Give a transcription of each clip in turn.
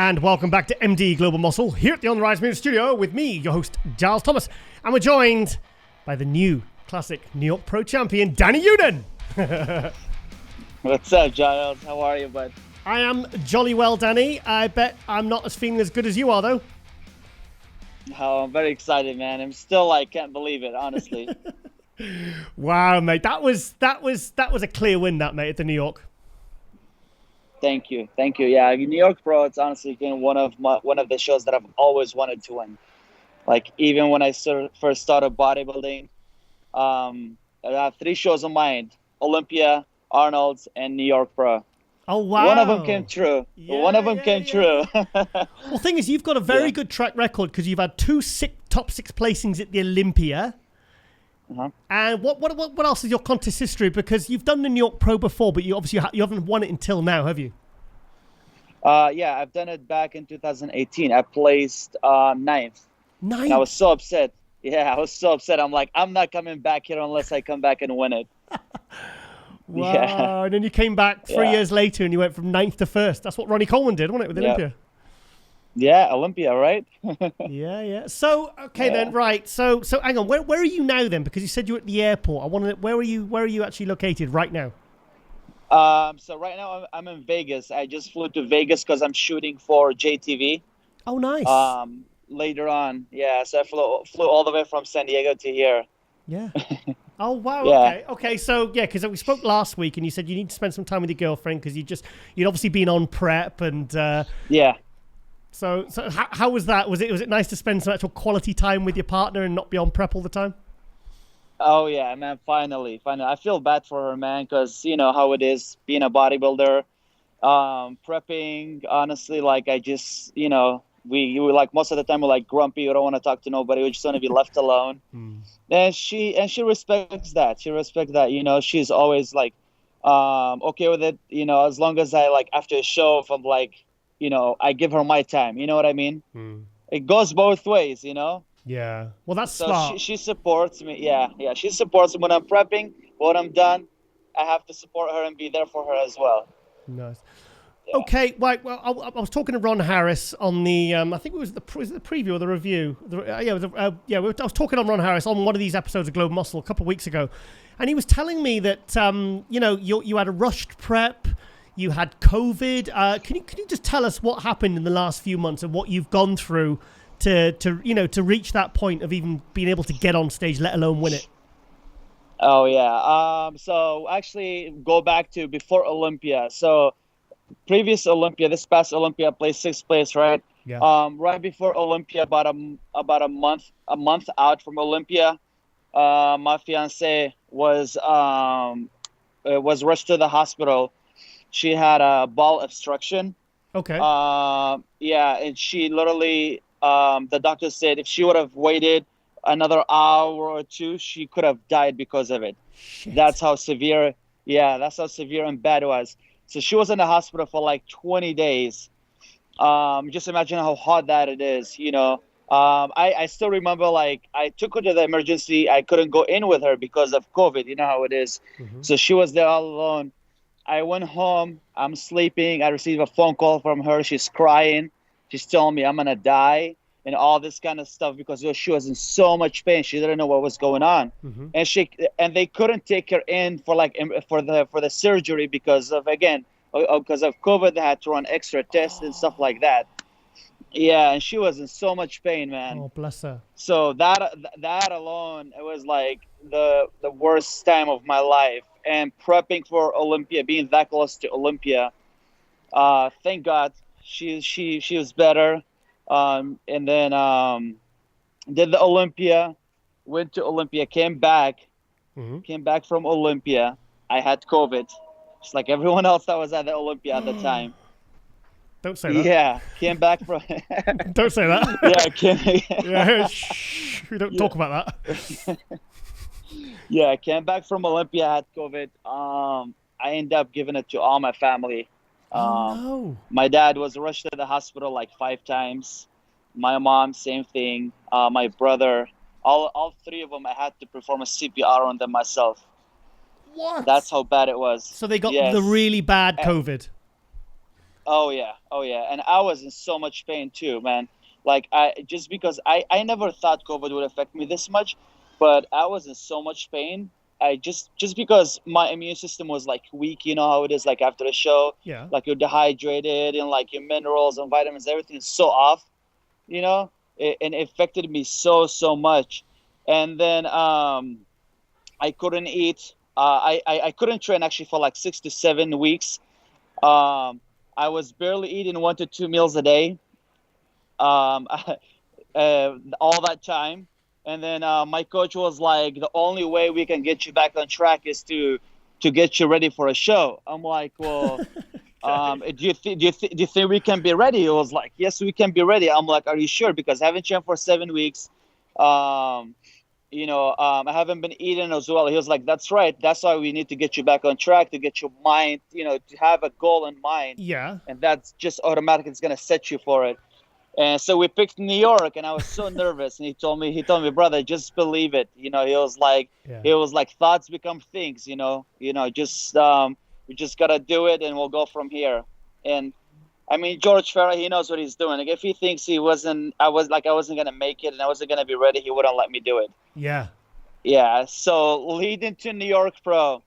and welcome back to MD Global Muscle here at the On the Rise Movement Studio with me, your host, Giles Thomas. And we're joined by the new classic New York Pro champion, Dani Younan. What's up, Giles? How are you, bud? I am jolly well, Dani. I bet I'm not as feeling as good as you are, though. Oh, I'm very excited, man. I'm still can't believe it, honestly. Wow, mate. That was a clear win, that, mate, at the New York. Thank you. Yeah, New York Pro, it's honestly been one of the shows that I've always wanted to win. Like, even when I first started bodybuilding, I have 3 shows in mind: Olympia, Arnold's, and New York Pro. Oh, wow. One of them came true. Well, thing is, you've got a very good track record because you've had 2 top 6 placings at the Olympia. Uh-huh. And what else is your contest history? Because you've done the New York Pro before, but you obviously you haven't won it until now, have you? Yeah, I've done it back in 2018. I placed 9th. And I was so upset. Yeah, I was so upset. I'm like, I'm not coming back here unless I come back and win it. Wow. Yeah. And then you came back 3 years later and you went from 9th to 1st. That's what Ronnie Coleman did, wasn't it, with Olympia? Yeah, Olympia, right? Yeah. So, okay then, right. So hang on. Where are you now then? Because you said you were at the airport. I want to know, where are you actually located right now? So right now I'm in Vegas. I just flew to Vegas because I'm shooting for JTV. Oh, nice. Later on. Yeah, so I flew all the way from San Diego to here. Yeah. Oh, wow. Yeah. Okay. So, yeah, because we spoke last week and you said you need to spend some time with your girlfriend because you'd obviously been on prep and... Yeah. So how was that? Was it nice to spend some actual quality time with your partner and not be on prep all the time? Oh, yeah, man, finally. I feel bad for her, man, because you know how it is being a bodybuilder. Prepping, honestly, I just, we were most of the time we're grumpy. We don't want to talk to nobody. We just want to be left alone. And she respects that. She's always okay with it, as long as after a show, if I'm I give her my time. You know what I mean? It goes both ways, Yeah. Well, that's so smart. She supports me. Yeah. She supports me when I'm prepping. When I'm done, I have to support her and be there for her as well. Nice. Yeah. Okay. Right. Well, I was talking to Ron was it the preview or the review? I was talking on Ron Harris on one of these episodes of Global Muscle a couple of weeks ago, and he was telling me that you had a rushed prep. You had COVID. Can you just tell us what happened in the last few months and what you've gone through to reach that point of even being able to get on stage, let alone win it? Oh yeah. So actually, go back to before Olympia. So previous Olympia, this past Olympia, I placed 6th place, right? Yeah. Right before Olympia, about a month out from Olympia, my fiance was rushed to the hospital. She had a bowel obstruction. Okay. Yeah, and she literally, the doctor said if she would have waited another hour or 2, she could have died because of it. Shit. That's how severe and bad it was. So she was in the hospital for 20 days. Just imagine how hard that it is, I still remember, I took her to the emergency. I couldn't go in with her because of COVID. You know how it is. Mm-hmm. So she was there all alone. I went home. I'm sleeping. I received a phone call from her. She's crying. She's telling me I'm going to die and all this kind of stuff because she was in so much pain. She didn't know what was going on. Mm-hmm. And they couldn't take her in for the surgery because of COVID. They had to run extra tests and stuff like that. Yeah, and she was in so much pain, man. Oh, bless her. So that alone, it was the worst time of my life. And prepping for Olympia, being that close to Olympia, thank God she was better. And then did the Olympia, went to Olympia, came back from Olympia. I had COVID, just like everyone else that was at the Olympia at the time. Don't say that. Yeah, came back from. Don't say that. We don't talk about that. Yeah, I came back from Olympia, had COVID. I ended up giving it to all my family. No. My dad was rushed to the hospital 5 times. My mom, same thing. My brother, all 3 of them, I had to perform a CPR on them myself. What? That's how bad it was. So they got the really bad COVID. Oh yeah, oh yeah, and I was in so much pain too, man. Like just because I never thought COVID would affect me this much, but I was in so much pain. I just because my immune system was like weak, you know how it is like after a show, Yeah. like you're dehydrated and like your minerals and vitamins, everything is so off, you know, and it affected me so much. And then I couldn't eat. I couldn't train actually for like 6 to 7 weeks. I was barely eating 1 to 2 meals a day, um, all that time. And then my coach was like, "The only way we can get you back on track is to get you ready for a show." I'm like, "Well, do you think we can be ready?" He was like, "Yes, we can be ready." I'm like, "Are you sure? Because I haven't trained for 7 weeks. Um, I haven't been eating as well." He was like, "That's right. That's why we need to get you back on track, to get your mind, to have a goal in mind. Yeah. And that's just automatic. It's going to set you for it." And so we picked New York, and I was so nervous. And he told me, "Brother, just believe it." He was like, thoughts become things, just, we just got to do it and we'll go from here. And I mean, George Farah, he knows what he's doing. Like if he thinks I wasn't going to make it and I wasn't going to be ready, he wouldn't let me do it. Yeah. Yeah. So leading to New York Pro,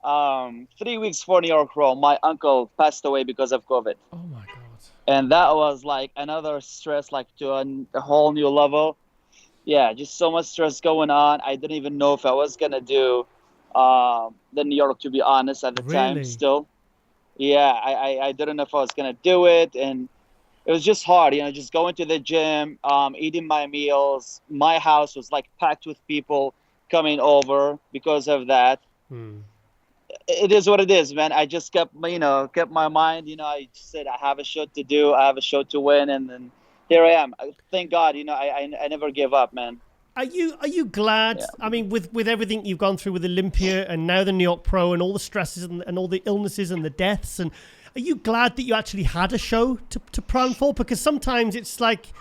3 weeks before New York Pro, my uncle passed away because of COVID. Oh my God. And that was like another stress, like to a whole new level. Yeah, just so much stress going on. I didn't even know if I was going to do the New York, to be honest, at the time still. Yeah, I didn't know if I was going to do it. And it was just hard, just going to the gym, eating my meals. My house was like packed with people coming over because of that. It is what it is, man. I just kept my mind, I just said, I have a show to do. I have a show to win. And then here I am. Thank God, I never gave up, man. Are you glad? Yeah. I mean, with everything you've gone through with Olympia and now the New York Pro and all the stresses and all the illnesses and the deaths, and are you glad that you actually had a show to plan for? Because sometimes it's like,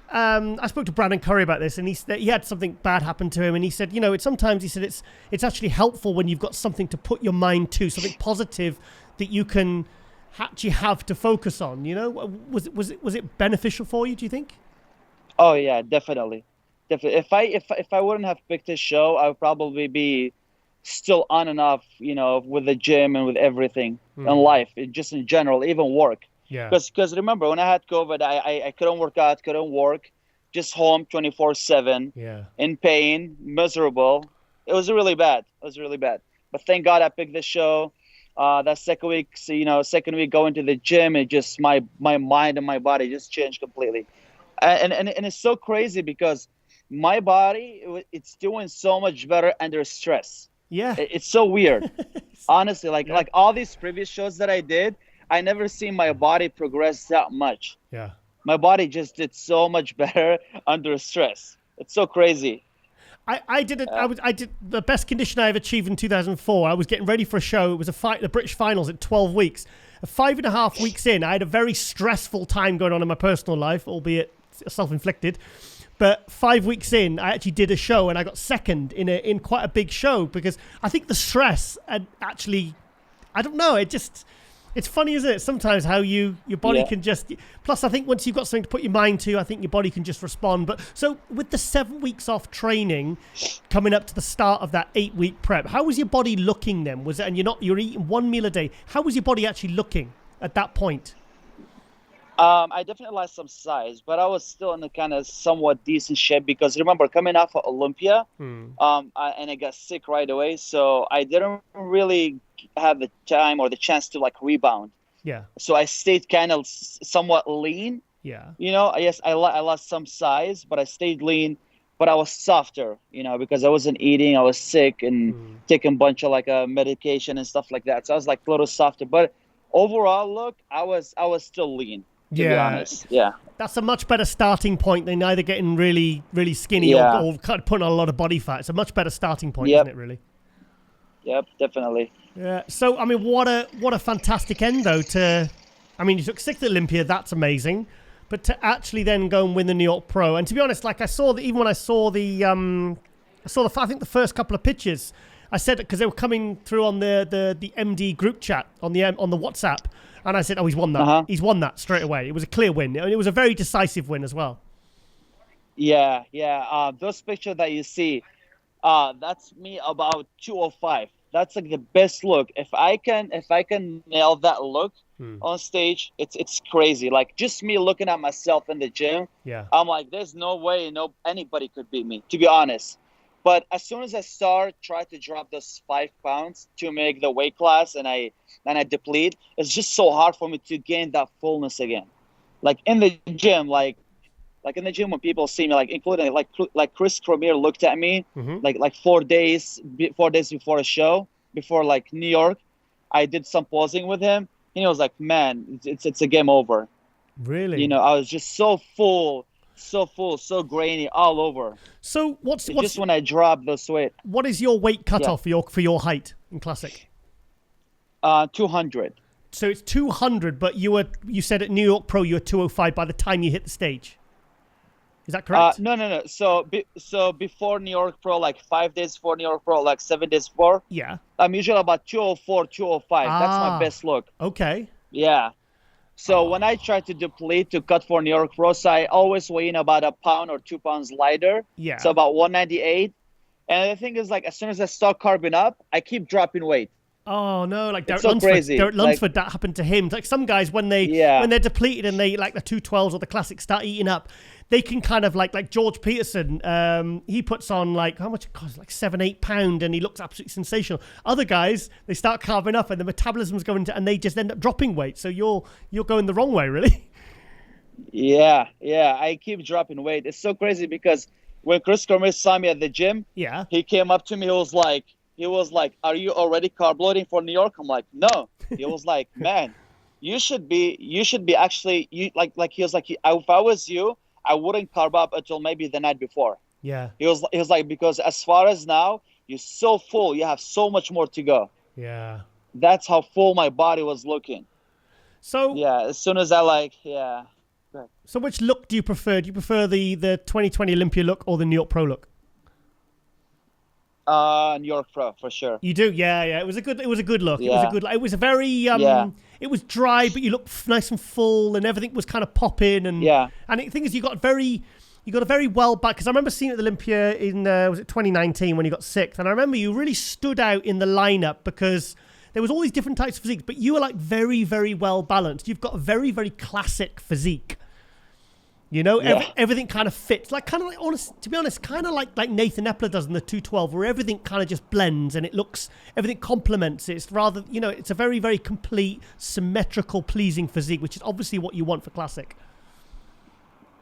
I spoke to Brandon Curry about this, and he had something bad happen to him, and he said, it's actually helpful when you've got something to put your mind to, something positive that you can actually have to focus on. Was it beneficial for you? Do you think? Oh yeah, definitely. If I wouldn't have picked this show, I would probably be still on and off, with the gym and with everything in life, just in general, even work. Yeah. Because remember, when I had COVID, I couldn't work out, couldn't work, just home 24/7. Yeah. In pain, miserable. It was really bad. But thank God I picked this show. That second week going to the gym, it just my mind and my body just changed completely. And it's so crazy because my body, it's doing so much better under stress. Yeah. It's so weird. Honestly, like all these previous shows that I did, I never seen my body progress that much. Yeah. My body just did so much better under stress. It's so crazy. I did the best condition I've achieved in 2004. I was getting ready for a show. It was the British finals at 12 weeks. 5.5 weeks in, I had a very stressful time going on in my personal life, albeit self-inflicted. But 5 weeks in, I actually did a show and I got second in quite a big show because I think the stress had actually, I don't know, it's funny, isn't it? Sometimes how your body can just, plus I think once you've got something to put your mind to, I think your body can just respond. But so with the 7 weeks off training coming up to the start of that 8-week prep, how was your body looking then? And you're eating 1 meal a day. How was your body actually looking at that point? I definitely lost some size, but I was still in a kind of somewhat decent shape because remember coming off of Olympia, and I got sick right away, so I didn't really have the time or the chance to like rebound. Yeah. So I stayed kind of somewhat lean. Yeah. Yes, I lost some size, but I stayed lean. But I was softer, because I wasn't eating. I was sick and taking a bunch of like medication and stuff like that. So I was like a little softer. But overall, look, I was still lean. To be honest. Yeah. That's a much better starting point than either getting really, really skinny or kind of putting on a lot of body fat. It's a much better starting point, isn't it, really? Yep, definitely. Yeah. So, I mean, what a fantastic end, though, you took 6th at Olympia. That's amazing. But to actually then go and win the New York Pro. And to be honest, like I saw that even when I saw I think the first couple of pictures, I said it because they were coming through on the MD group chat on the WhatsApp. And I said, oh, he's won that. He's won that straight away. It was a clear win. And it was a very decisive win as well. Yeah. Those pictures that you see, that's me about 205. That's like the best look. If I can nail that look on stage, it's crazy. Like just me looking at myself in the gym, I'm like, there's no way anybody could beat me, to be honest. But as soon as I try to drop those 5 pounds to make the weight class, and I deplete, it's just so hard for me to gain that fullness again. Like in the gym, like in the gym when people see me, like including like Chris Cormier looked at me like 4 days before a show, before like New York, I did some posing with him, and he was like, man, it's a game over. Really? You know, I was just so full, so grainy all over. So what's just when I drop those weight? What is your weight cutoff for your height in classic? 200. So it's 200, but you said at New York Pro you were 205 by the time you hit the stage. Is that correct? No. So before New York Pro, like 5 days before New York Pro, like 7 days before. Yeah. I'm usually about 204, 205. That's my best look. Okay. Yeah. So when I try to deplete to cut for New York Pro, so I always weigh in about a pound or 2 pounds lighter. Yeah. So about 198. And the thing is, like, as soon as I start carbing up, I keep dropping weight. Oh no! Like Derek so Lunsford. crazy. Derek Lunsford, that happened to him. Like some guys, when they're depleted and they like the 212s or the classics start eating up, they can kind of like George Peterson. He puts on like how much it costs, like 7-8 pound, and he looks absolutely sensational. Other guys, they start carving up and the metabolism's going to, and they just end up dropping weight. So you're going the wrong way, really. Yeah. I keep dropping weight. It's so crazy because when Chris Cormier saw me at the gym, he came up to me. He was like, are you already carb loading for New York? I'm like, no. He was like, man, you should be actually, he was like, if I was you, I wouldn't carb up until maybe the night before. Yeah. He was like, because as far as now, you're so full, you have so much more to go. Yeah. That's how full my body was looking. So yeah, as soon as I So which look do you prefer? Do you prefer the 2020 Olympia look or the New York Pro look? New York Pro for sure. You do, yeah. It was a good look. Yeah. It was a good. It was a very It was dry, but you looked nice and full, and everything was kind of popping. And And the thing is, you got a very well back. Because I remember seeing it at the Olympia in was it 2019 when you got 6th, and I remember you really stood out in the lineup because there was all these different types of physiques, but you were like very, very well balanced. You've got a very, very classic physique. You know, everything kind of fits, like kind of like, to be honest, kind of like Nathan Epler does in the 212, where everything kind of just blends and everything complements it. It's rather, it's a very, very complete, symmetrical, pleasing physique, which is obviously what you want for classic.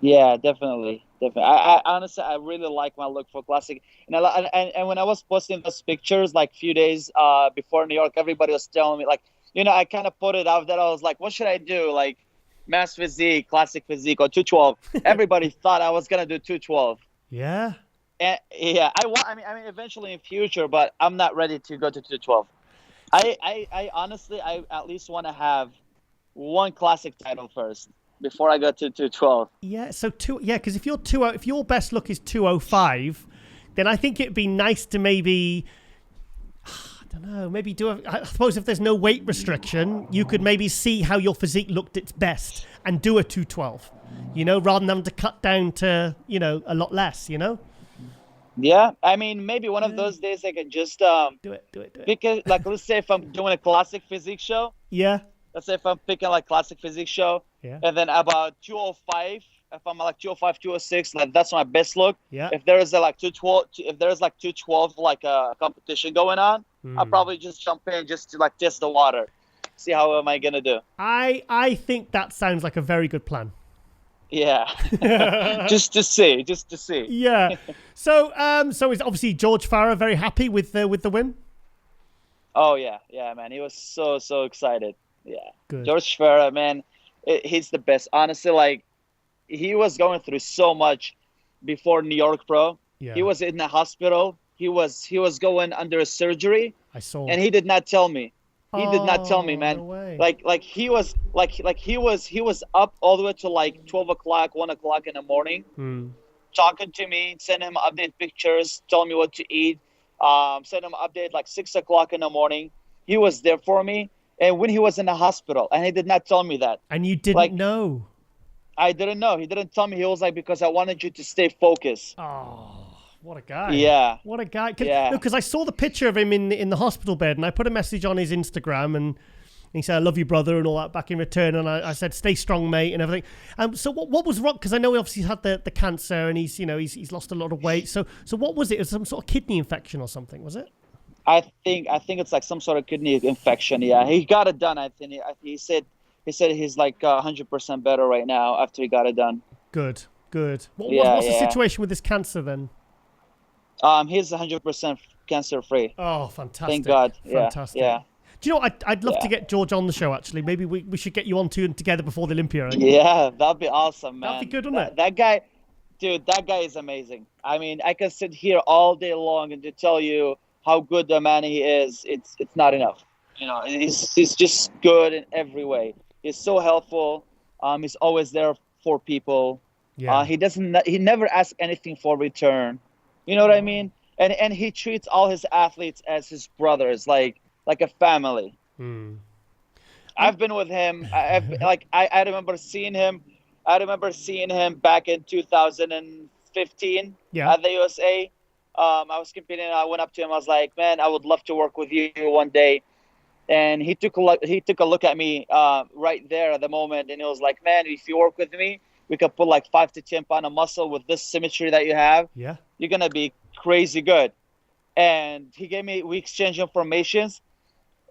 Yeah, definitely. I honestly, I really like my look for classic, and when I was posting those pictures like a few days before New York, everybody was telling me like, I kind of put it out there. I was like, what should I do? Like, mass physique, classic physique, or 212. Everybody thought I was gonna do 212. Yeah. And I mean, eventually in future, but I'm not ready to go to 212. I honestly, I at least want to have one classic title first before I go to 212. Yeah. So because if your best look is 205, then I think it'd be nice to maybe. I don't know, maybe I suppose if there's no weight restriction, you could maybe see how your physique looked its best and do a 212, rather than having to cut down to, a lot less, Yeah, I mean, maybe one of those days I can just do it. Because, like, let's say if I'm doing a classic physique show. Yeah. Let's say if I'm picking like classic physique show. Yeah. And then about 205, if I'm like 205, 206, like that's my best look. Yeah. If there is like 212, like a competition going on, I'll probably just jump in just to like test the water, see how am I gonna do. I think that sounds like a very good plan. Yeah. just to see. Yeah. So is obviously George Farah very happy with the win? Oh yeah, man. He was so excited. Yeah. Good. George Farah, man, he's the best. Honestly, like he was going through so much before New York Pro. Yeah. He was in the hospital. He was going under a surgery. I saw. And he did not tell me. He did not tell me, man. No way. Like he was up all the way to like 12 o'clock, 1 o'clock in the morning, talking to me, sending him update pictures, telling me what to eat. Send him update like 6 o'clock in the morning. He was there for me. and when he was in the hospital, and he did not tell me that. And you didn't know? I didn't know. He didn't tell me. He was like, because I wanted you to stay focused. Oh, what a guy. Yeah. What a guy. Yeah. Because I saw the picture of him in the hospital bed, and I put a message on his Instagram, and he said, "I love you, brother," and all that back in return. And I said, "Stay strong, mate," and everything. So what was wrong? Because I know he obviously had the cancer, and he's lost a lot of weight. So what was it? It was some sort of kidney infection or something, was it? I think it's like some sort of kidney infection. Yeah, he got it done. I think he said he's like 100% better right now after he got it done. Good. What's the situation with this cancer then? He's 100% cancer free. Oh, fantastic! Thank God. Fantastic. Yeah. Do you know what? I'd love to get George on the show. Actually, maybe we should get you on together before the Olympia. Right? Yeah, that'd be awesome, man. That'd be good, wouldn't it? That guy, dude, that guy is amazing. I mean, I can sit here all day long and to tell you how good the man he is. It's not enough. You know, he's just good in every way. He's so helpful. He's always there for people. Yeah. He never asks anything for return. You know what I mean? And he treats all his athletes as his brothers, like a family. I've been with him. I remember seeing him. I remember seeing him back in 2015 at the USA. I was competing. And I went up to him. I was like, "Man, I would love to work with you one day." And he took a look at me right there at the moment, and he was like, "Man, if you work with me, we could put like 5 to 10 pounds of muscle with this symmetry that you have. Yeah, you're gonna be crazy good." And we exchanged informations.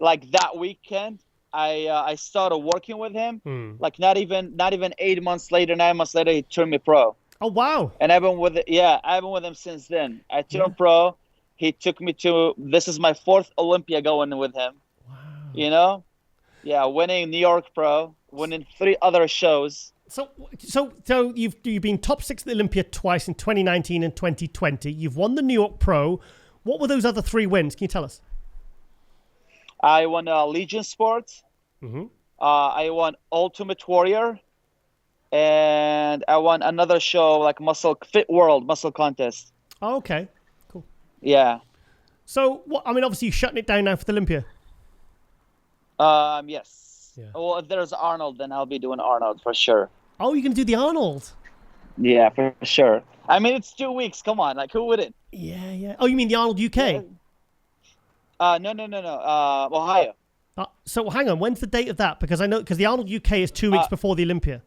Like that weekend, I started working with him. Like not even 8 months later, 9 months later, he turned me pro. Oh wow! And I've been with him since then. I turned pro. He took me to. This is my 4th Olympia going with him. Wow. You know, winning New York Pro, winning 3 other shows. So you've been top 6 at the Olympia twice in 2019 and 2020. You've won the New York Pro. What were those other 3 wins? Can you tell us? I won Legion Sports. I won Ultimate Warrior, and I won another show like Fit World Muscle Contest. Oh, okay, cool. Yeah. So obviously you're shutting it down now for the Olympia. Yes. Yeah. Well, if there's Arnold, then I'll be doing Arnold for sure. Oh, you're gonna do the Arnold? Yeah, for sure. I mean, it's 2 weeks. Come on, like who wouldn't? Yeah. Oh, you mean the Arnold UK? Yeah. No. Ohio. So hang on, when's the date of that? Because the Arnold UK is 2 weeks before the Olympia.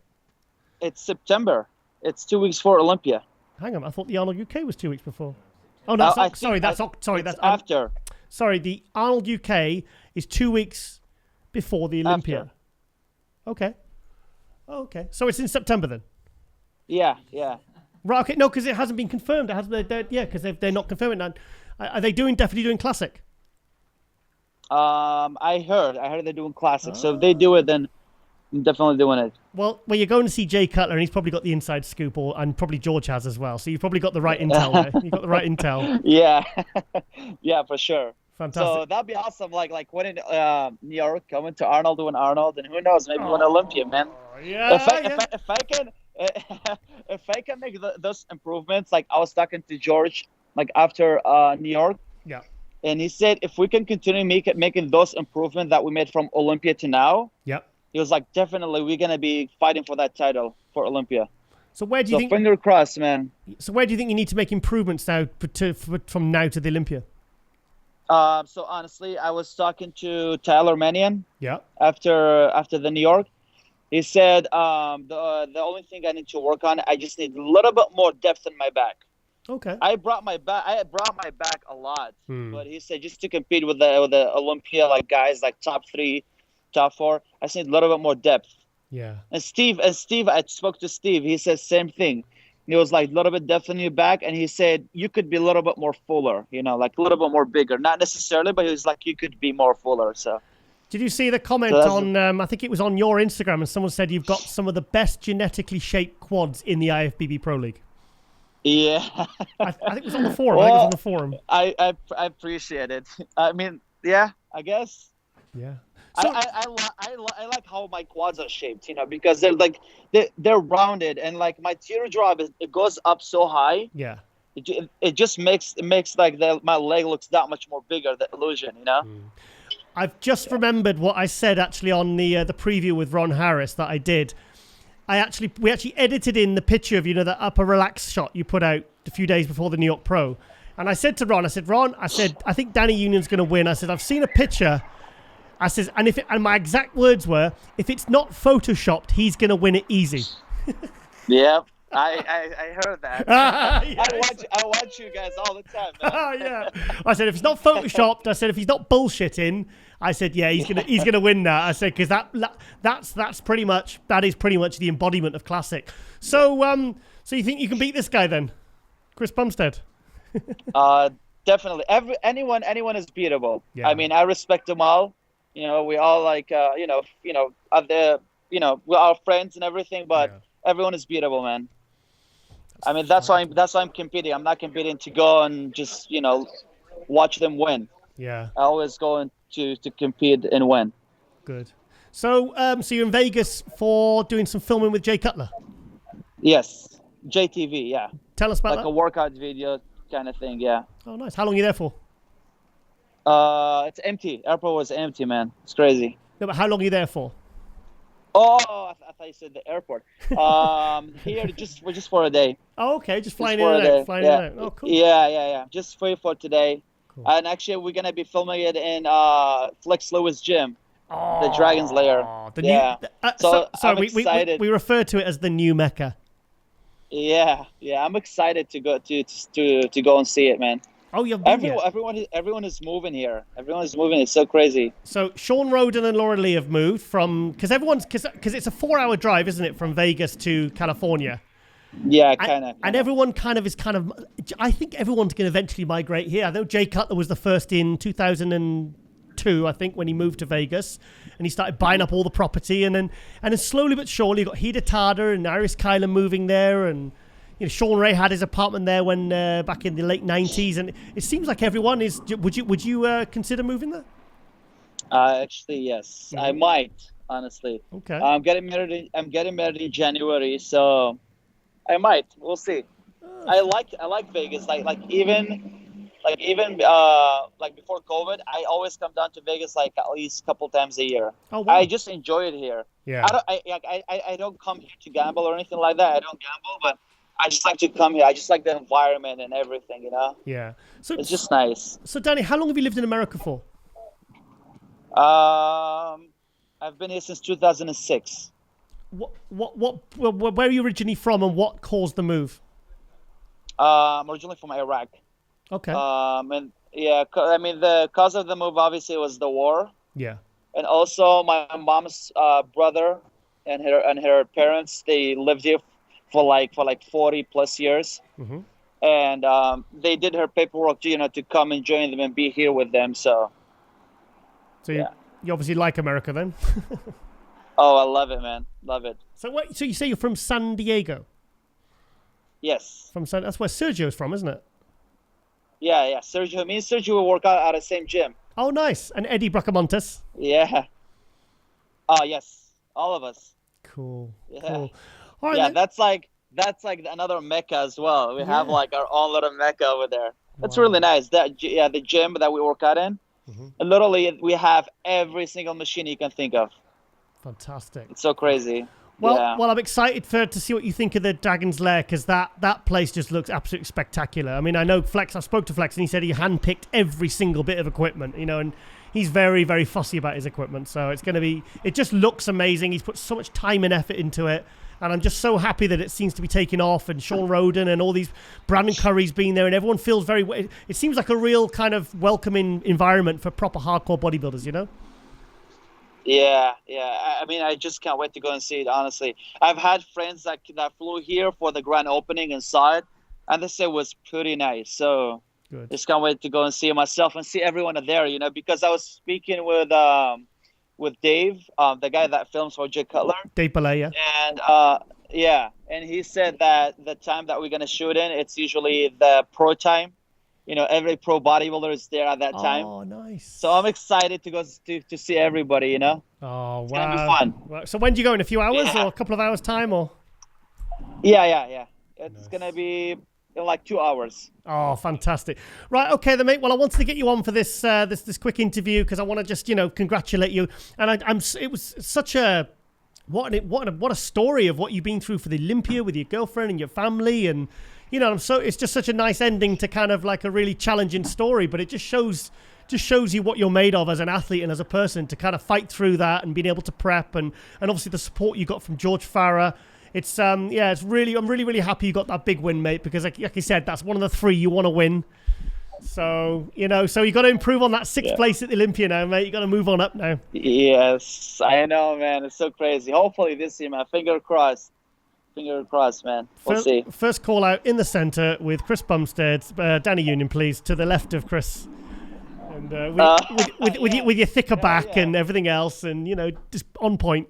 It's September. It's 2 weeks for Olympia. Hang on, I thought the Arnold UK was 2 weeks before. Oh no, that's after. Sorry, the Arnold UK is 2 weeks before the Olympia. After. Okay. Oh, okay. So it's in September then. Yeah. Right. Okay. No, because it hasn't been confirmed. It hasn't. Because they're not confirming that. Are they definitely doing classic? I heard they're doing classic. So if they do it, then I'm definitely doing it. Well, you're going to see Jay Cutler, and he's probably got the inside scoop, and probably George has as well. So you've probably got the right intel there. You've got the right intel. Yeah. Yeah, for sure. Fantastic. So that'd be awesome. Like winning New York, coming to Arnold, doing Arnold, and who knows, maybe win Olympia, man. Yeah. If I can make those improvements, like I was talking to George, like after New York. Yeah. And he said, if we can continue making those improvements that we made from Olympia to now, yep. He was like, definitely, we're gonna be fighting for that title for Olympia. So where do you think? Finger crossed, man. So where do you think you need to make improvements now from now to the Olympia? So honestly, I was talking to Tyler Mannion. Yeah. After the New York, he said the only thing I need to work on, I just need a little bit more depth in my back. Okay. I brought my back a lot, but he said just to compete with the Olympia like guys like top 3, top 4, I just need a little bit more depth. Yeah. And Steve, I spoke to Steve. He said same thing. He was like a little bit depth in your back, and he said you could be a little bit more fuller, like a little bit more bigger. Not necessarily, but he was like you could be more fuller. So. Did you see the comment on? I think it was on your Instagram, and someone said you've got some of the best genetically shaped quads in the IFBB Pro League. Yeah. I think it was on the forum. I think it was on the forum. I appreciate it. I mean, yeah, I guess. Yeah. So, I like how my quads are shaped, because they're like they're rounded, and like my teardrop it goes up so high. Yeah. It just makes like my leg looks that much more bigger. The illusion, I've just remembered what I said actually on the preview with Ron Harris that I did. We actually edited in the picture of, that upper relax shot you put out a few days before the New York Pro. And I said to Ron, Ron, I think Dani Younan's going to win. I said, I've seen a picture. I said, and my exact words were, if it's not photoshopped, he's going to win it easy. Yep. I heard that. Yes. I watch you guys all the time, man. Yeah. I said, if it's not photoshopped, I said, if he's not bullshitting, I said, yeah, he's gonna win that. I said, because that is pretty much the embodiment of classic. So so you think you can beat this guy then, Chris Bumstead? Definitely. Anyone is beatable. Yeah. I mean, I respect them all. We all like we're all friends and everything, but everyone is beatable, man. I mean, that's why I'm competing. I'm not competing to go and just watch them win. Yeah. I always go to compete and win. Good. So so you're in Vegas for doing some filming with Jay Cutler? Yes. JTV, yeah. Tell us about that. Like a workout video kind of thing, yeah. Oh, nice. How long are you there for? It's empty. Airport was empty, man. It's crazy. No, but how long are you there for? Oh, I thought you said the airport. Here, just for a day. Oh, okay. Just flying in and out. Oh, cool. Yeah. Just for today. Cool. And actually, we're gonna be filming it in Flex Lewis gym, the Dragon's Lair. I'm excited. We refer to it as the new Mecca. Yeah. I'm excited to go to go and see it, man. Oh, you've been here. Everyone is moving here. Everyone is moving. It's so crazy. So Sean Roden and Laura Lee have moved from because it's a 4-hour drive, isn't it, from Vegas to California? Yeah, kind of. And everyone I think everyone's going to eventually migrate here. I know Jay Cutler was the first in 2002, I think, when he moved to Vegas, and he started buying up all the property, and then slowly but surely, you got Hida Tada and Iris Kyler moving there, and Sean Ray had his apartment there when back in the late 90s, and it seems like everyone is. Would you consider moving there? Actually, yes, I might. Honestly, okay. I'm getting married in January, so I might. We'll see. I like Vegas. Like even before COVID, I always come down to Vegas like at least a couple times a year. Oh, wow. I just enjoy it here. Yeah. I don't come here to gamble or anything like that. I don't gamble, but I just like to come here. I just like the environment and everything, Yeah. So it's just nice. So, Dani, how long have you lived in America for? I've been here since 2006. Where are you originally from, and what caused the move? I'm originally from Iraq. Okay. And yeah, I mean the cause of the move obviously was the war. Yeah. And also my mom's brother and her parents, they lived here for like 40 plus years. Mm-hmm. And they did her paperwork to come and join them and be here with them. So yeah. You obviously like America then. Oh, I love it, man. Love it. So you say you're from San Diego? Yes. That's where Sergio's from, isn't it? Yeah. Sergio. Me and Sergio will work out at the same gym. Oh, nice. And Eddie Bracamontes? Yeah. Oh, yes. All of us. Cool. Yeah. Cool. All right, yeah, that's like another Mecca as well. We have like our own little Mecca over there. That's really nice. The gym that we work out in. Mm-hmm. Literally, we have every single machine you can think of. Fantastic. It's so crazy. Well, I'm excited to see what you think of the Dragon's Lair, because that place just looks absolutely spectacular. I mean, I know Flex. I spoke to Flex, and he said he handpicked every single bit of equipment. And he's very, very fussy about his equipment. So it just looks amazing. He's put so much time and effort into it. And I'm just so happy that it seems to be taking off, and Sean Roden and all these, Brandon Curry's been there, and everyone feels it seems like a real kind of welcoming environment for proper hardcore bodybuilders, Yeah. I mean, I just can't wait to go and see it, honestly. I've had friends that flew here for the grand opening and saw it, and they said it was pretty nice. So good. Just can't wait to go and see it myself and see everyone there, because I was speaking with Dave, the guy that films for Jay Cutler. Dave Balea. And and he said that the time that we're going to shoot in, it's usually the pro time. Every pro bodybuilder is there at that time. Oh, nice. So I'm excited to go to see everybody, Oh, wow. It's going to be fun. Wow. So when do you go? In a few hours or a couple of hours time? Or? Yeah. It's nice. in like 2 hours. Oh, fantastic. Right, okay then, mate. Well, I wanted to get you on for this this quick interview because I want to just, congratulate you. And it was such a what a story of what you've been through for the Olympia with your girlfriend and your family, and it's just such a nice ending to kind of like a really challenging story, but it just shows you what you're made of as an athlete and as a person to kind of fight through that and being able to prep and obviously the support you got from George Farah. It's I'm really happy you got that big win, mate, because like you said, that's one of the 3 you want to win. So, so you got to improve on that 6th place at the Olympia now, mate. You got to move on up now. Yes, I know, man. It's so crazy. Hopefully this year, man. Finger crossed. Finger crossed, man. We'll see. First call out in the center with Chris Bumstead. Dani Younan, please, to the left of Chris. And with your thicker back and everything else, and just on point.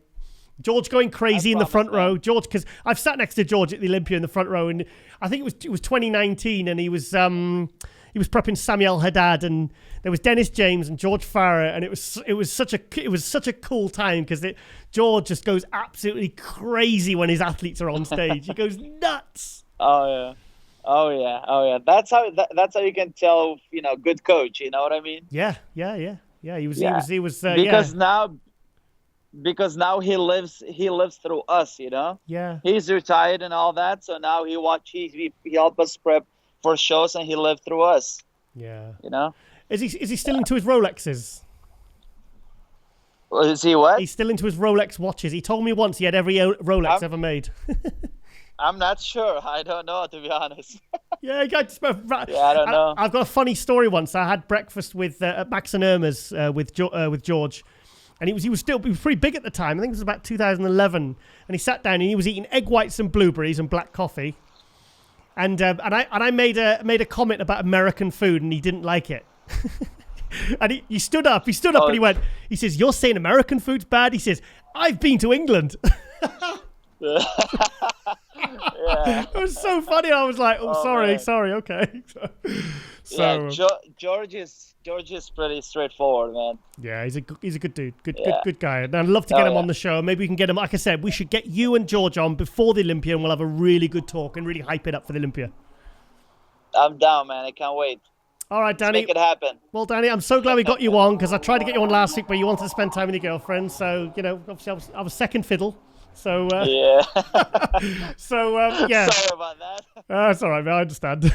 George going crazy in the front row. George, because I've sat next to George at the Olympia in the front row, and I think it was 2019, and he was prepping Samuel Haddad, and there was Dennis James and George Farah, and it was such a cool time because George just goes absolutely crazy when his athletes are on stage. He goes nuts. Oh yeah. That's how you can tell, good coach. You know what I mean? Yeah. He was because now he lives through us. Yeah. He's retired and all that, so now he helped us prep for shows, and he lived through us. Yeah. Is he still into his Rolexes? Is he what? He's still into his Rolex watches. He told me once he had every Rolex ever made. I'm not sure. I don't know, to be honest. Yeah, I don't know. I've got a funny story once. I had breakfast with at Max and Irma's with George. And he was pretty big at the time. I think it was about 2011. And he sat down and he was eating egg whites and blueberries and black coffee. And I made a comment about American food, and he didn't like it. And he stood up. And he says, "You're saying American food's bad?" He says, "I've been to England." Yeah. It was so funny. I was like, sorry, okay. George is pretty straightforward, man. Yeah, he's a good dude, good guy. And I'd love to get him on the show. Maybe we can get him. Like I said, we should get you and George on before the Olympia, and we'll have a really good talk and really hype it up for the Olympia. I'm down, man. I can't wait. All right, Dani. Let's make it happen. Well, Dani, I'm so glad we got you on because I tried to get you on last week, but you wanted to spend time with your girlfriend. So obviously I was second fiddle. So yeah. Yeah. Sorry about that. That's all right, man. I understand.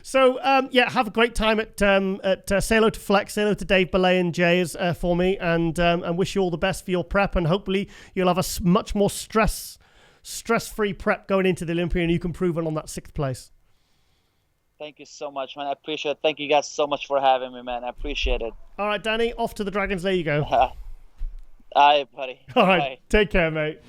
So have a great time at say hello to Flex, say hello to Dave Belay and Jay for me, and wish you all the best for your prep, and hopefully you'll have a much more stress-free prep going into the Olympia, and you can prove it on that 6th place. Thank you so much, man. I appreciate it. Thank you guys so much for having me, man. I appreciate it. All right, Dani, off to the Dragons. There you go. All right, buddy. All right, bye. Take care, mate.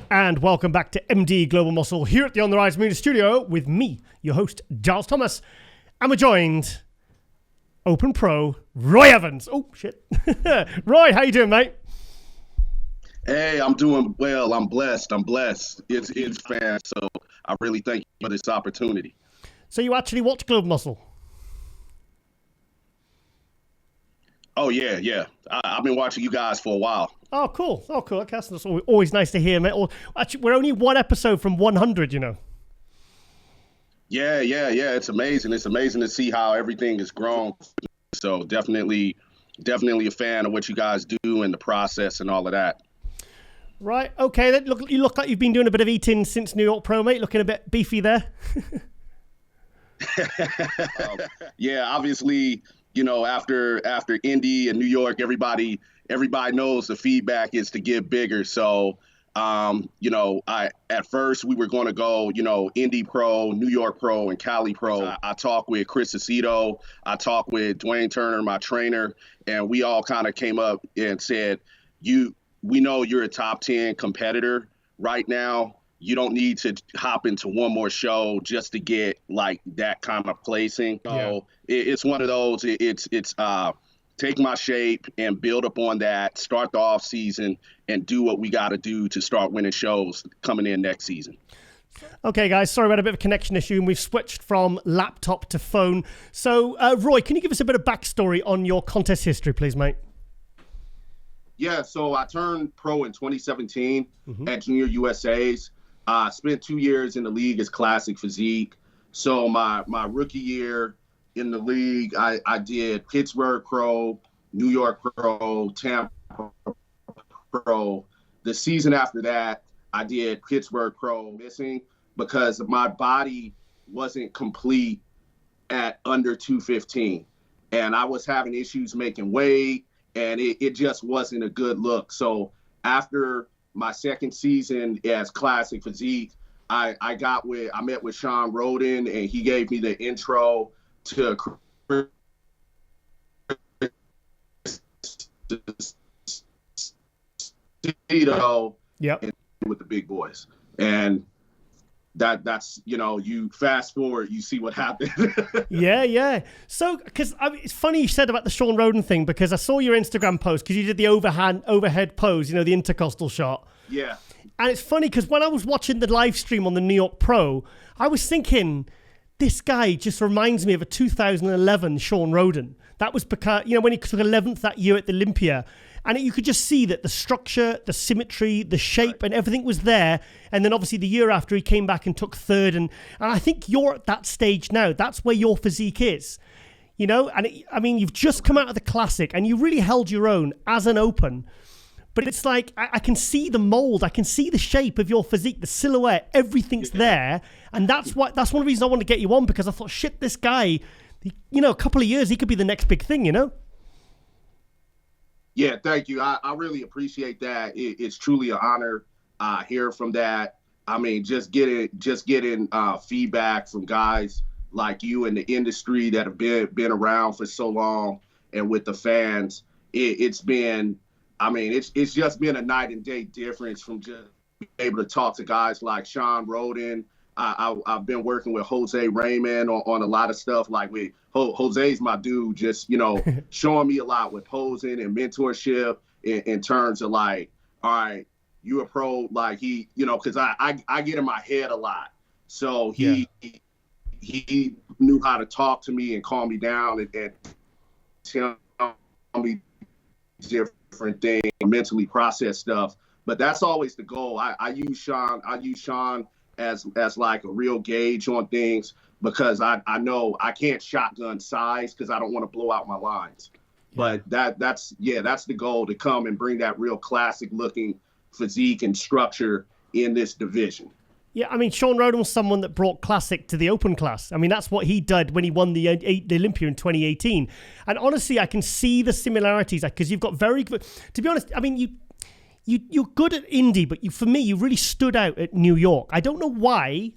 And welcome back to MD Global Muscle here at the On the Rise Media Studio with me, your host, Giles Thomas. And we're joined, Open Pro, Roy Evans. Oh, shit. Roy, how you doing, mate? Hey, I'm doing well. I'm blessed. It's fan, so I really thank you for this opportunity. So you actually watch Global Muscle? Oh, yeah. I've been watching you guys for a while. Oh, cool. Okay, that's always nice to hear, mate. Actually, we're only one episode from 100, Yeah. It's amazing. It's amazing to see how everything has grown. So definitely a fan of what you guys do and the process and all of that. Right. Okay. You look like you've been doing a bit of eating since New York Pro, mate. Looking a bit beefy there. Yeah, obviously, after Indy and New York, everybody knows the feedback is to get bigger. So, at first we were going to go, Indy Pro, New York Pro, and Cali Pro. I talked with Chris Aceto. I talked with Dwayne Turner, my trainer, and we all kind of came up and said, we know you're a top 10 competitor right now. You don't need to hop into one more show just to get like that kind of placing. So it's one of those, it's take my shape and build up on that, start the off season and do what we got to do to start winning shows coming in next season. Okay, guys, sorry about a bit of a connection issue, and we've switched from laptop to phone. So, Roy, can you give us a bit of backstory on your contest history, please, mate? Yeah, so I turned pro in 2017 at Junior USA's. I spent 2 years in the league as classic physique. So my rookie year in the league, I did Pittsburgh Pro, New York Pro, Tampa Pro. The season after that, I did Pittsburgh Pro missing because my body wasn't complete at under 215. And I was having issues making weight, and it just wasn't a good look. So after my second season as classic physique, I met with Sean Roden, and he gave me the intro to Yep. with the big boys. And that's, you fast forward, you see what happened. Yeah. So, because it's funny you said about the Sean Roden thing, because I saw your Instagram post, because you did the overhead pose, the intercostal shot. Yeah. And it's funny because when I was watching the live stream on the New York Pro, I was thinking, this guy just reminds me of a 2011 Sean Roden. That was because, when he took 11th that year at the Olympia. And you could just see that the structure, the symmetry, the shape, and everything was there. And then obviously the year after, he came back and took third. And I think you're at that stage now. That's where your physique is. And you've just come out of the Classic and you really held your own as an open. But it's like, I can see the mold. I can see the shape of your physique, the silhouette, everything's there. And that's one of the reasons I wanted to get you on, because I thought, shit, this guy, a couple of years, he could be the next big thing, Yeah, thank you. I really appreciate that. It's truly an honor hearing from that. I mean, just getting feedback from guys like you in the industry that have been around for so long, and with the fans, it's just been a night and day difference from just being able to talk to guys like Sean Roden. I've been working with Jose Raymond on a lot of stuff. Like Jose's my dude, just, showing me a lot with posing and mentorship in terms of like, all right, you a pro, like he, because I get in my head a lot. So he knew how to talk to me and calm me down and tell me different things, mentally process stuff. But that's always the goal. I use Sean as like a real gauge on things, because I know I can't shotgun size because I don't want to blow out my lines. But that's the goal, to come and bring that real classic looking physique and structure in this division. Yeah, Sean Roden was someone that brought classic to the open class. That's what he did when he won the Olympia in 2018. And honestly, I can see the similarities, because you've got very good, to be honest, you're good at Indy, but for me, you really stood out at New York. I don't know why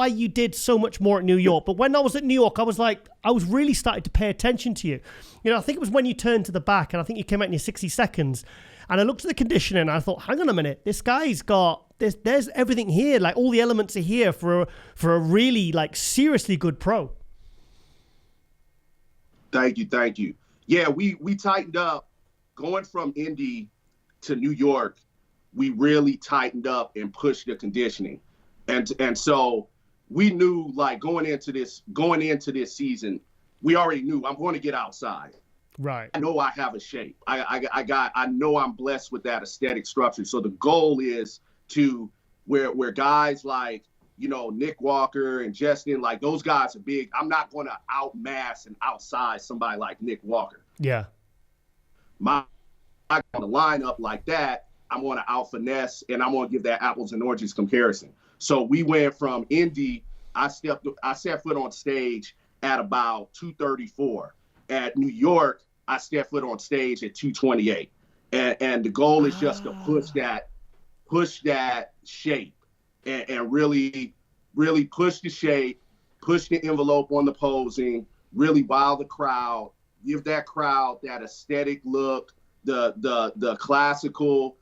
you did so much more at New York, but when I was at New York, I was really starting to pay attention to you. I think it was when you turned to the back, and I think you came out in your 60 seconds, and I looked at the conditioning, and I thought, hang on a minute, this guy's got, there's everything here, like all the elements are here for a really, like, seriously good pro. Thank you. Yeah, we tightened up going from Indy to New York. We really tightened up and pushed the conditioning, and so we knew, like, going into this season, we already knew I'm going to get outside. Right. I know I have a shape. I know I'm blessed with that aesthetic structure. So the goal is to where guys like, Nick Walker and Justin, like, those guys are big. I'm not going to outmass and outsize somebody like Nick Walker. Yeah. I'm going to line up like that. I'm going to out finesse, and I'm going to give that apples and oranges comparison. So we went from Indy. I set foot on stage at about 234. At New York, I stepped foot on stage at 228. And the goal is just to push that shape and really, really push the shape, push the envelope on the posing, really wow the crowd, give that crowd that aesthetic look, the classical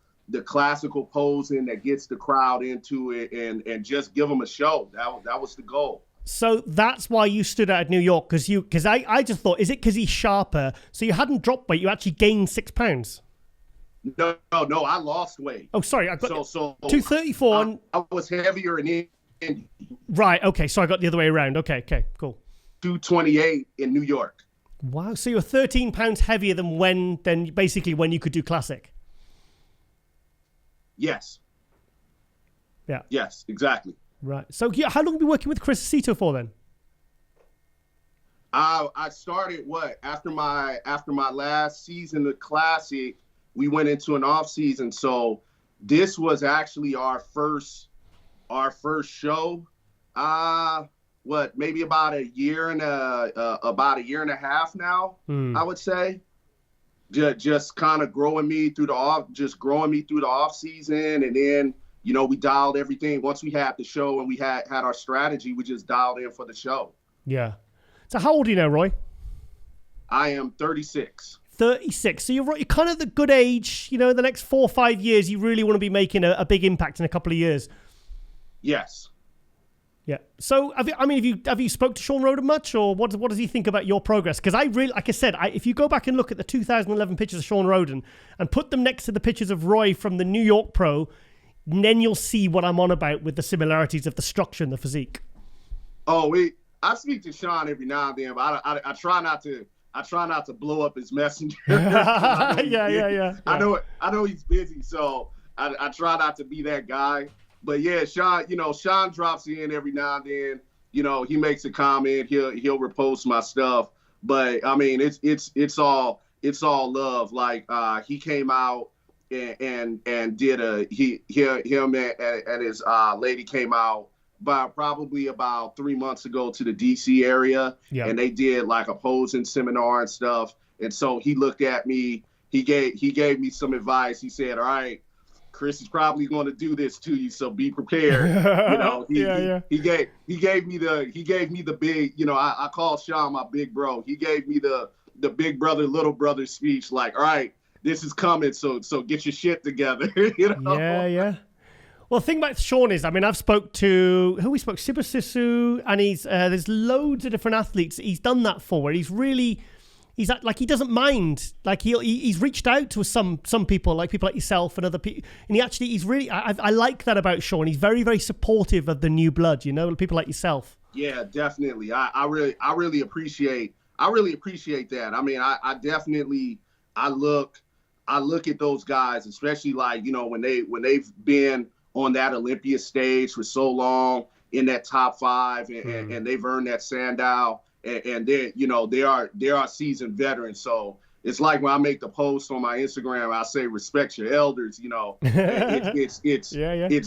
posing that gets the crowd into it, and just give them a show. That was the goal. So that's why you stood out at New York, because I just thought, is it because he's sharper? So you hadn't dropped weight, you actually gained 6 pounds. No, I lost weight. Oh, sorry, I got so 234. I was heavier in Indy. Right, okay, so I got the other way around. Okay, cool. 228 in New York. Wow, so you're 13 pounds heavier than basically when you could do classic. Yes. Yeah. Yes, exactly. Right. So how long have you been working with Chris Aceto for then? I started after my last season of Classic, we went into an off season. So this was actually our first show. Maybe about a year and a half now, I would say. Just kind of growing me through the off season, and then we dialed everything. Once we had the show and we had our strategy, we just dialed in for the show. Yeah. So how old are you now, Roy? I am 36. 36. So you're kind of the good age. The next 4 or 5 years, you really want to be making a big impact in a couple of years. Yes. Yeah. So, have you spoke to Sean Roden much, or what does he think about your progress? Because I really, like I said, if you go back and look at the 2011 pictures of Sean Roden and put them next to the pictures of Roy from the New York Pro, then you'll see what I'm on about with the similarities of the structure and the physique. Oh, I speak to Sean every now and then, but I try not to blow up his messenger. Yeah. I know he's busy, so I try not to be that guy. But yeah, Sean drops in every now and then. He makes a comment. He'll repost my stuff. But I mean, it's all love. Like he came out and did him and his lady came out probably about 3 months ago to the DC area, and they did like a posing seminar and stuff. And so he looked at me. He gave me some advice. He said, "All right, Chris is probably going to do this to you, so be prepared." He gave me the big, I call Sean my big bro. He gave me the big brother, little brother speech, like, "All right, this is coming, so get your shit together." Yeah. Well, the thing about Sean is, I've spoke to Siba Sisu, and there's loads of different athletes he's done that for, where he's like, he doesn't mind. Like he's reached out to some people, like people like yourself and other people, and he's really, I like that about Sean. He's very, very supportive of the new blood, people like yourself. Yeah, definitely. I really appreciate that. I mean, I definitely, I look at those guys, especially like, when they've been on that Olympia stage for so long, in that top 5, and they've earned that Sandow, and they are seasoned veterans. So it's like when I make the post on my Instagram, I say respect your elders. It's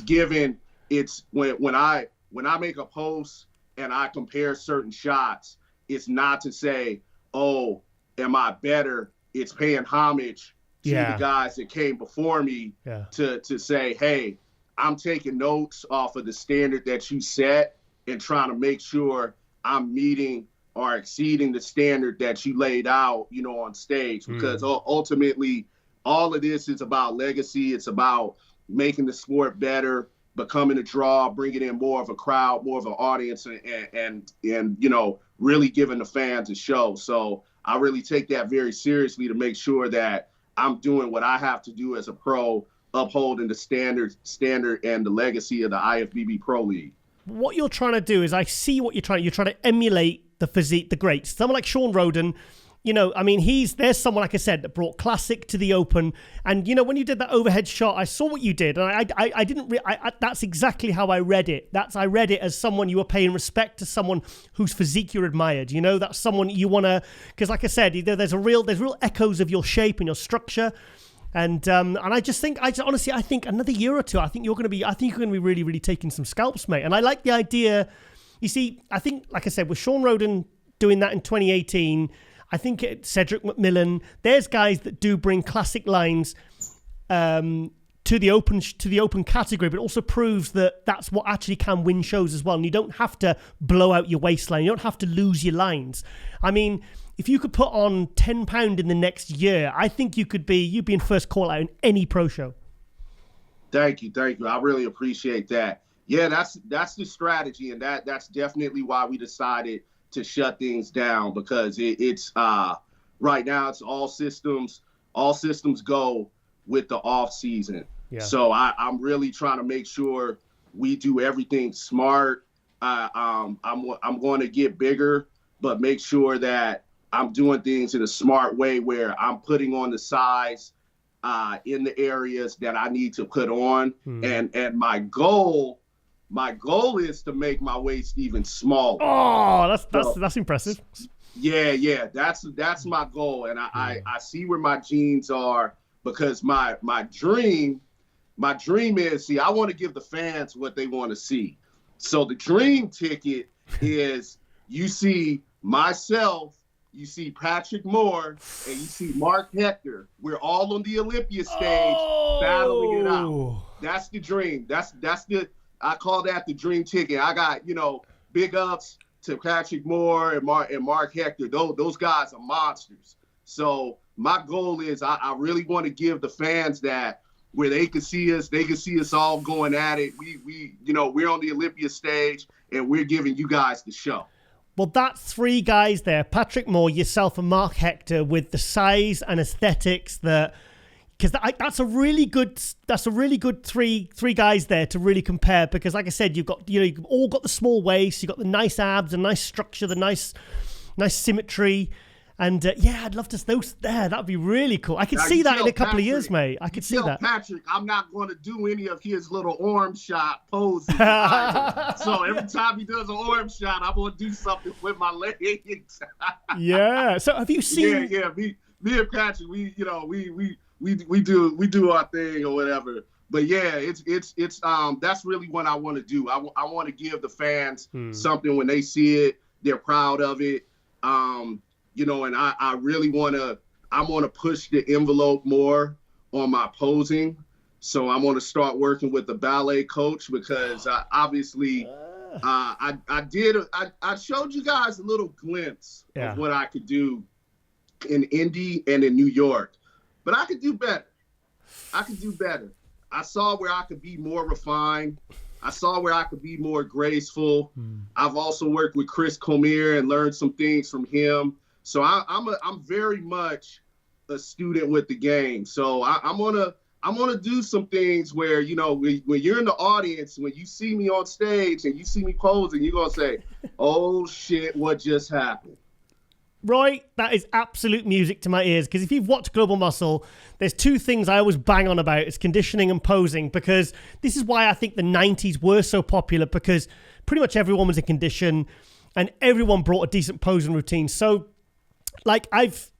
given. It's when I make a post and I compare certain shots, it's not to say, oh, am I better? It's paying homage to the guys that came before me to say, hey, I'm taking notes off of the standard that you set and trying to make sure I'm meeting or exceeding the standard that you laid out, on stage. Because ultimately, all of this is about legacy. It's about making the sport better, becoming a draw, bringing in more of a crowd, more of an audience, and really giving the fans a show. So I really take that very seriously to make sure that I'm doing what I have to do as a pro, upholding the standard and the legacy of the IFBB Pro League. What you're trying to do is, I see what you're trying to emulate the physique, the greats. Someone like Sean Roden, there's someone, like I said, that brought Classic to the Open. And, when you did that overhead shot, I saw what you did. And that's exactly how I read it. I read it as someone you were paying respect to, someone whose physique you admired. That's someone you want to, because like I said, there's real echoes of your shape and your structure. And I think another year or two, I think you're going to be really, really taking some scalps, mate. And I like the idea. You see, I think, like I said, with Sean Roden doing that in 2018, I think Cedric McMillan, there's guys that do bring classic lines to the open category, but it also proves that that's what actually can win shows as well. And you don't have to blow out your waistline. You don't have to lose your lines. I mean, if you could put on 10 pound in the next year, I think you'd be in first call out in any pro show. Thank you. I really appreciate that. Yeah, that's the strategy, and that's definitely why we decided to shut things down, because it's right now it's all systems go with the off season. Yeah. So I'm really trying to make sure we do everything smart. I'm going to get bigger, but make sure that I'm doing things in a smart way where I'm putting on the size in the areas that I need to put on. And my goal is to make my waist even smaller. Oh, that's impressive. Yeah, that's my goal. And I see where my genes are, because my dream is, I want to give the fans what they want to see. So the dream ticket is, you see myself, you see Patrick Moore, and you see Mark Hector. We're all on the Olympia stage battling it out. That's the dream. That's I call that the dream ticket. I got, big ups to Patrick Moore and Mark Hector. Those guys are monsters. So my goal is, I really want to give the fans that, where they can see us all going at it. We're on the Olympia stage, and we're giving you guys the show. Well, that's three guys there: Patrick Moore, yourself, and Mark Hector, with the size and aesthetics because that's a really good three guys there to really compare. Because, like I said, you've all got the small waist, you've got the nice abs, the nice structure, the nice symmetry. And I'd love to those there. That'd be really cool. I could see that in a couple of years, mate. I could see that. Patrick, I'm not going to do any of his little arm shot poses. So every time he does an arm shot, I'm going to do something with my legs. Yeah. So have you seen? Yeah. Me and Patrick, we do our thing or whatever. But yeah, it's that's really what I want to do. I want to give the fans something when they see it, they're proud of it. And I really want to push the envelope more on my posing. So I want to start working with the ballet coach, because obviously I showed you guys a little glimpse of what I could do in Indy and in New York, but I could do better. I saw where I could be more refined. I saw where I could be more graceful. I've also worked with Chris Comier and learned some things from him. So I'm very much a student with the game. So I'm gonna do some things where, when you're in the audience, when you see me on stage and you see me posing, you're gonna say, "Oh shit, what just happened?" Roy, that is absolute music to my ears, because if you've watched Global Muscle, there's two things I always bang on about. It's conditioning and posing, because this is why I think the 90s were so popular, because pretty much everyone was in condition and everyone brought a decent posing routine. So, like, I've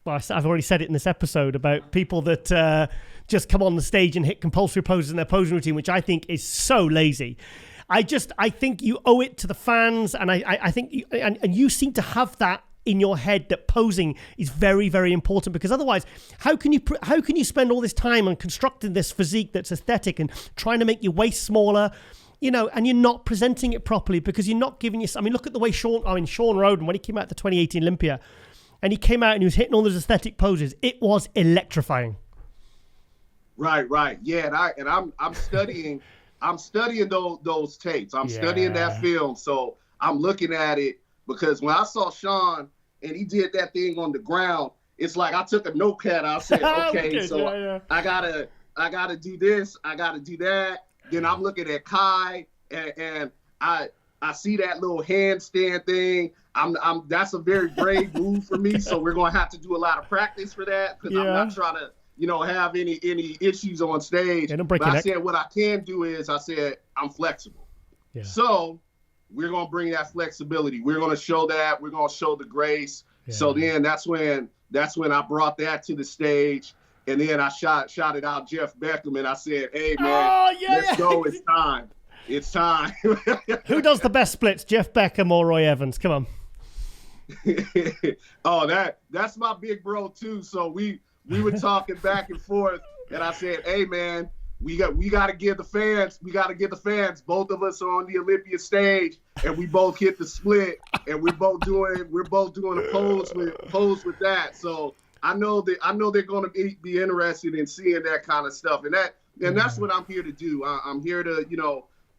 already said it in this episode about people that just come on the stage and hit compulsory poses in their posing routine, which I think is so lazy. I think you owe it to the fans, and I think you seem to have that in your head, that posing is very, very important, because otherwise, how can you spend all this time on constructing this physique that's aesthetic and trying to make your waist smaller, and you're not presenting it properly, because you're not giving yourself. I mean, look at the way Sean Roden, when he came out at the 2018 Olympia, and he came out and he was hitting all those aesthetic poses. It was electrifying. Right. Yeah, and I'm studying. I'm studying those tapes. I'm studying that film. So I'm looking at it, because when I saw Sean and he did that thing on the ground, it's like I took a notepad. I said, okay, I gotta do this. I gotta do that. Then I'm looking at Kai, and I see that little handstand thing. That's a very brave move for me. So we're gonna have to do a lot of practice for that, because I'm not trying to, have any issues on stage. But I said what I can do is, I said I'm flexible. Yeah. So we're gonna bring that flexibility. We're gonna show that. We're gonna show the grace. Yeah. So then that's when I brought that to the stage. And then I shot it out Jeff Beckham, and I said, "Hey man, let's go. It's time. It's time." Who does the best splits, Jeff Beckham or Roy Evans? Come on. Oh, that's my big bro too. So we were talking back and forth, and I said, "Hey man, we got to give the fans. We got to get the fans. Both of us are on the Olympia stage, and we both hit the split, and we're both doing a pose with that. So I know they're going to be interested in seeing that kind of stuff, and that's what I'm here to do. I'm here to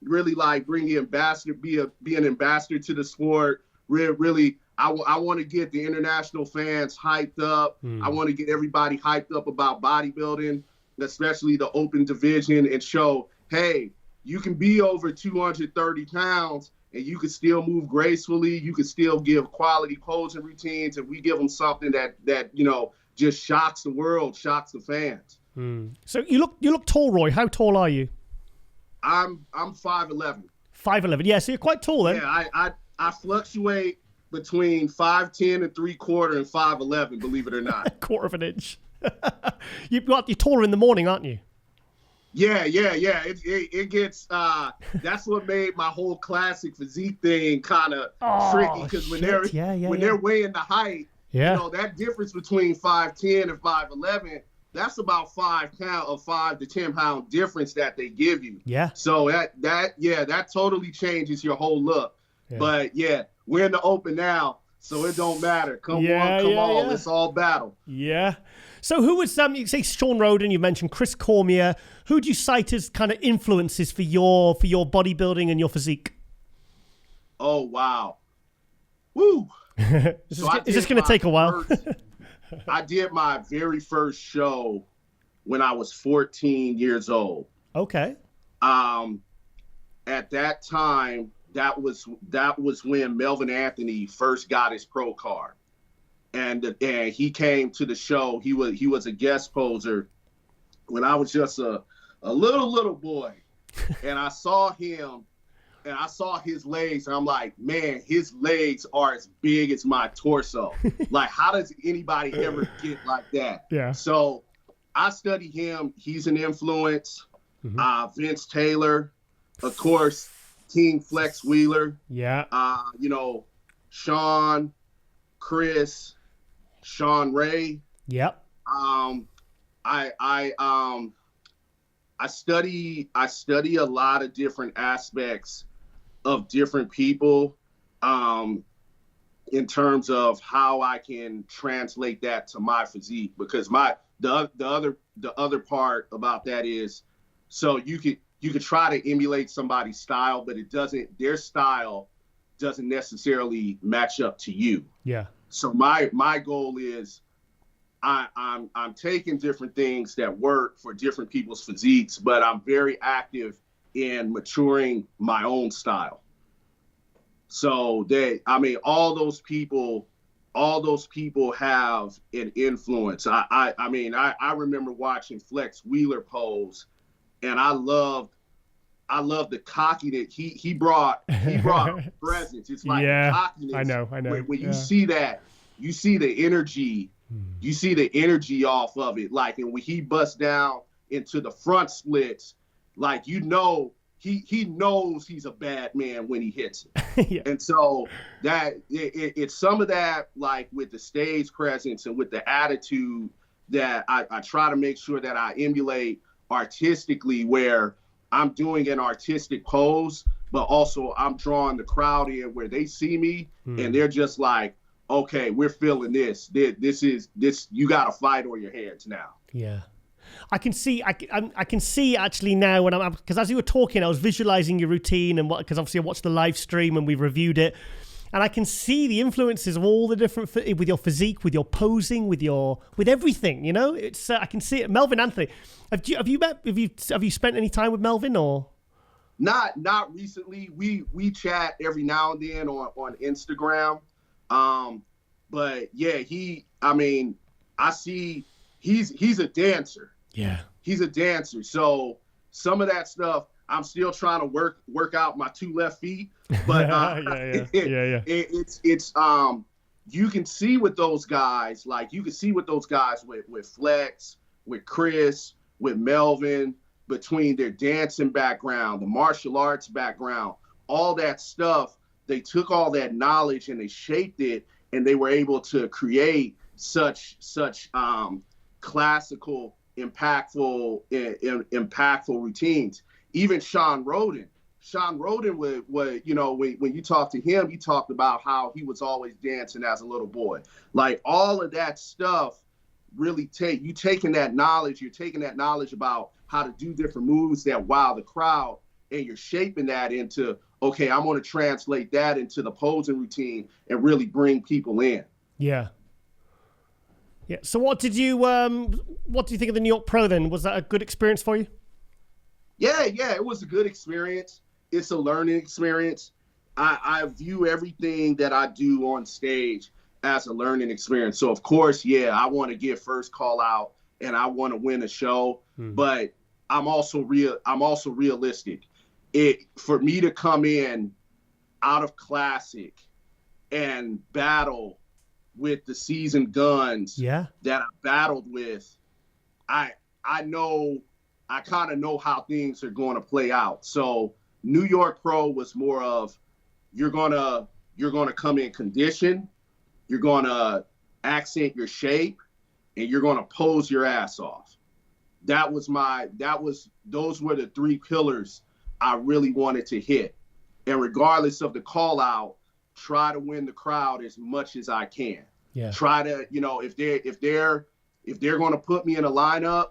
really like bring the ambassador, be an ambassador to the sport. Really, I want to get the international fans hyped up. I want to get everybody hyped up about bodybuilding, especially the open division, and show, hey, you can be over 230 pounds and you can still move gracefully. You can still give quality posing routines, and we give them something that just shocks the world, shocks the fans. So you look tall, Roy. How tall are you? I'm 5'11". 5'11". Yeah, so you're quite tall then. Yeah, I fluctuate between 5'10" and 3/4 and 5'11", believe it or not. A quarter of an inch. You're taller in the morning, aren't you? Yeah. It gets that's what made my whole classic physique thing kind of tricky, because when they're weighing the height, you know, that difference between 5'10" and 5'11", that's about 5 to 10 pound difference that they give you. Yeah. So that totally changes your whole look. Yeah. But yeah, we're in the open now, so it don't matter. Come on, it's all battle. Yeah. So who was you say Shawn Rhoden, you mentioned Chris Cormier. Who do you cite as kind of influences for your bodybuilding and your physique? Oh wow. Woo. Is this going to take a while? I did my very first show when I was 14 years old. Okay. At that time, that was when Melvin Anthony first got his pro card, and he came to the show. He was a guest poser when I was just a little boy, and I saw him. And I saw his legs, and I'm like, man, his legs are as big as my torso. Like, how does anybody ever get like that? Yeah. So I study him. He's an influence. Vince Taylor, of course, King Flex Wheeler. Yeah. You know, Sean, Chris, Sean Ray. Yep. I study a lot of different aspects of different people, in terms of how I can translate that to my physique, because the other part about that is, so you could try to emulate somebody's style, but their style doesn't necessarily match up to you. Yeah. So my goal is, I'm taking different things that work for different people's physiques, but I'm very active in maturing my own style. So all those people have an influence. I remember watching Flex Wheeler pose, and I loved the cockiness. He brought presence. It's like the cockiness. I know. When you see that, you see the energy. You see the energy off of it, like, and when he busts down into the front splits, like, you know, he knows he's a bad man when he hits it. Yeah. And so that it's some of that, like, with the stage presence and with the attitude that I try to make sure that I emulate artistically, where I'm doing an artistic pose, but also I'm drawing the crowd in where they see me and they're just like, okay, we're feeling this. This you got to fight on your hands now. Yeah. I can see actually now when because as you were talking, I was visualizing your routine, and because obviously I watched the live stream and we reviewed it, and I can see the influences of all the different, with your physique, with your posing, with everything, you know. It's I can see it. Melvin Anthony, have you spent any time with Melvin, or? Not recently. We chat every now and then on Instagram. But yeah, I see he's a dancer. Yeah. He's a dancer. So some of that stuff, I'm still trying to work out my 2 left feet, but it's you can see with those guys, like you can see with those guys with Flex, with Chris, with Melvin, between their dancing background, the martial arts background, all that stuff. They took all that knowledge and they shaped it, and they were able to create such classical, impactful routines. Even Shawn Rhoden would you know, when you talk to him, he talked about how he was always dancing as a little boy. Like, all of that stuff really you're taking that knowledge about how to do different moves that wow the crowd, and you're shaping that into, okay, I'm going to translate that into the posing routine and really bring people in. Yeah. Yeah. So what do you think of the New York Pro then? Was that a good experience for you? Yeah, it was a good experience. It's a learning experience. I view everything that I do on stage as a learning experience. So of course, yeah, I want to get first call out and I want to win a show, but I'm also realistic. For me to come in out of classic and battle with the seasoned guns that I battled with, I kind of know how things are going to play out. So New York Pro was more of, you're gonna come in condition, you're gonna accent your shape, and you're gonna pose your ass off. Those were the three pillars I really wanted to hit. And regardless of the call out, try to win the crowd as much as I can. Yeah. Try to, if they're gonna put me in a lineup,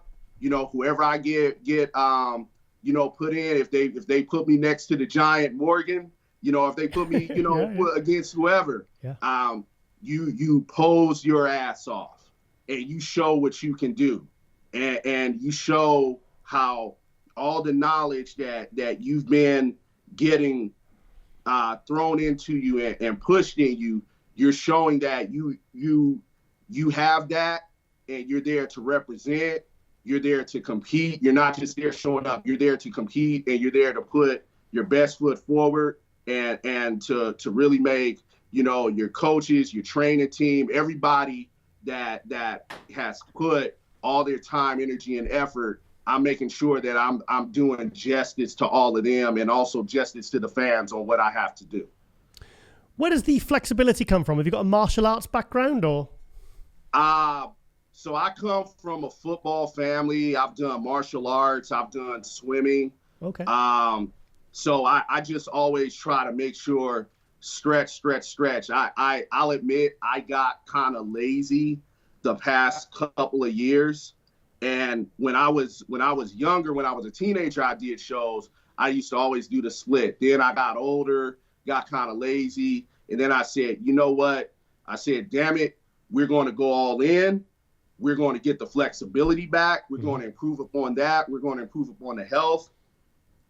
whoever I get put in, if they put me next to the Giant Morgan, if they put me, against whoever, you pose your ass off and you show what you can do. And you show how all the knowledge that you've been getting thrown into you and pushed in you, you're showing that you have that and you're there to represent, you're there to compete. You're not just there showing up, you're there to compete and you're there to put your best foot forward and to really make, your coaches, your training team, everybody that has put all their time, energy, and effort, I'm making sure that I'm doing justice to all of them and also justice to the fans on what I have to do. Where does the flexibility come from? Have you got a martial arts background or? So I come from a football family. I've done martial arts. I've done swimming. Okay. So I just always try to make sure stretch. I'll admit I got kind of lazy the past couple of years. And when I was younger, when I was a teenager, I did shows. I used to always do the split. Then I got older, got kind of lazy. And then I said, you know what? I said, damn it, we're going to go all in. We're going to get the flexibility back. We're going to improve upon that. We're going to improve upon the health.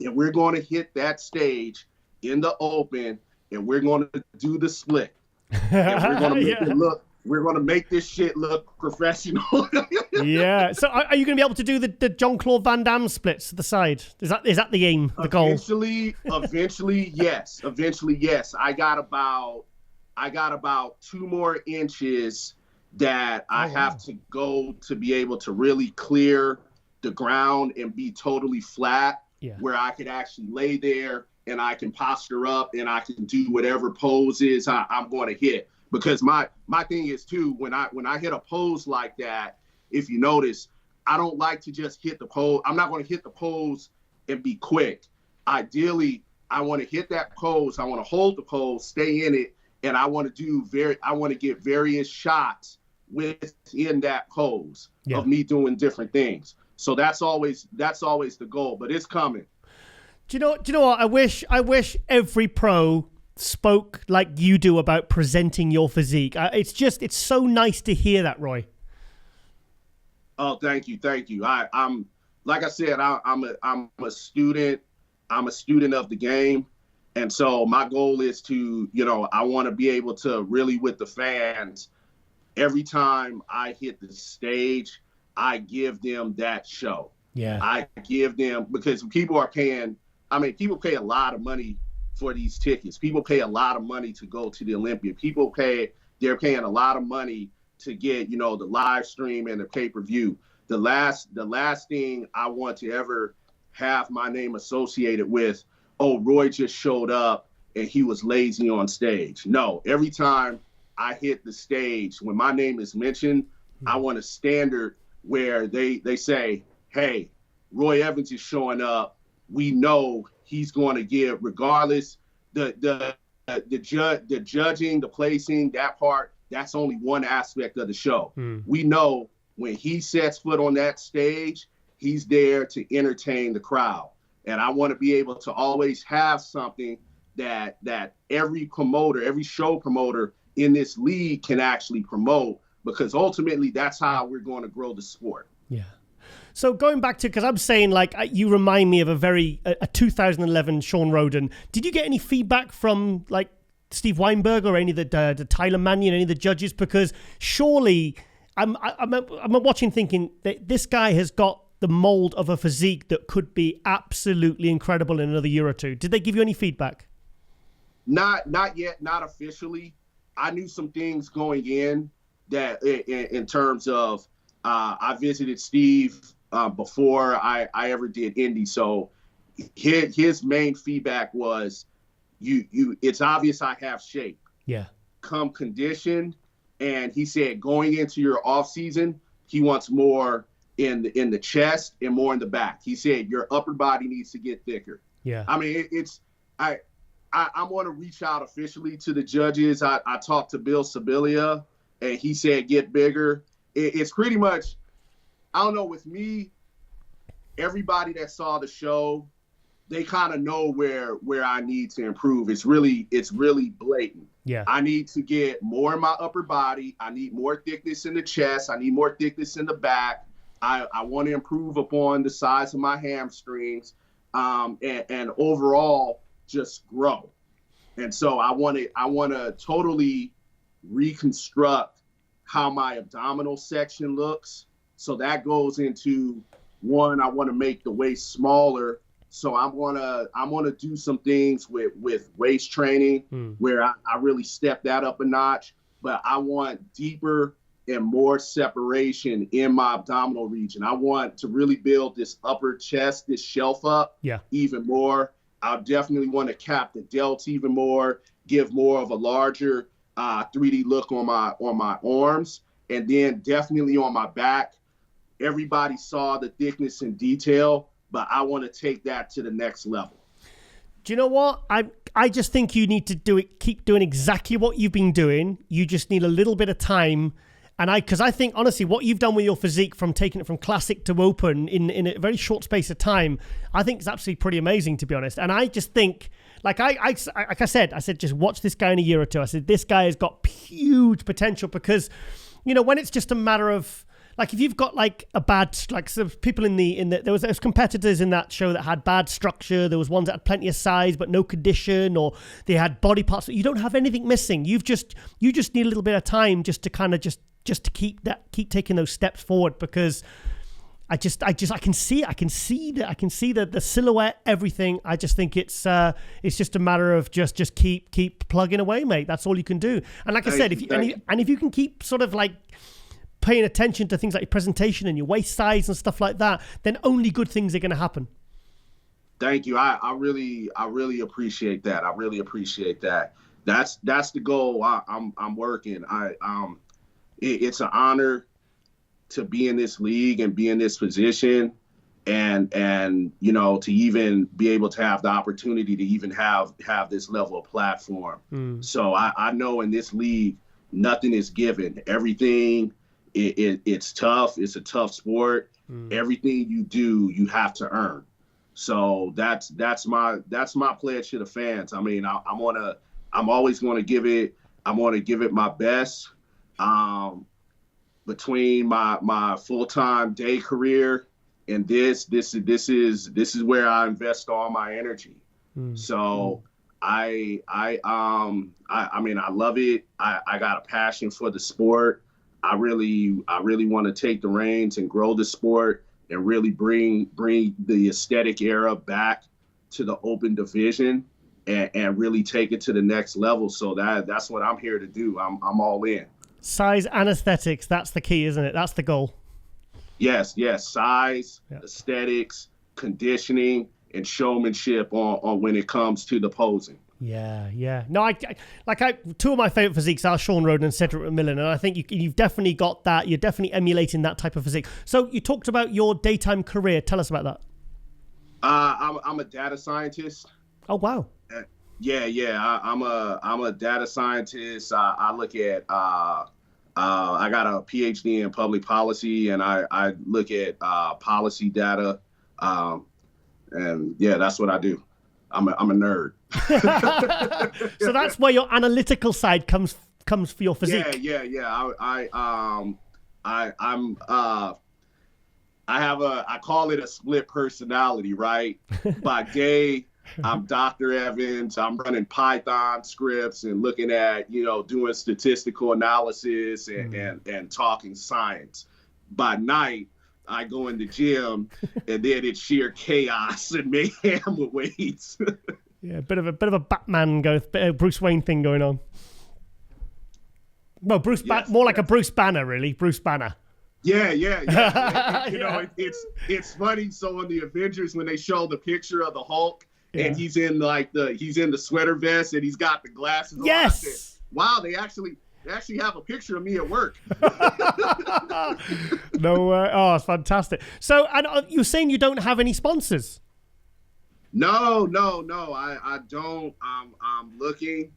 And we're going to hit that stage in the open, and we're going to do the split. And we're going to make it look. We're going to make this shit look professional. Yeah. So are you going to be able to do the Jean-Claude Van Damme splits to the side? Is that the aim, the goal? Eventually, yes. Eventually, yes. I got about 2 more inches that I have to go to be able to really clear the ground and be totally flat, where I could actually lay there and I can posture up and I can do whatever poses I'm going to hit. Because my thing is too, when I hit a pose like that, if you notice, I don't like to just hit the pose. I'm not going to hit the pose and be quick. Ideally, I want to hit that pose. I want to hold the pose, stay in it, and I want to get various shots within that pose of me doing different things. So that's always the goal, but it's coming. Do you know what? I wish every pro spoke like you do about presenting your physique. It's so nice to hear that, Roy. Oh, thank you. I'm like I said, I'm a student. I'm a student of the game, and so my goal is to, I want to be able to really with the fans. Every time I hit the stage, I give them that show. Yeah, I give them, because people are paying. I mean, people pay a lot of money for these tickets. People pay a lot of money to go to the Olympia. They're paying a lot of money to get, the live stream and the pay-per-view. The last thing I want to ever have my name associated with, oh, Roy just showed up and he was lazy on stage. No, every time I hit the stage, when my name is mentioned, I want a standard where they say, hey, Roy Evans is showing up. We know he's going to give, regardless, the judging, the placing, that part, that's only one aspect of the show. We know when he sets foot on that stage, he's there to entertain the crowd. And I want to be able to always have something that every promoter, every show promoter in this league can actually promote, because ultimately that's how we're going to grow the sport. Yeah. So going back to, because I'm saying, like, you remind me of a 2011 Sean Roden. Did you get any feedback from, like, Steve Weinberg or any of the Tyler Mannion, any of the judges? Because surely I'm watching thinking that this guy has got the mold of a physique that could be absolutely incredible in another year or two. Did they give you any feedback? Not yet, not officially. I knew some things going in that in terms of I visited Steve before I ever did Indy. So his main feedback was it's obvious I have shape. Yeah. Come conditioned. And he said going into your off season, he wants more in the chest and more in the back. He said your upper body needs to get thicker. Yeah. I mean, I want to reach out officially to the judges. I talked to Bill Sibilia, and he said get bigger. It's pretty much, I don't know, with me, everybody that saw the show, they kind of know where I need to improve. It's really blatant. Yeah. I need to get more in my upper body. I need more thickness in the chest. I need more thickness in the back. I want to improve upon the size of my hamstrings, and overall just grow. And so I want to totally reconstruct how my abdominal section looks. So that goes into one, I want to make the waist smaller. So I'm gonna do some things with waist training where I really step that up a notch. But I want deeper and more separation in my abdominal region. I want to really build this upper chest, this shelf up even more. I definitely want to cap the delts even more, give more of a larger 3D look on my arms, and then definitely on my back. Everybody saw the thickness and detail, but I want to take that to the next level. Do you know what? I just think you need to keep doing exactly what you've been doing. You just need a little bit of time. And because I think, honestly, what you've done with your physique from taking it from classic to open in a very short space of time, I think is absolutely pretty amazing, to be honest. And I just think, like I said, just watch this guy in a year or two. I said, this guy has got huge potential because, when it's just a matter of, like, if you've got like a bad, like, so people there was competitors in that show that had bad structure. There was ones that had plenty of size but no condition, or they had body parts. You don't have anything missing. You just need a little bit of time just to kind of just to keep taking those steps forward, because I can see the silhouette, everything. I just think it's just a matter of just keep plugging away, mate. That's all you can do. And like I said, if you can keep sort of like paying attention to things like your presentation and your waist size and stuff like that, then only good things are going to happen. Thank you. I really appreciate that. I really appreciate that. That's the goal. I'm working. It's an honor to be in this league and be in this position, and to even be able to have the opportunity to even have this level of platform. So I know in this league, nothing is given. Everything, it's tough. It's a tough sport. Everything you do, you have to earn. So that's my pledge to the fans. I mean, I'm always going to give it. I'm going to give it my best. Between my full-time day career and this is where I invest all my energy. So I mean, I love it. I got a passion for the sport. I really want to take the reins and grow the sport and really bring the aesthetic era back to the open division and really take it to the next level. So that's what I'm here to do. I'm all in. Size and aesthetics, that's the key, isn't it? That's the goal. Yes. Size, aesthetics, conditioning, and showmanship on when it comes to the posing. Yeah. No, two of my favorite physiques are Sean Roden and Cedric McMillan, and I think you've definitely got that. You're definitely emulating that type of physique. So you talked about your daytime career. Tell us about that. I'm a data scientist. Oh, wow. Yeah. I'm a data scientist. I look at I got a PhD in public policy, and I look at policy data, and yeah, that's what I do. I'm a nerd. So that's where your analytical side comes for your physique. Yeah. I call it a split personality, right? By day, I'm Dr. Evans. I'm running Python scripts and looking at, doing statistical analysis and talking science. By night, I go in the gym and then it's sheer chaos and mayhem with weights. Yeah, a bit of a Batman Bruce Wayne thing going on. Well, more like a Bruce Banner, really. Bruce Banner. Yeah. It's funny. So in the Avengers, when they show the picture of the Hulk and he's in the sweater vest and he's got the glasses on, I said, wow, they actually have a picture of me at work. No, it's fantastic. So, and you're saying you don't have any sponsors? No, I don't. I'm looking.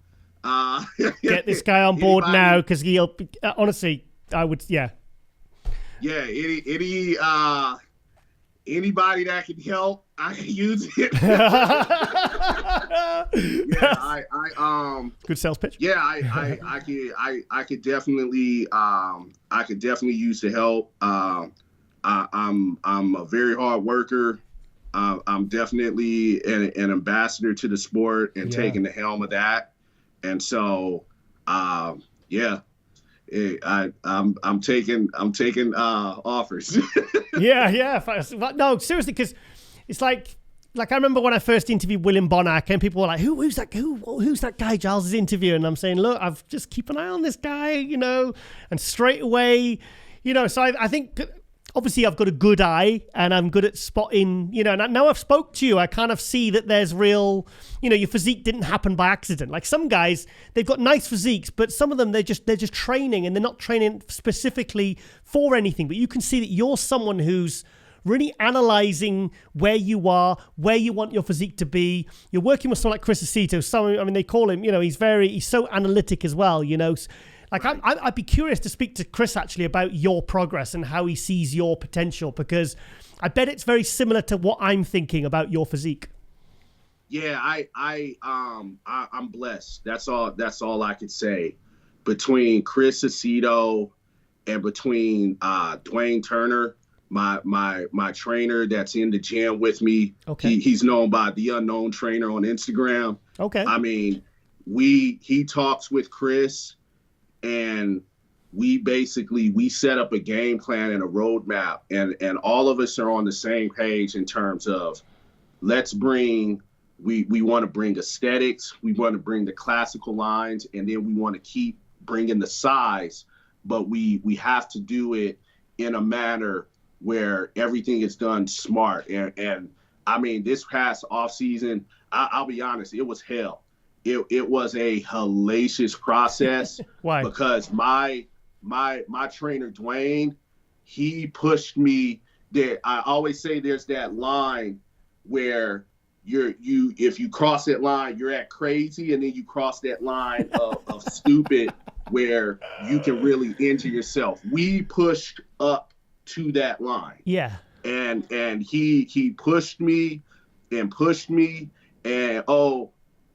Get this guy on board now, because he'll. Honestly, I would. Yeah. Yeah. Anybody that can help, I can use it. Good sales pitch. Yeah, I could definitely use the help. I'm a very hard worker. I'm definitely an ambassador to the sport and taking the helm of that. And so, I'm taking offers. Yeah. No, seriously, because it's like I remember when I first interviewed William Bonac, and people were like, "Who's that guy Giles is interviewing?" And I'm saying, "Look, I've just keep an eye on this guy, and straight away, So I think obviously I've got a good eye and I'm good at spotting, and now I've spoke to you, I kind of see that there's real, your physique didn't happen by accident. Like some guys, they've got nice physiques, but some of them, they're just training and they're not training specifically for anything. But you can see that you're someone who's really analyzing where you are, where you want your physique to be. You're working with someone like Chris Aceto. They call him, he's so analytic as well, Like I'd be curious to speak to Chris actually about your progress and how he sees your potential, because I bet it's very similar to what I'm thinking about your physique. Yeah, I'm blessed. That's all I could say. Between Chris Aceto and between Dwayne Turner, my trainer that's in the gym with me. Okay. He's known by The Unknown Trainer on Instagram. Okay. He talks with Chris. And we set up a game plan and a roadmap, and all of us are on the same page in terms of we want to bring aesthetics, we want to bring the classical lines, and then we want to keep bringing the size, but we have to do it in a manner where everything is done smart. And this past off season, I'll be honest, it was hell. It was a hellacious process. Why? Because my trainer Dwayne, he pushed me there. I always say there's that line where if you cross that line, you're at crazy, and then you cross that line of stupid where you can really injure yourself. We pushed up to that line. Yeah. And he pushed me and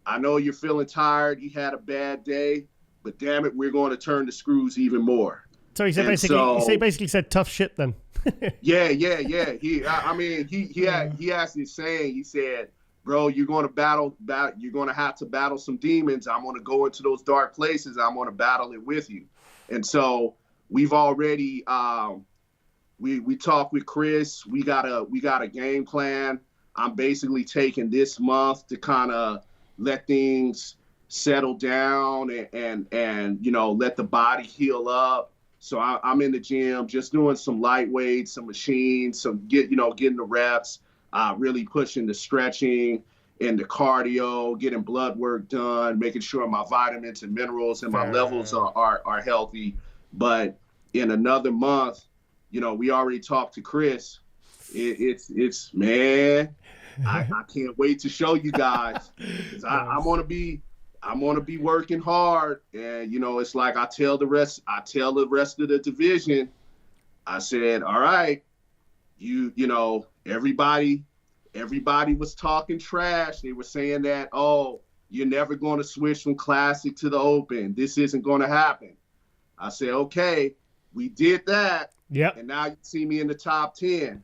I know you're feeling tired. You had a bad day, but damn it, we're going to turn the screws even more. So he said basically said tough shit then. Yeah. He has this saying. He said, "Bro, you're going to have to battle some demons. I'm going to go into those dark places. I'm going to battle it with you." And so we've already we talked with Chris. We got a game plan. I'm basically taking this month to kind of let things settle down and let the body heal up. So I'm in the gym just doing some light weights, some machines, getting the reps, really pushing the stretching and the cardio, getting blood work done, making sure my vitamins and minerals and my levels are healthy. But in another month, we already talked to Chris. It's man. I can't wait to show you guys. I'm gonna be working hard, and it's like I tell the rest of the division. I said, all right, everybody was talking trash. They were saying that, oh, you're never going to switch from classic to the open. This isn't going to happen. I said, okay, we did that. Yep. And now you see me in the top 10.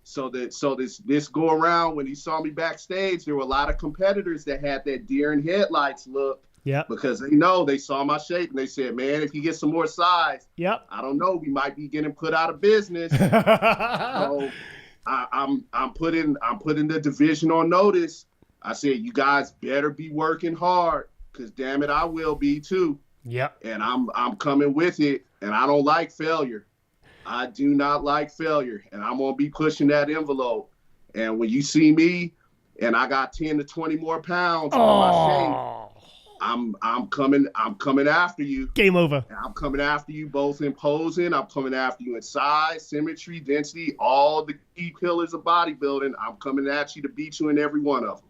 So this go around, when he saw me backstage, there were a lot of competitors that had that deer in headlights look. Yeah. Because they saw my shape and they said, man, if he gets some more size, I don't know, we might be getting put out of business. So I'm putting the division on notice. I said, you guys better be working hard, because damn it, I will be too. Yep. And I'm coming with it, and I don't like failure. I do not like failure, and I'm gonna be pushing that envelope. And when you see me, and I got 10 to 20 more pounds on my shape, I'm coming after you. Game over. And I'm coming after you both in posing. I'm coming after you in size, symmetry, density, all the key pillars of bodybuilding. I'm coming at you to beat you in every one of them.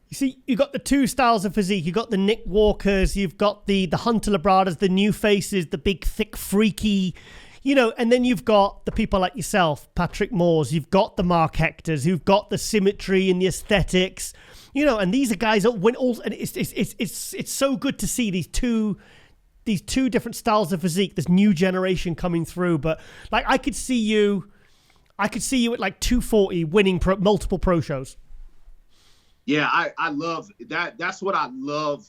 You see, you got the two styles of physique. You got the Nick Walkers, you've got the Hunter Labradas, the new faces, the big, thick, freaky, and then you've got the people like yourself, Patrick Moores. You've got the Mark Hectors, who've got the symmetry and the aesthetics, and these are guys that win all. And it's so good to see these two different styles of physique, this new generation coming through. But like, I could see you at like 240 winning multiple pro shows. Yeah, I love that. That's what I love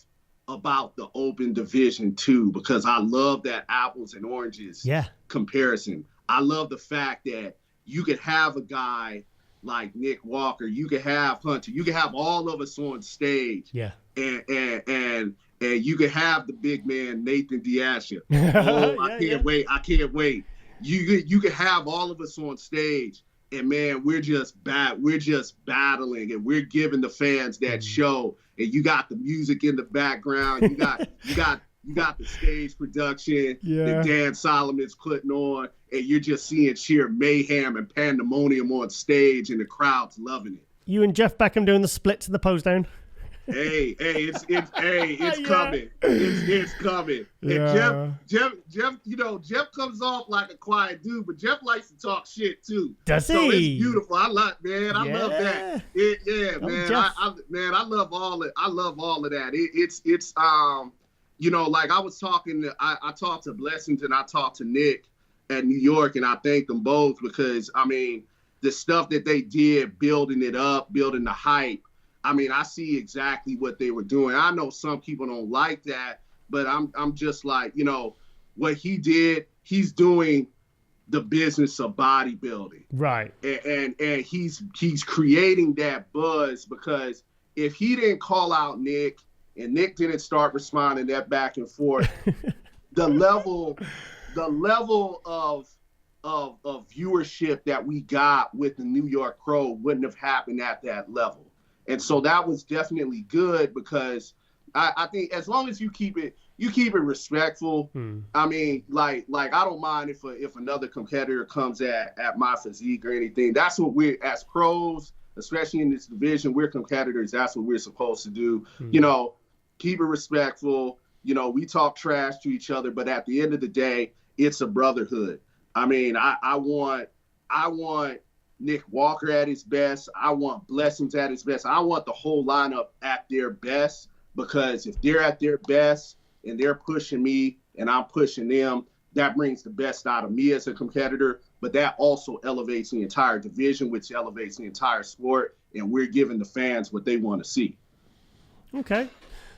about the open division too, because I love that apples and oranges comparison. I love the fact that you could have a guy like Nick Walker, you could have Hunter, you could have all of us on stage. Yeah. And you could have the big man Nathan Diasha. I can't wait. You could have all of us on stage. And man, we're just battling, and we're giving the fans that show. And you got the music in the background. You got the stage production that Dan Solomon's putting on, and you're just seeing sheer mayhem and pandemonium on stage, and the crowd's loving it. You and Jeff Beckham doing the splits in the pose down. It's coming. It's coming. Yeah. And Jeff comes off like a quiet dude, but Jeff likes to talk shit too. Does he? So it's beautiful. I love that. I love all it. I love all of that. It's like I was talking to, I talked to Blessings and I talked to Nick at New York, and I thank them both because the stuff that they did, building it up, building the hype. I see exactly what they were doing. I know some people don't like that, but I'm just like, what he did, he's doing the business of bodybuilding. Right. And he's creating that buzz, because if he didn't call out Nick and Nick didn't start responding that back and forth, the level of viewership that we got with the New York Pro wouldn't have happened at that level. And so that was definitely good, because I think as long as you keep it respectful. I don't mind if another competitor comes at my physique or anything. That's what we're, as pros, especially in this division, we're competitors. That's what we're supposed to do. Keep it respectful. We talk trash to each other, but at the end of the day, it's a brotherhood. I want Nick Walker at his best. I want Blessings at his best. I want the whole lineup at their best, because if they're at their best and they're pushing me and I'm pushing them, that brings the best out of me as a competitor, but that also elevates the entire division, which elevates the entire sport, and we're giving the fans what they want to see. Okay.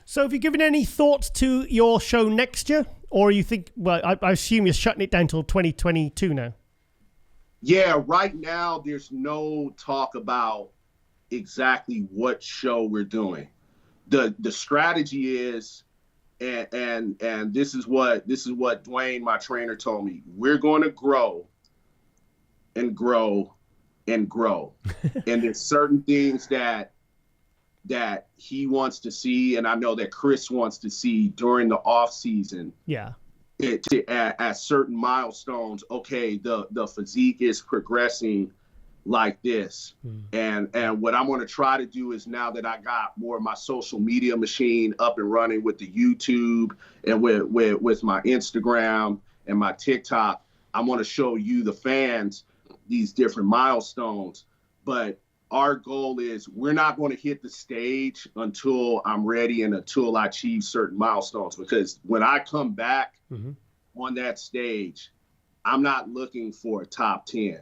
So have you given any thoughts to your show next year? Or you think, well, I assume you're shutting it down till 2022 now? Yeah, right now there's no talk about exactly what show we're doing. The strategy is, and this is what Dwayne, my trainer, told me. We're going to grow and grow and grow. And there's certain things that he wants to see, and I know that Chris wants to see during the off season. Yeah. At certain milestones, okay, the physique is progressing like this. And what I'm going to try to do is, now that I got more of my social media machine up and running with the YouTube and with my Instagram and my TikTok, I'm going to show you, the fans, these different milestones. But our goal is, we're not going to hit the stage until I'm ready and until I achieve certain milestones. Because when I come back on that stage, I'm not looking for a top 10.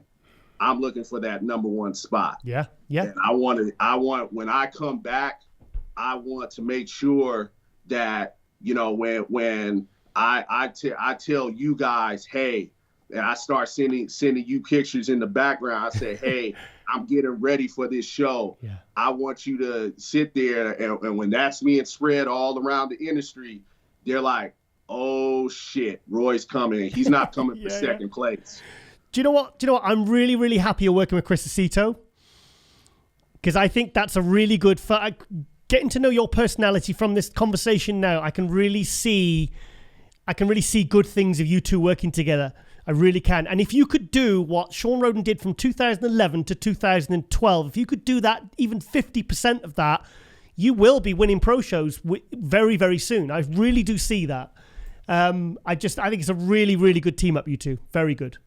I'm looking for that number one spot. Yeah. And I want when I come back, I want to make sure that, you know, when I tell you guys, hey, and I start sending you pictures in the background, I say, hey, I'm getting ready for this show. Yeah. I want you to sit there, and when that's being spread all around the industry, they're like, oh shit, Roy's coming. He's not coming for second place. Do you know what? I'm really, really happy you're working with Chris Aceto, because I think that's a really good getting to know your personality from this conversation now. I can really see good things of you two working together. I really can. And if you could do what Sean Roden did from 2011 to 2012, if you could do that, even 50% of that, you will be winning pro shows very, very soon. I really do see that. I think it's a really, really good team up, you two. Very good.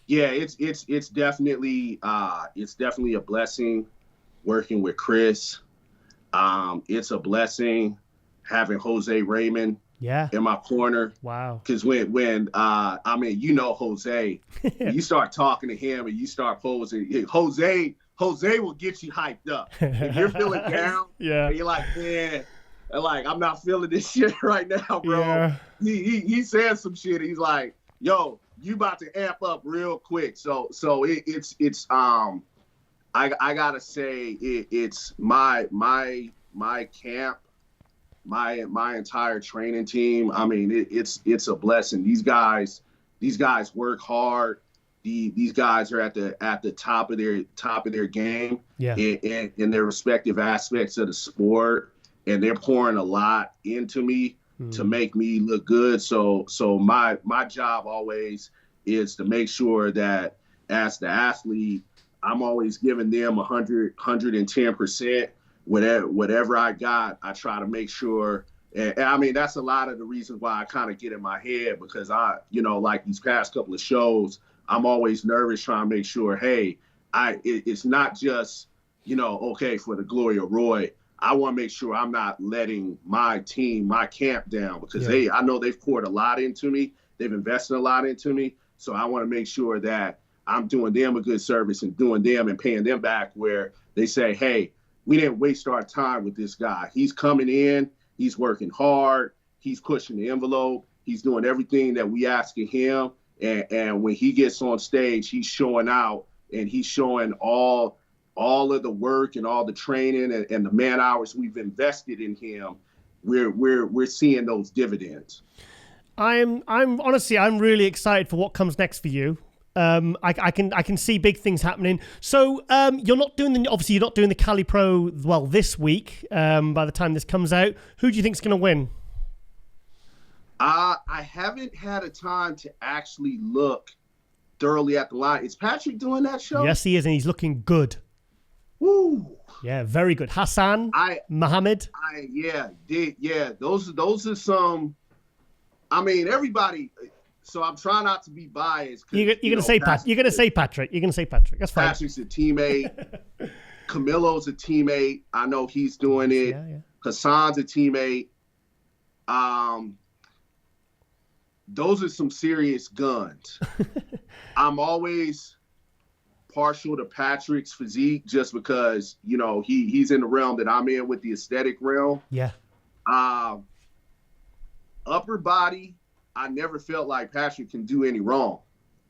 Yeah, it's definitely a blessing working with Chris. It's a blessing having Jose Raymond in my corner. Wow. Because when you know Jose, you start talking to him and you start posing, Jose will get you hyped up. If you're feeling down, and you're like, man, like, I'm not feeling this shit right now, bro. Yeah. He said some shit. He's like, yo, you about to amp up real quick. So it's I gotta say it's my camp, my entire training team. I mean, it's a blessing. These guys work hard. These guys are at the top of their game in their respective aspects of the sport, and they're pouring a lot into me to make me look good. So my job always is to make sure that as the athlete, I'm always giving them 110%. Whatever I got, I try to make sure. And I mean, that's a lot of the reasons why I kind of get in my head, because like these past couple of shows, I'm always nervous trying to make sure, hey, it's not just, okay, for the glory of Roy. I want to make sure I'm not letting my team, my camp down, because I know they've poured a lot into me. They've invested a lot into me. So I want to make sure that I'm doing them a good service and doing them and paying them back, where they say, hey, we didn't waste our time with this guy. He's coming in, he's working hard, he's pushing the envelope, he's doing everything that we ask of him. And when he gets on stage, he's showing out, and he's showing all of the work and all the training and the man hours we've invested in him. We're seeing those dividends. I'm honestly, I'm really excited for what comes next for you. I can see big things happening. So you're not doing the Cali Pro this week. By the time this comes out, who do you think is going to win? I haven't had a time to actually look thoroughly at the line. Is Patrick doing that show? Yes, he is, and he's looking good. Woo! Yeah, very good. Hassan, Mohammed. Those are some. I mean, everybody. So I'm trying not to be biased. You're going to say Patrick. You're going to say Patrick. That's fine. Patrick's a teammate. Camilo's a teammate. I know he's doing it. Yeah. Hassan's a teammate. Those are some serious guns. I'm always partial to Patrick's physique just because, he's in the realm that I'm in with the aesthetic realm. Yeah. Upper body, I never felt like Patrick can do any wrong.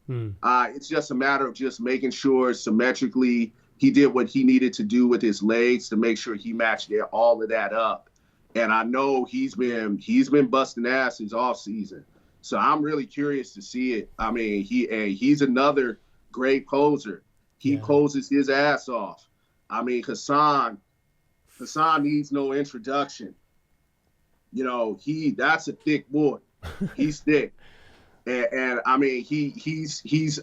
It's just a matter of just making sure symmetrically he did what he needed to do with his legs to make sure he matched all of that up. And I know he's been busting ass his off season. So I'm really curious to see it. I mean, he's another great poser. He poses his ass off. I mean, Hassan needs no introduction. That's a thick boy. He's thick. And I mean, he's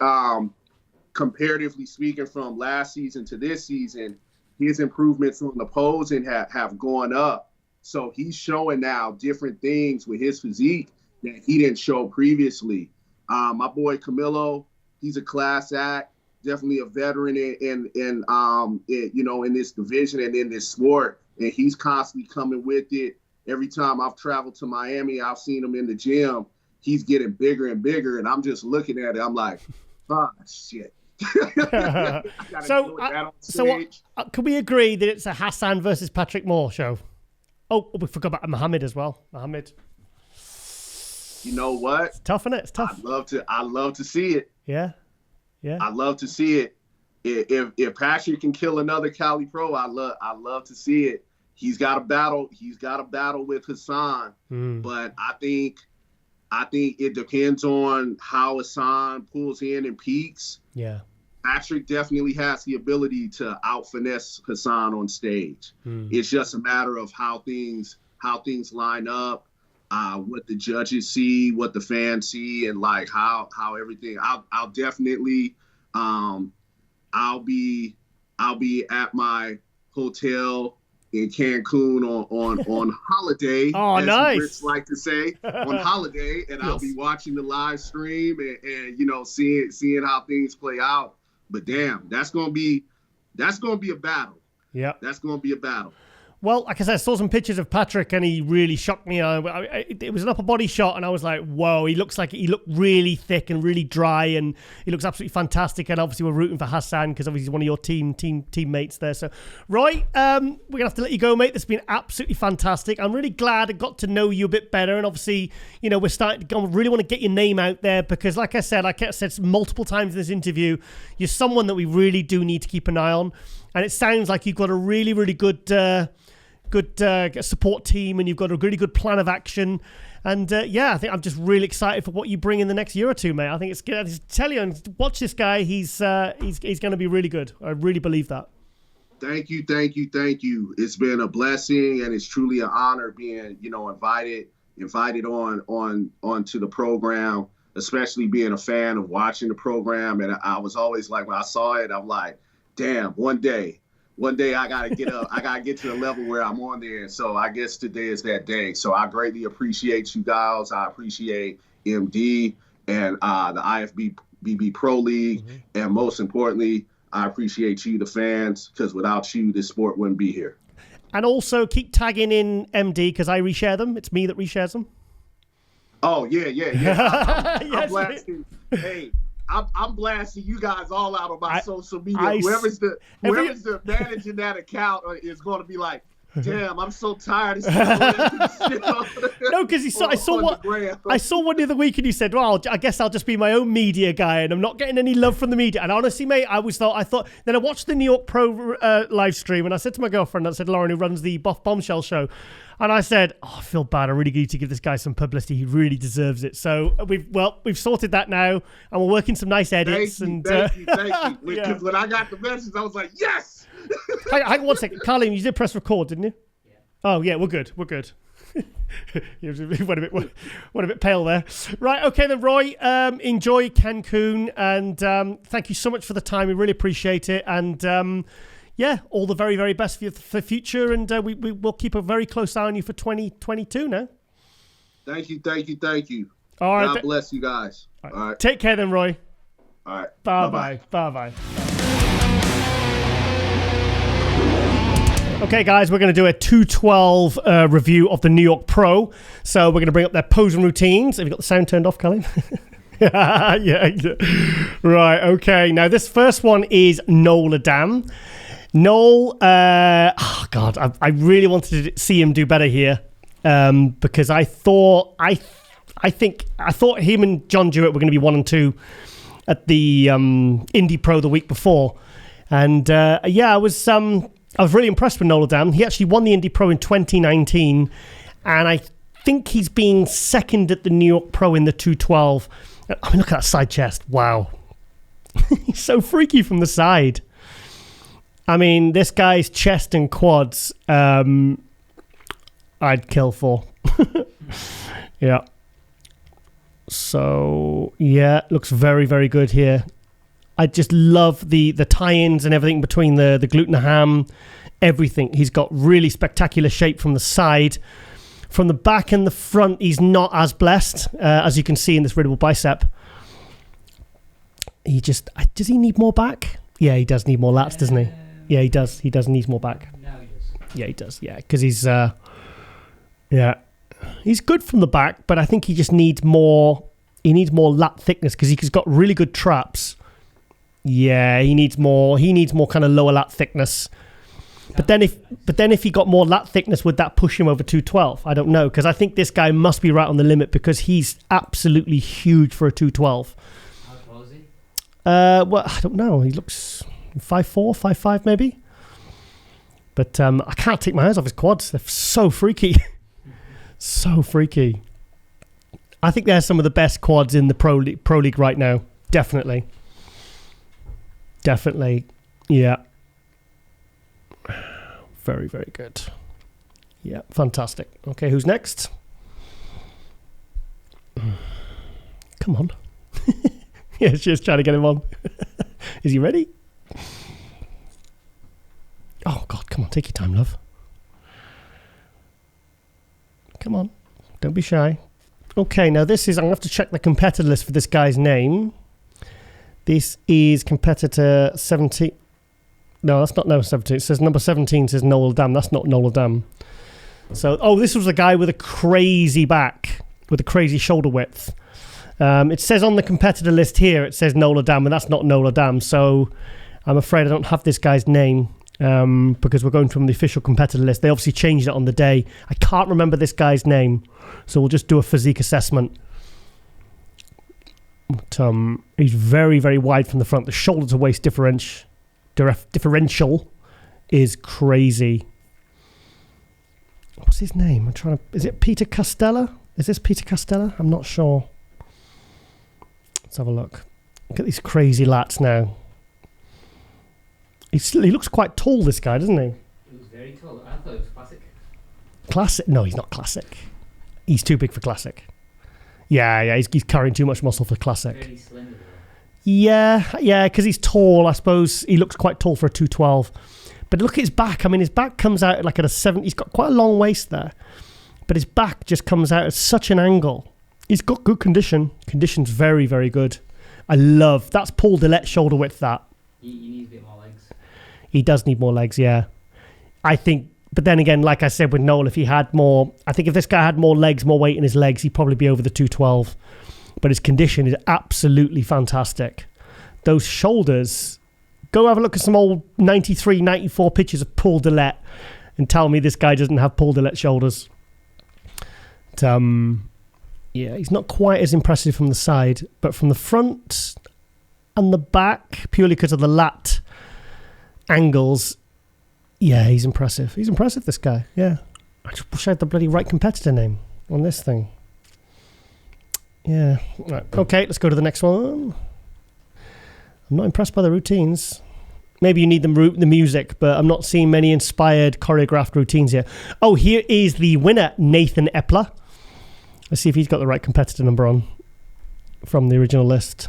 comparatively speaking, from last season to this season, his improvements on the posing have gone up. So he's showing now different things with his physique that he didn't show previously. My boy Camilo, he's a class act, definitely a veteran in this division and in this sport, and he's constantly coming with it. Every time I've traveled to Miami, I've seen him in the gym. He's getting bigger and bigger, and I'm just looking at it. I'm like, oh, shit. So can we agree that it's a Hassan versus Patrick Moore show? Oh, we forgot about Mohammed as well. Mohammed. You know what? It's tough, isn't it? It's tough. I love to see it. Yeah. I love to see it. If Patrick can kill another Cali Pro, I love to see it. He's got a battle. He's got a battle with Hassan, but I think it depends on how Hassan pulls in and peaks. Yeah. Patrick definitely has the ability to out-finesse Hassan on stage. It's just a matter of how things line up, what the judges see, what the fans see, and like how everything. I'll definitely I'll be at my hotel in Cancun on holiday. Oh, as nice. Brits like to say, on holiday, and I'll be watching the live stream and seeing how things play out. But damn, that's gonna be a battle. Yeah, that's gonna be a battle. Well, like I said, I saw some pictures of Patrick, and he really shocked me. It was an upper body shot, and I was like, "Whoa!" He looked really thick and really dry, and he looks absolutely fantastic. And obviously, we're rooting for Hassan because obviously he's one of your teammates there. So, Roy, we're gonna have to let you go, mate. This has been absolutely fantastic. I'm really glad I got to know you a bit better, and obviously, we're starting to go. I really want to get your name out there because, like I said multiple times in this interview, you're someone that we really do need to keep an eye on, and it sounds like you've got a really, really good support team, and you've got a really good plan of action. And I think I'm just really excited for what you bring in the next year or two, mate. I think it's good. I just tell you, and watch this guy. He's going to be really good. I really believe that. Thank you. It's been a blessing, and it's truly an honor being, invited on to the program, especially being a fan of watching the program. And I was always like, when I saw it, I'm like, damn, one day I gotta get up. I gotta get to the level where I'm on there. So I guess today is that day. So I greatly appreciate you guys. I appreciate MD and the IFBB Pro League, and most importantly, I appreciate you, the fans, because without you, this sport wouldn't be here. And also keep tagging in MD because I reshare them. It's me that reshares them. Oh yeah. I'm blasting. Hey. I'm blasting you guys all out on my social media. Whoever's the managing that account is going to be like, damn, I'm so tired of No, because I saw one the other week, and you said, well, I guess I'll just be my own media guy, and I'm not getting any love from the media. And honestly, mate, I thought. Then I watched the New York Pro live stream, and I said to my girlfriend, I said, Lauren, who runs the Buff Bombshell show, and I said, I feel bad. I really need to give this guy some publicity. He really deserves it. So we've sorted that now, and we're working some nice edits. Thank you. Because when I got the message, I was like, yes. Hang on 1 second. Carlene, you did press record, didn't you? Yeah. Oh, yeah, we're good. You went a bit pale there. Right, okay then, Roy. Enjoy Cancun, and thank you so much for the time. We really appreciate it. And all the very, very best for the future. And we'll keep a very close eye on you for 2022 now. Thank you. All right. God bless you guys. All right. Take care then, Roy. All right. Bye-bye. Okay, guys, we're going to do a 212 review of the New York Pro. So we're going to bring up their posing routines. Have you got the sound turned off, Colin? Yeah. Right, okay. Now, this first one is Noel Adam. Noel, I really wanted to see him do better here because I thought him and John Jewett were going to be 1 and 2 at the Indy Pro the week before. And I was really impressed with Noel Adam. He actually won the Indy Pro in 2019, and I think he's been second at the New York Pro in the 212. I mean, look at that side chest. Wow. He's so freaky from the side. I mean, this guy's chest and quads, I'd kill for. Yeah. So, looks very, very good here. I just love the tie-ins and everything between the glute and the ham, everything. He's got really spectacular shape from the side. From the back and the front, he's not as blessed, as you can see in this riddable bicep. Does he need more back? Yeah, he does need more lats, doesn't he? Yeah, he does. He does need more back. No, he does. Yeah, he does. Yeah, because he's he's good from the back, but I think he just needs more. He needs more lat thickness because he's got really good traps. Yeah, he needs more kind of lower lat thickness. But then if he got more lat thickness, would that push him over 212? I don't know, because I think this guy must be right on the limit because he's absolutely huge for a 212. How tall is he? Well, I don't know. He looks 5'4", 5'5", maybe. But I can't take my eyes off his quads. They're so freaky. So freaky. I think they're some of the best quads in the Pro League right now. Definitely. Yeah. Very, very good. Yeah, fantastic. Okay, who's next? Come on. Yeah, she's trying to get him on. Is he ready? Oh, God, come on. Take your time, love. Come on. Don't be shy. Okay, now this is... I'm going to have to check the competitor list for this guy's name. This is competitor 17... No, that's not number 17. It says number 17 says Noel Dam. That's not Noel Dam. So, this was a guy with a crazy back, with a crazy shoulder width. It says on the competitor list here, it says Noel Dam, and that's not Noel Dam. So, I'm afraid I don't have this guy's name because we're going from the official competitor list. They obviously changed it on the day. I can't remember this guy's name, so we'll just do a physique assessment. But, he's very, very wide from the front. The shoulder to waist differential is crazy. What's his name? Is it Peter Costella? Is this Peter Costella? I'm not sure. Let's have a look. Look at these crazy lats now. He looks quite tall, this guy, doesn't he? He looks very tall. I thought it was classic. Classic? No, he's not classic. He's too big for classic. Yeah, he's carrying too much muscle for classic. Very slender. Yeah, because he's tall. I suppose he looks quite tall for a 212. But look at his back. I mean, his back comes out like at a 7. He's got quite a long waist there. But his back just comes out at such an angle. He's got good condition. Condition's very, very good. That's Paul Dillette shoulder width, that. He needs a bit more legs. He does need more legs, yeah. I think, but then again, like I said with Noel, if this guy had more legs, more weight in his legs, he'd probably be over the 212. But his condition is absolutely fantastic. Those shoulders, go have a look at some old 93, 94 pictures of Paul Dillette and tell me this guy doesn't have Paul Dillette shoulders. But, yeah, he's not quite as impressive from the side, but from the front and the back, purely because of the lat angles, yeah, he's impressive. He's impressive, this guy, yeah. I just wish I had the bloody right competitor name on this thing. Yeah. Right. Okay, let's go to the next one. I'm not impressed by the routines. Maybe you need the music, but I'm not seeing many inspired, choreographed routines here. Oh, here is the winner, Nathan Epler. Let's see if he's got the right competitor number on from the original list.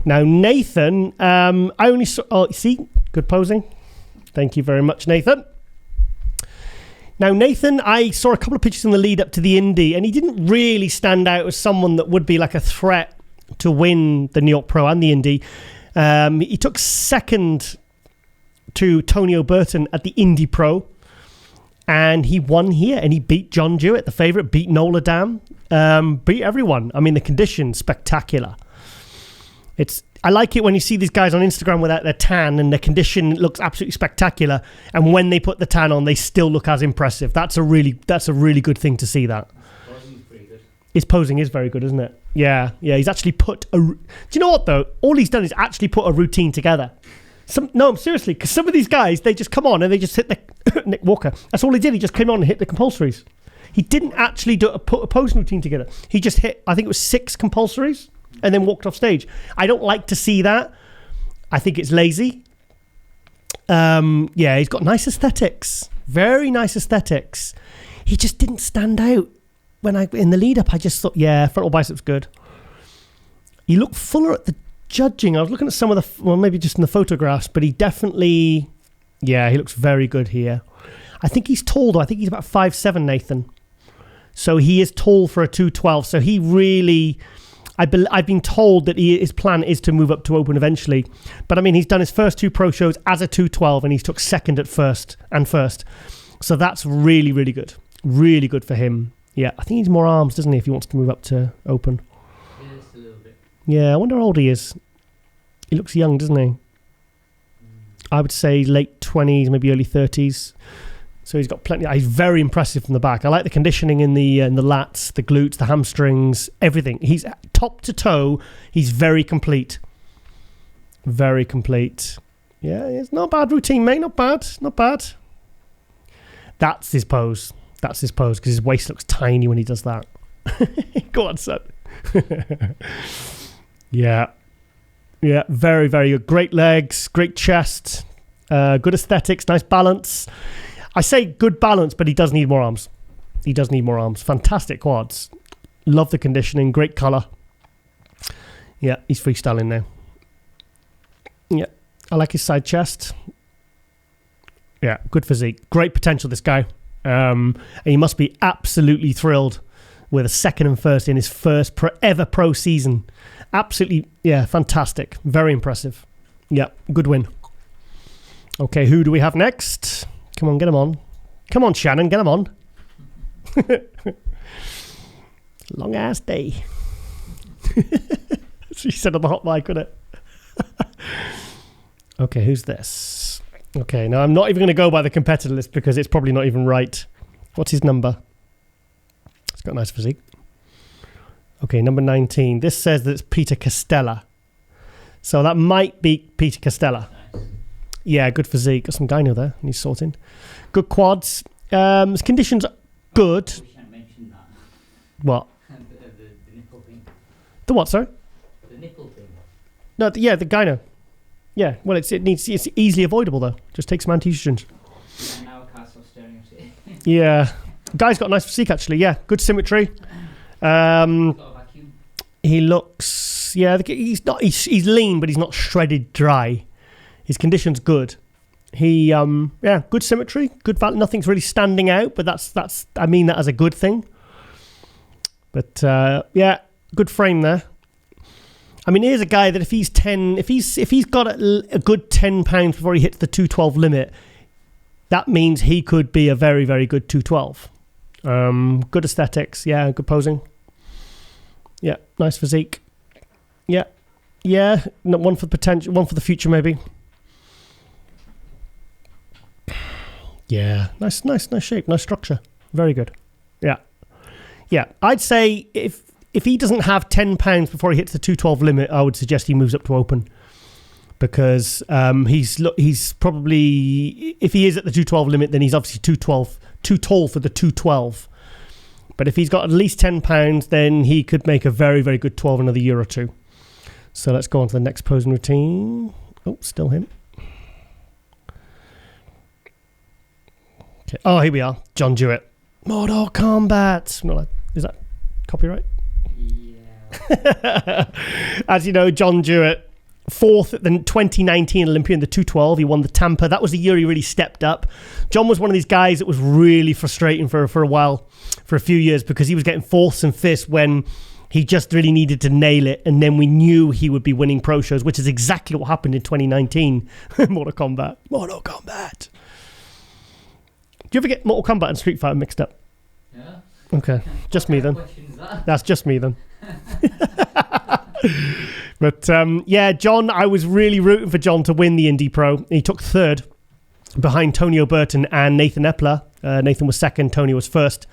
Now, Nathan, I only saw... Oh, see? Good posing. Thank you very much, Nathan. Now, Nathan, I saw a couple of pictures in the lead up to the Indy, and he didn't really stand out as someone that would be like a threat to win the New York Pro and the Indy. He took second to Tony O'Burton at the Indy Pro, and he won here, and he beat John Jewett, the favourite, beat Noel Dam, beat everyone. I mean, the condition's spectacular. I like it when you see these guys on Instagram without their tan and their condition looks absolutely spectacular, and when they put the tan on, they still look as impressive. That's a really good thing to see. That Posing's pretty good. His posing is very good, isn't it? Yeah. He's actually put do you know what though? All he's done is actually put a routine together. No, seriously, because some of these guys, they just come on and they just hit the Nick Walker. That's all he did. He just came on and hit the compulsories. He didn't actually put a posing routine together. He just hit, I think it was 6 compulsories, and then walked off stage. I don't like to see that. I think it's lazy. He's got nice aesthetics. Very nice aesthetics. He just didn't stand out. In the lead up, I just thought, frontal biceps good. He looked fuller at the judging. I was looking at some of maybe just in the photographs, but he definitely, he looks very good here. I think he's tall though. I think he's about 5'7", Nathan. So he is tall for a 212. So he really... I've been told that his plan is to move up to open eventually. But I mean, he's done his first 2 pro shows as a 212 and he's took second at first. So that's really, really good. Really good for him. Yeah, I think he needs more arms, doesn't he, if he wants to move up to open. Yeah, just a little bit. Yeah, I wonder how old he is. He looks young, doesn't he? I would say late 20s, maybe early 30s. So he's got plenty. He's very impressive from the back. I like the conditioning in the lats, the glutes, the hamstrings, everything. He's top to toe. He's very complete. Very complete. Yeah, it's not a bad routine, mate. Not bad. Not bad. That's his pose. That's his pose because his waist looks tiny when he does that. Go on, son. Yeah. Yeah, very, very good. Great legs, great chest, good aesthetics, nice balance. I say good balance, but he does need more arms. He does need more arms. Fantastic quads. Love the conditioning. Great colour. Yeah, he's freestyling now. Yeah, I like his side chest. Yeah, good physique. Great potential, this guy. And he must be absolutely thrilled with a second and first in his first ever pro season. Absolutely, yeah, fantastic. Very impressive. Yeah, good win. Okay, who do we have next? Come on, get him on. Come on, Shannon, get him on. Long ass day. She said on the hot mic, wasn't it? Okay, who's this? Okay, now I'm not even going to go by the competitor list because it's probably not even right. What's his number? He's got a nice physique. Okay, number 19. This says that it's Peter Costella. So that might be Peter Costella. Nice. Yeah, good physique. Got some gyno there. He's sorting. Good quads. His conditions good. We can't mention that. What? The nipple thing. The what, sorry? The nipple thing. No, the gyno. Yeah, well, it's easily avoidable, though. Just take some anti-estrogens. And now I can't stop staring at it. Yeah. Guy's got a nice physique, actually. Yeah, good symmetry. Got a vacuum. He looks, yeah, he's lean, but he's not shredded dry. His condition's good. He, yeah, good symmetry, good value. Nothing's really standing out, but that's I mean that as a good thing. But yeah, good frame there. I mean, here's a guy that if he's got a good 10 pounds before he hits the 212 limit, that means he could be a very, very good 212. Good aesthetics, yeah, good posing. Yeah, nice physique. Yeah, yeah, one for the potential, one for the future, maybe. Yeah, nice shape, nice structure, very good. Yeah, yeah. I'd say if he doesn't have 10 pounds before he hits the 212 limit, I would suggest he moves up to open because he's probably, if he is at the 212 limit, then he's obviously too tall for the 212. But if he's got at least 10 pounds, then he could make a very, very good 12 another year or two. So let's go on to the next posing routine. Oh, still him. Okay. Oh, here we are. John Jewett. Mortal Kombat. Is that copyright? Yeah. As you know, John Jewett, fourth at the 2019 Olympia in the 212. He won the Tampa. That was the year he really stepped up. John was one of these guys that was really frustrating for a while, for a few years, because he was getting fourths and fifths when he just really needed to nail it. And then we knew he would be winning pro shows, which is exactly what happened in 2019. Mortal Kombat. Do you ever get Mortal Kombat and Street Fighter mixed up? Yeah. Okay, just me then. That? That's just me then. But yeah, John, I was really rooting for John to win the Indy Pro. He took third behind Tony O'Burton and Nathan Epler. Nathan was second, Tony was first.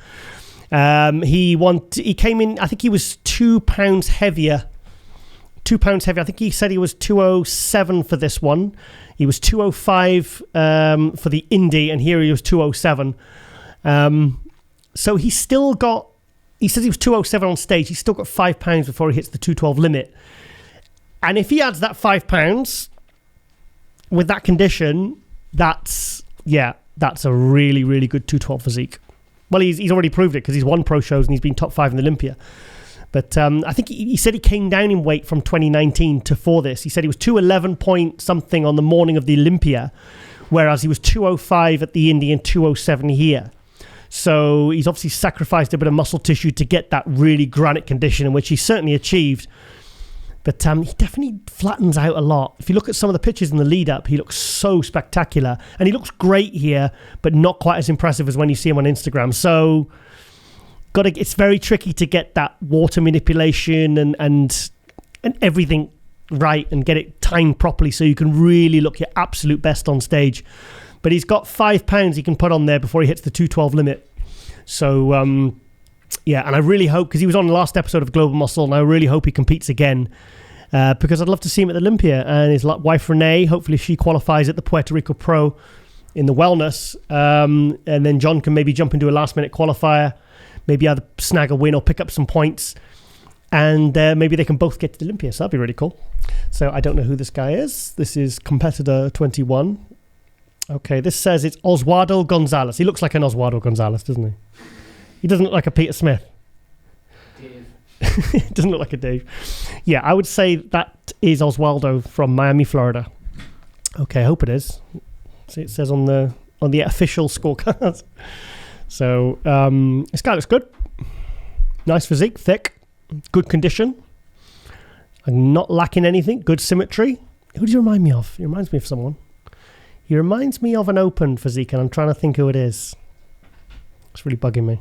He came in, I think he was 2 pounds heavier. 2 pounds heavier. I think he said he was 207 for this one. He was 205 for the Indy, and here he was 207. So he still got, he says he was 207 on stage. He's still got 5 pounds before he hits the 212 limit. And if he adds that 5 pounds with that condition, that's a really, really good 212 physique. Well, he's already proved it because he's won pro shows and he's been top 5 in the Olympia. But I think he said he came down in weight from 2019 to for this. He said he was 211 point something on the morning of the Olympia, whereas he was 205 at the Indy and 207 here. So he's obviously sacrificed a bit of muscle tissue to get that really granite condition, in which he certainly achieved. But he definitely flattens out a lot. If you look at some of the pictures in the lead-up, he looks so spectacular. And he looks great here, but not quite as impressive as when you see him on Instagram. So it's very tricky to get that water manipulation and everything right and get it timed properly so you can really look your absolute best on stage. But he's got 5 pounds he can put on there before he hits the 212 limit. So, yeah, and I really hope, because he was on the last episode of Global Muscle, and I really hope he competes again, because I'd love to see him at the Olympia. And his wife, Renee, hopefully she qualifies at the Puerto Rico Pro in the wellness. And then John can maybe jump into a last-minute qualifier, maybe either snag a win or pick up some points. And maybe they can both get to the Olympia, so that'd be really cool. So I don't know who this guy is. This is competitor 21. Okay, this says it's Oswaldo Gonzalez. He looks like an Oswaldo Gonzalez, doesn't he? He doesn't look like a Peter Smith. Dave. He doesn't look like a Dave. Yeah, I would say that is Oswaldo from Miami, Florida. Okay, I hope it is. See, it says on the official scorecard. So this guy looks good. Nice physique, thick, good condition. I'm not lacking anything. Good symmetry. Who does he remind me of? He reminds me of someone. He reminds me of an open physique, and I'm trying to think who it is. It's really bugging me.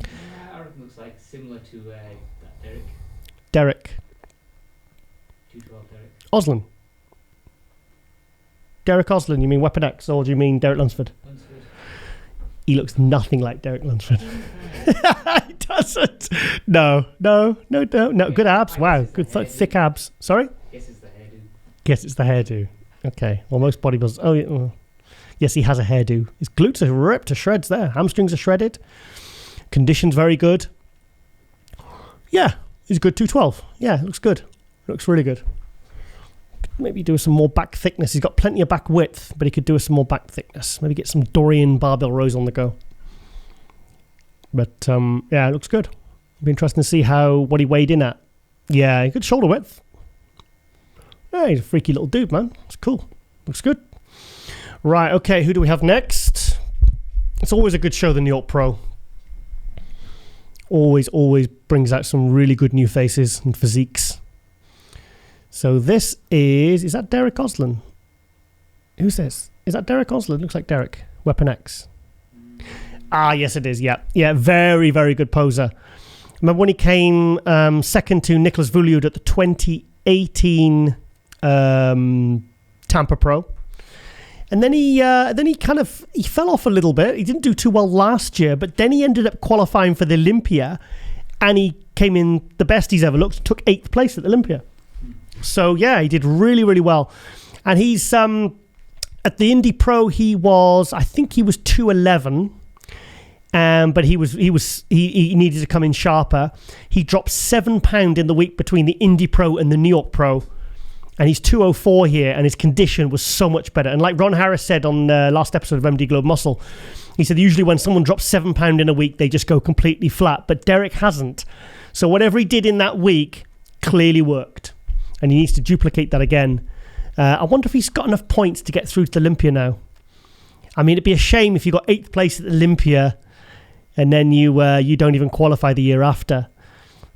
Yeah, I reckon it looks like similar to that Derek. Derek. 212 Derek. Oslan. Derek Oslan, you mean Weapon X, or do you mean Derek Lunsford? Lunsford. He looks nothing like Derek Lunsford. He doesn't. No. Good abs. Wow, good thick abs. Sorry? Guess it's the hairdo. Guess it's the hairdo. Okay. Well, most bodybuilders. Oh, yeah. Well, yes, he has a hairdo. His glutes are ripped to shreds there. Hamstrings are shredded. Condition's very good. Yeah, he's a good 212. Yeah, looks good. Looks really good. Maybe do some more back thickness. He's got plenty of back width, but he could do with some more back thickness. Maybe get some Dorian barbell rows on the go. But yeah, it looks good. It'll be interesting to see what he weighed in at. Yeah, good shoulder width. Yeah, he's a freaky little dude, man. It's cool. Looks good. Right, okay, who do we have next? It's always a good show, the New York Pro. Always brings out some really good new faces and physiques. So this is that Derek Oslan? Who's this? Is that Derek Oslan? Looks like Derek. Weapon X. Ah, yes it is, yeah. Yeah, very, very good poser. Remember when he came second to Nicholas Vuliud at the 2018 Tampa Pro? And then he fell off a little bit. He didn't do too well last year, but then he ended up qualifying for the Olympia, and he came in the best he's ever looked, took 8th place at the Olympia. So yeah, he did really, really well. And he's at the Indy Pro, I think he was 211. But he needed to come in sharper. He dropped 7 pounds in the week between the Indy Pro and the New York Pro. And he's 204 here, and his condition was so much better. And like Ron Harris said on the last episode of MD Globe Muscle, he said usually when someone drops 7 pounds in a week, they just go completely flat. But Derek hasn't. So whatever he did in that week clearly worked. And he needs to duplicate that again. I wonder if he's got enough points to get through to Olympia now. I mean, it'd be a shame if you got 8th place at Olympia and then you don't even qualify the year after.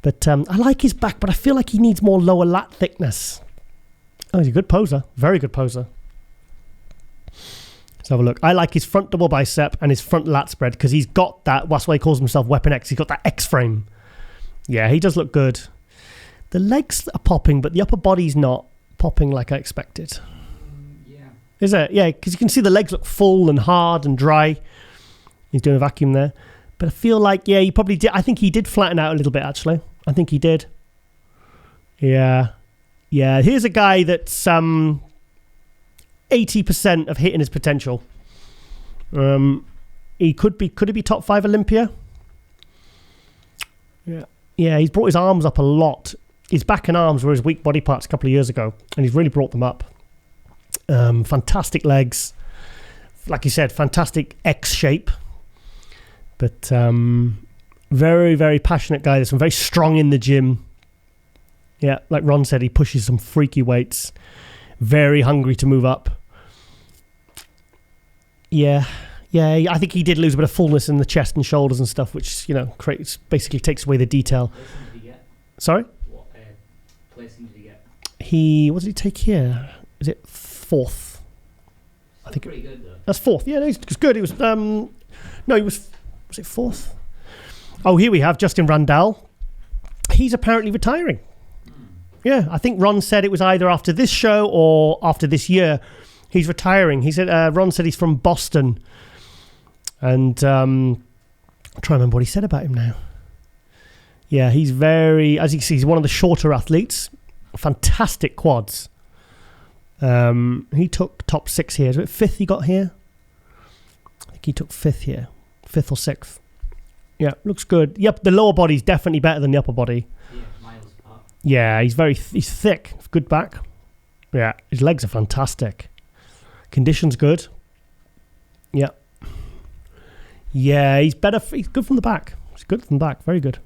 But I like his back, but I feel like he needs more lower lat thickness. Oh, he's a good poser. Very good poser. Let's have a look. I like his front double bicep and his front lat spread because he's got that. That's why he calls himself Weapon X. He's got that X frame. Yeah, he does look good. The legs are popping, but the upper body's not popping like I expected. Yeah. Is it? Yeah, because you can see the legs look full and hard and dry. He's doing a vacuum there. But I feel like, yeah, he probably did. I think he did flatten out a little bit, actually. I think he did. Yeah. Yeah, here's a guy that's 80% of hitting his potential. He could he be top 5 Olympia? Yeah. Yeah, he's brought his arms up a lot. His back and arms were his weak body parts a couple of years ago, and he's really brought them up. Fantastic legs. Like you said, fantastic X shape. But very, very passionate guy. That's very strong in the gym. Yeah, like Ron said, he pushes some freaky weights. Very hungry to move up. Yeah, I think he did lose a bit of fullness in the chest and shoulders and stuff, which, basically takes away the detail. Placing did he get? Sorry? What placing did he get? What did he take here? Is it 4th? I think pretty good though. That's 4th. Yeah, no, he's good. He was he was it 4th? Oh, here we have Justin Randall. He's apparently retiring. Yeah, I think Ron said it was either after this show or after this year. He's retiring. He said Ron said he's from Boston. And I'm trying to remember what he said about him now. Yeah, he's very, as you can see, he's one of the shorter athletes. Fantastic quads. He took top 6 here. Is it 5th he got here? I think he took 5th here. 5th or 6th. Yeah, looks good. Yep, the lower body's definitely better than the upper body. Yeah, miles apart. Yeah, he's thick. Good back. Yeah, his legs are fantastic. Condition's good. Yeah. Yeah, he's better. He's good from the back. He's good from the back. Very good.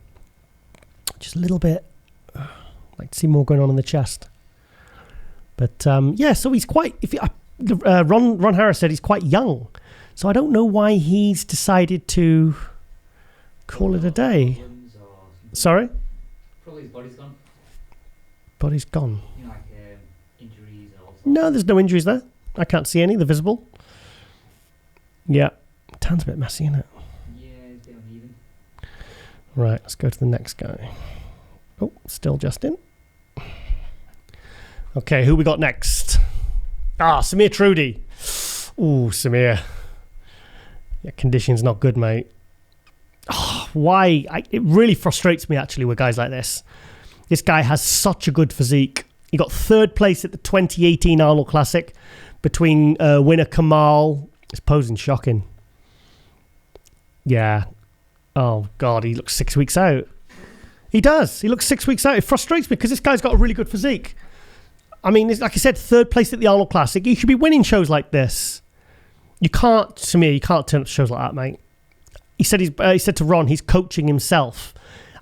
Just a little bit. I'd like to see more going on in the chest. But yeah, so he's quite. Ron Harris said he's quite young, so I don't know why he's decided to call it a day. Sorry. Probably his body's gone. Body's gone. You know, like injuries or. No, there's no injuries there. I can't see any. They're visible. Yeah. Tan's a bit messy, isn't it? Yeah, it's a bit uneven. Right, let's go to the next guy. Oh, still Justin. Okay, who we got next? Samir Trudy. Ooh, Samir. Yeah, condition's not good, mate. Why? It really frustrates me, actually, with guys like this. This guy has such a good physique. He got 3rd place at the 2018 Arnold Classic between winner Kamal. His posing shocking. Yeah. Oh, God, he looks 6 weeks out. He does. He looks 6 weeks out. It frustrates me because this guy's got a really good physique. I mean, like I said, 3rd place at the Arnold Classic. You should be winning shows like this. You can't, Samir, you can't turn up shows like that, mate. He said to Ron, he's coaching himself.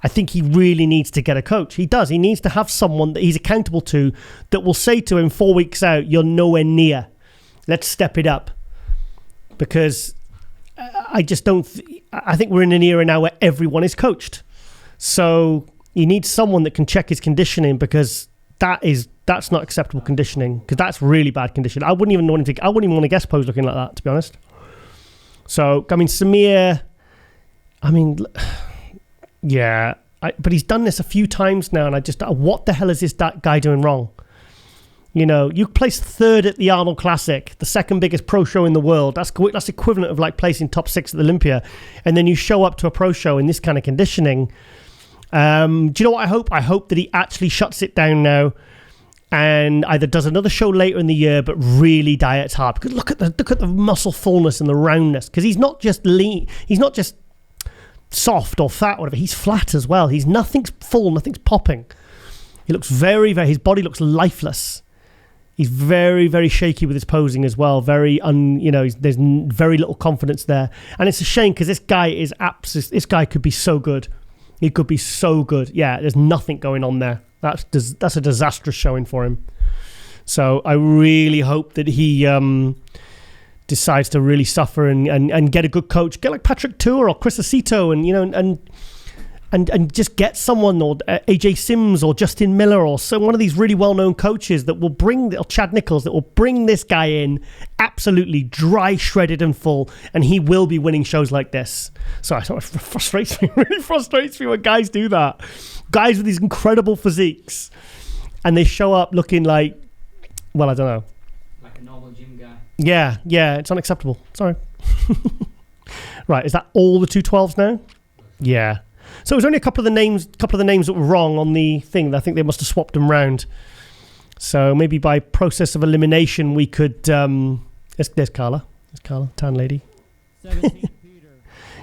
I think he really needs to get a coach. He does. He needs to have someone that he's accountable to that will say to him 4 weeks out, you're nowhere near. Let's step it up. Because I just don't... I think we're in an era now where everyone is coached. So you need someone that can check his conditioning, because that's not acceptable conditioning, because that's really bad conditioning. I wouldn't even want to guest pose looking like that, to be honest. So, I mean, Samir... yeah, but he's done this a few times now, and I just... what the hell is this guy doing wrong? You know, you placed 3rd at the Arnold Classic, the 2nd biggest pro show in the world. That's equivalent of like placing top 6 at the Olympia. And then you show up to a pro show in this kind of conditioning. Do you know what I hope? I hope that he actually shuts it down now and either does another show later in the year, but really diets hard. Because look at the muscle fullness and the roundness. Because he's not just lean. He's not just soft or fat or whatever. He's flat as well. Nothing's full. Nothing's popping. He looks his body looks lifeless. He's very, very shaky with his posing as well. There's very little confidence there. And it's a shame, because this guy could be so good. He could be so good. Yeah, there's nothing going on there. That's a disastrous showing for him. So I really hope that he decides to really suffer and get a good coach. Get like Patrick Tour or Chris Aceto and just get someone, or AJ Sims or Justin Miller, or one of these really well-known coaches that will or Chad Nichols, that will bring this guy in absolutely dry, shredded and full, and he will be winning shows like this. So it frustrates me, really frustrates me when guys do that. Guys with these incredible physiques, and they show up looking like, well, I don't know. Like a normal gym guy. Yeah, it's unacceptable. Sorry. Right, is that all the 212s now? Yeah. So it was only a couple of the names that were wrong on the thing. I think they must have swapped them round. So maybe by process of elimination, we could... there's Carla. There's Carla, tan lady. 17 Peter.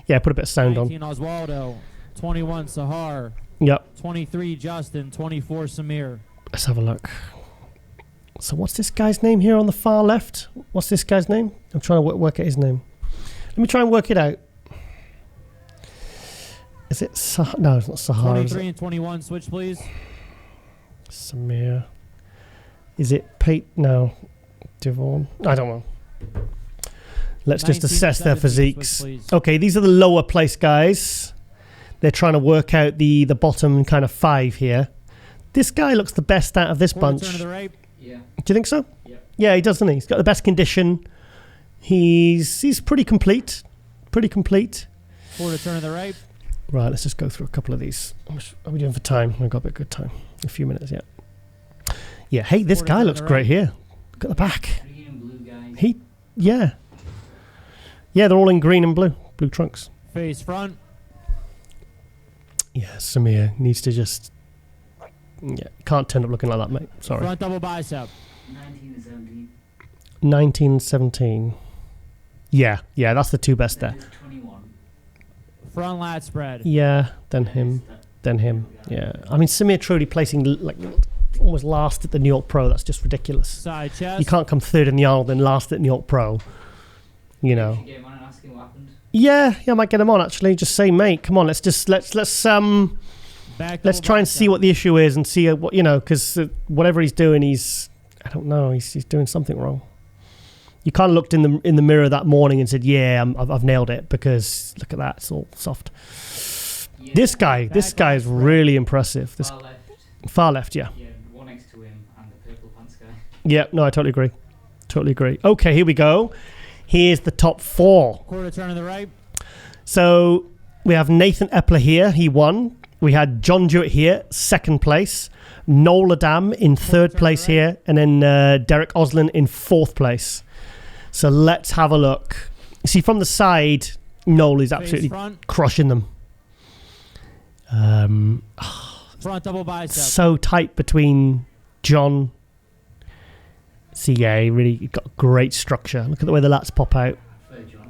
Yeah, put a bit of sound 19 on. Oswaldo. 21 Sahar. Yep. 23 Justin. 24 Samir. Let's have a look. So what's this guy's name here on the far left? What's this guy's name? I'm trying to work out his name. Let me try and work it out. Is it Sahar? No, it's not Sahar. 23 and 21, switch please. Samir. Is it Pate? No. Devon? I don't know. Let's just assess their physiques. Okay, these are the lower place guys. They're trying to work out the bottom kind of 5 here. This guy looks the best out of this bunch. Turn to the right. Yeah. Do you think so? Yeah. Yeah, he does, doesn't he? He's got the best condition. He's pretty complete. Pretty complete. Quarter turn to the right. Right, let's just go through a couple of these. How much are we doing for time? We've got a bit of good time. A few minutes yet. Yeah. Hey, this guy looks great here. Look at the back. Green and blue guys. Yeah, they're all in green and blue trunks. Face front. Yeah, Samir needs to just. Yeah, can't turn up looking like that, mate. Sorry. Front double bicep. 19 and 17. 1917. Yeah, that's the two best there. That is 21. Front lat spread. Yeah, then him. Yeah, I mean Samir Trudy placing like almost last at the New York Pro. That's just ridiculous. Side chest. You can't come third in the Arnold then last at New York Pro. You know. You should get him on and ask him what happened. Yeah, I might get him on actually. Just say, mate, come on, let's try and see what the issue is and see what because whatever he's doing, I don't know, he's doing something wrong. You kind of looked in the mirror that morning and said, yeah, I've nailed it, because look at that, it's all soft. Yeah, this guy is really impressive. This far left, yeah. Yeah, one next to him and the purple pants guy. Yeah, no, I totally agree. Okay, here we go. Here's the top 4. Quarter turn to the right. So we have Nathan Epler here. He won. We had John Jewett here, 2nd place. Noel Adam in 3rd place here. And then Derek Oslin in 4th place. So let's have a look. See, from the side, Noel is absolutely crushing them. Front double bicep. So tight between John. See, yeah, he really got great structure. Look at the way the lats pop out.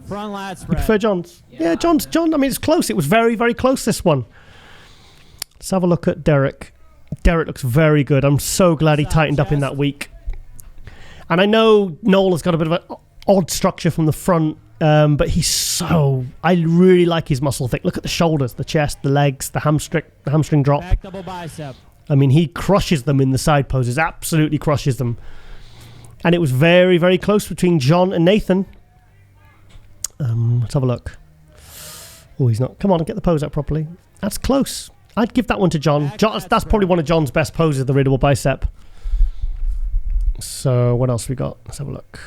Front lat You spread. prefer John's? Yeah, John. I mean, it's close. It was very, very close, this one. Let's have a look at Derek. Derek looks very good. I'm so glad he tightened up in that week. And I know Noel has got a bit of an odd structure from the front, but I really like his muscle thick. Look at the shoulders, the chest, the legs, the hamstring drop. Back double bicep. I mean, he crushes them in the side poses, absolutely crushes them. And it was very, very close between John and Nathan. Let's have a look. Oh, he's not. Come on, get the pose out properly. That's close. I'd give that one to John. That's probably one of John's best poses, the rear double bicep. So what else we got? Let's have a look.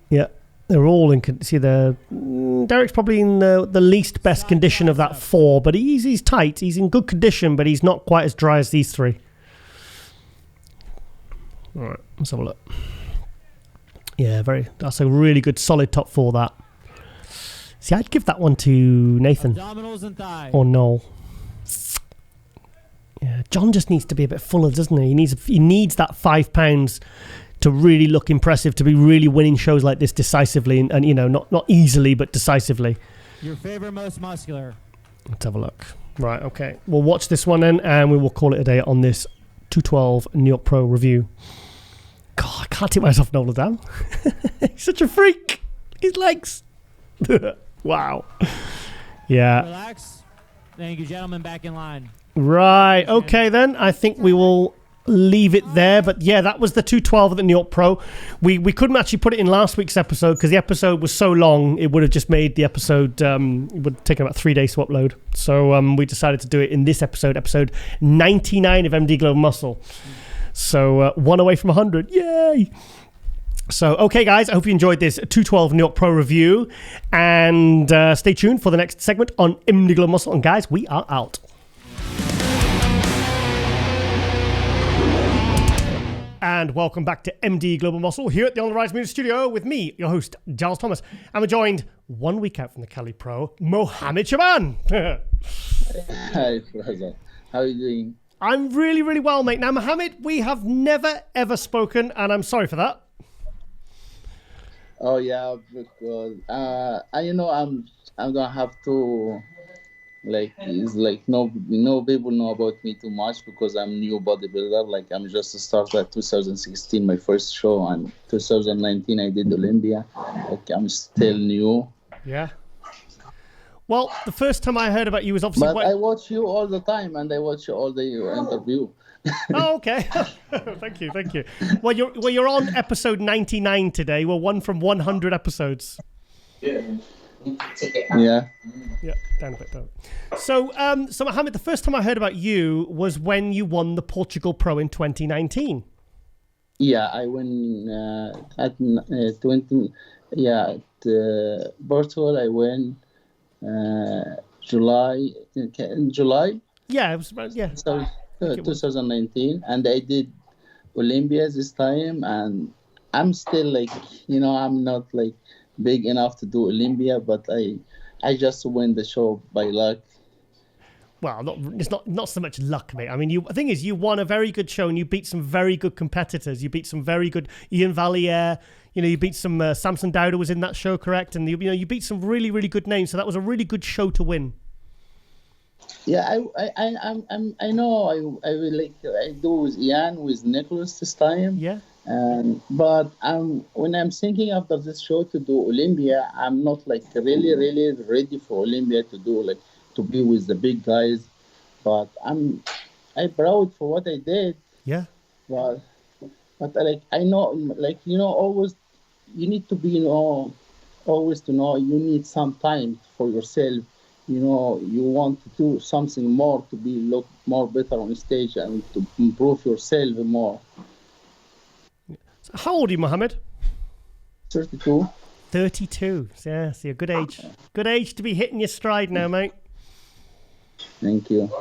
Yeah, they're all in. See, Derek's probably in the least best condition of that 4, but he's tight. He's in good condition, but he's not quite as dry as these 3. All right, let's have a look. Yeah, that's a really good solid top 4, that. See, I'd give that one to Nathan. Abdominals and thigh. Or Noel. Yeah, John just needs to be a bit fuller, doesn't he? He needs that 5 pounds to really look impressive, to be really winning shows like this decisively, and not easily, but decisively. Your favorite most muscular. Let's have a look. Right, okay. We'll watch this one then, and we will call it a day on this 212 New York Pro review. God, I can't take myself Noel down. He's such a freak. His legs. Wow. Yeah. Relax. Thank you, gentlemen. Back in line. Right. Okay, then. I think we will leave it there. But yeah, that was the 212 at the New York Pro. We couldn't actually put it in last week's episode because the episode was so long. It would have just made the episode, it would have taken about 3 days to upload. So we decided to do it in this episode 99 of MD Global Muscle. So 1 away from 100. Yay! So, okay, guys, I hope you enjoyed this 212 New York Pro review. And stay tuned for the next segment on MD Global Muscle. And, guys, we are out. And welcome back to MD Global Muscle here at the On the Rise Media Studio with me, your host, Giles Thomas. And we're joined 1 week out from the Cali Pro, Mohammed Shaaban. Hi, brother. How are you doing? I'm really, really well, mate. Now, Mohammed, we have never, ever spoken, and I'm sorry for that. Oh yeah, because I'm gonna have to no people know about me too much because I'm new bodybuilder. Like I'm just started at 2016, my first show, and 2019 I did Olympia. Like I'm still new. Yeah. Well, the first time I heard about you was obviously. But I watch you all the time, and I watch all the interview. Oh, okay. Thank you. Well, you're on episode 99 today. We're one from 100 episodes. Yeah. Yeah, down a bit. So Mohammed, the first time I heard about you was when you won the Portugal Pro in 2019. Yeah, I won at 20. Yeah, at Portugal I won July. In July. Yeah, it was about, yeah. So 2019, and I did Olympia this time, and I'm still like, I'm not like big enough to do Olympia, but I just win the show by luck. Well, it's not so much luck, mate. I mean, the thing is, you won a very good show and you beat some very good competitors. You beat some very good Ian Valliere. You beat some Samson Dowder was in that show, correct? And you beat some really, really good names. So that was a really good show to win. Yeah, I know. I will I do with Ian, with Nicholas this time. Yeah. But when I'm thinking after this show to do Olympia, I'm not like really, really ready for Olympia to be with the big guys. But I'm proud for what I did. Yeah. But I know, always you need to be, always to know you need some time for yourself. You want to do something more to look more better on stage and to improve yourself more. So how old are you, Mohammed? 32. 32. Yeah, see, a good age. Good age to be hitting your stride now, mate. Thank you.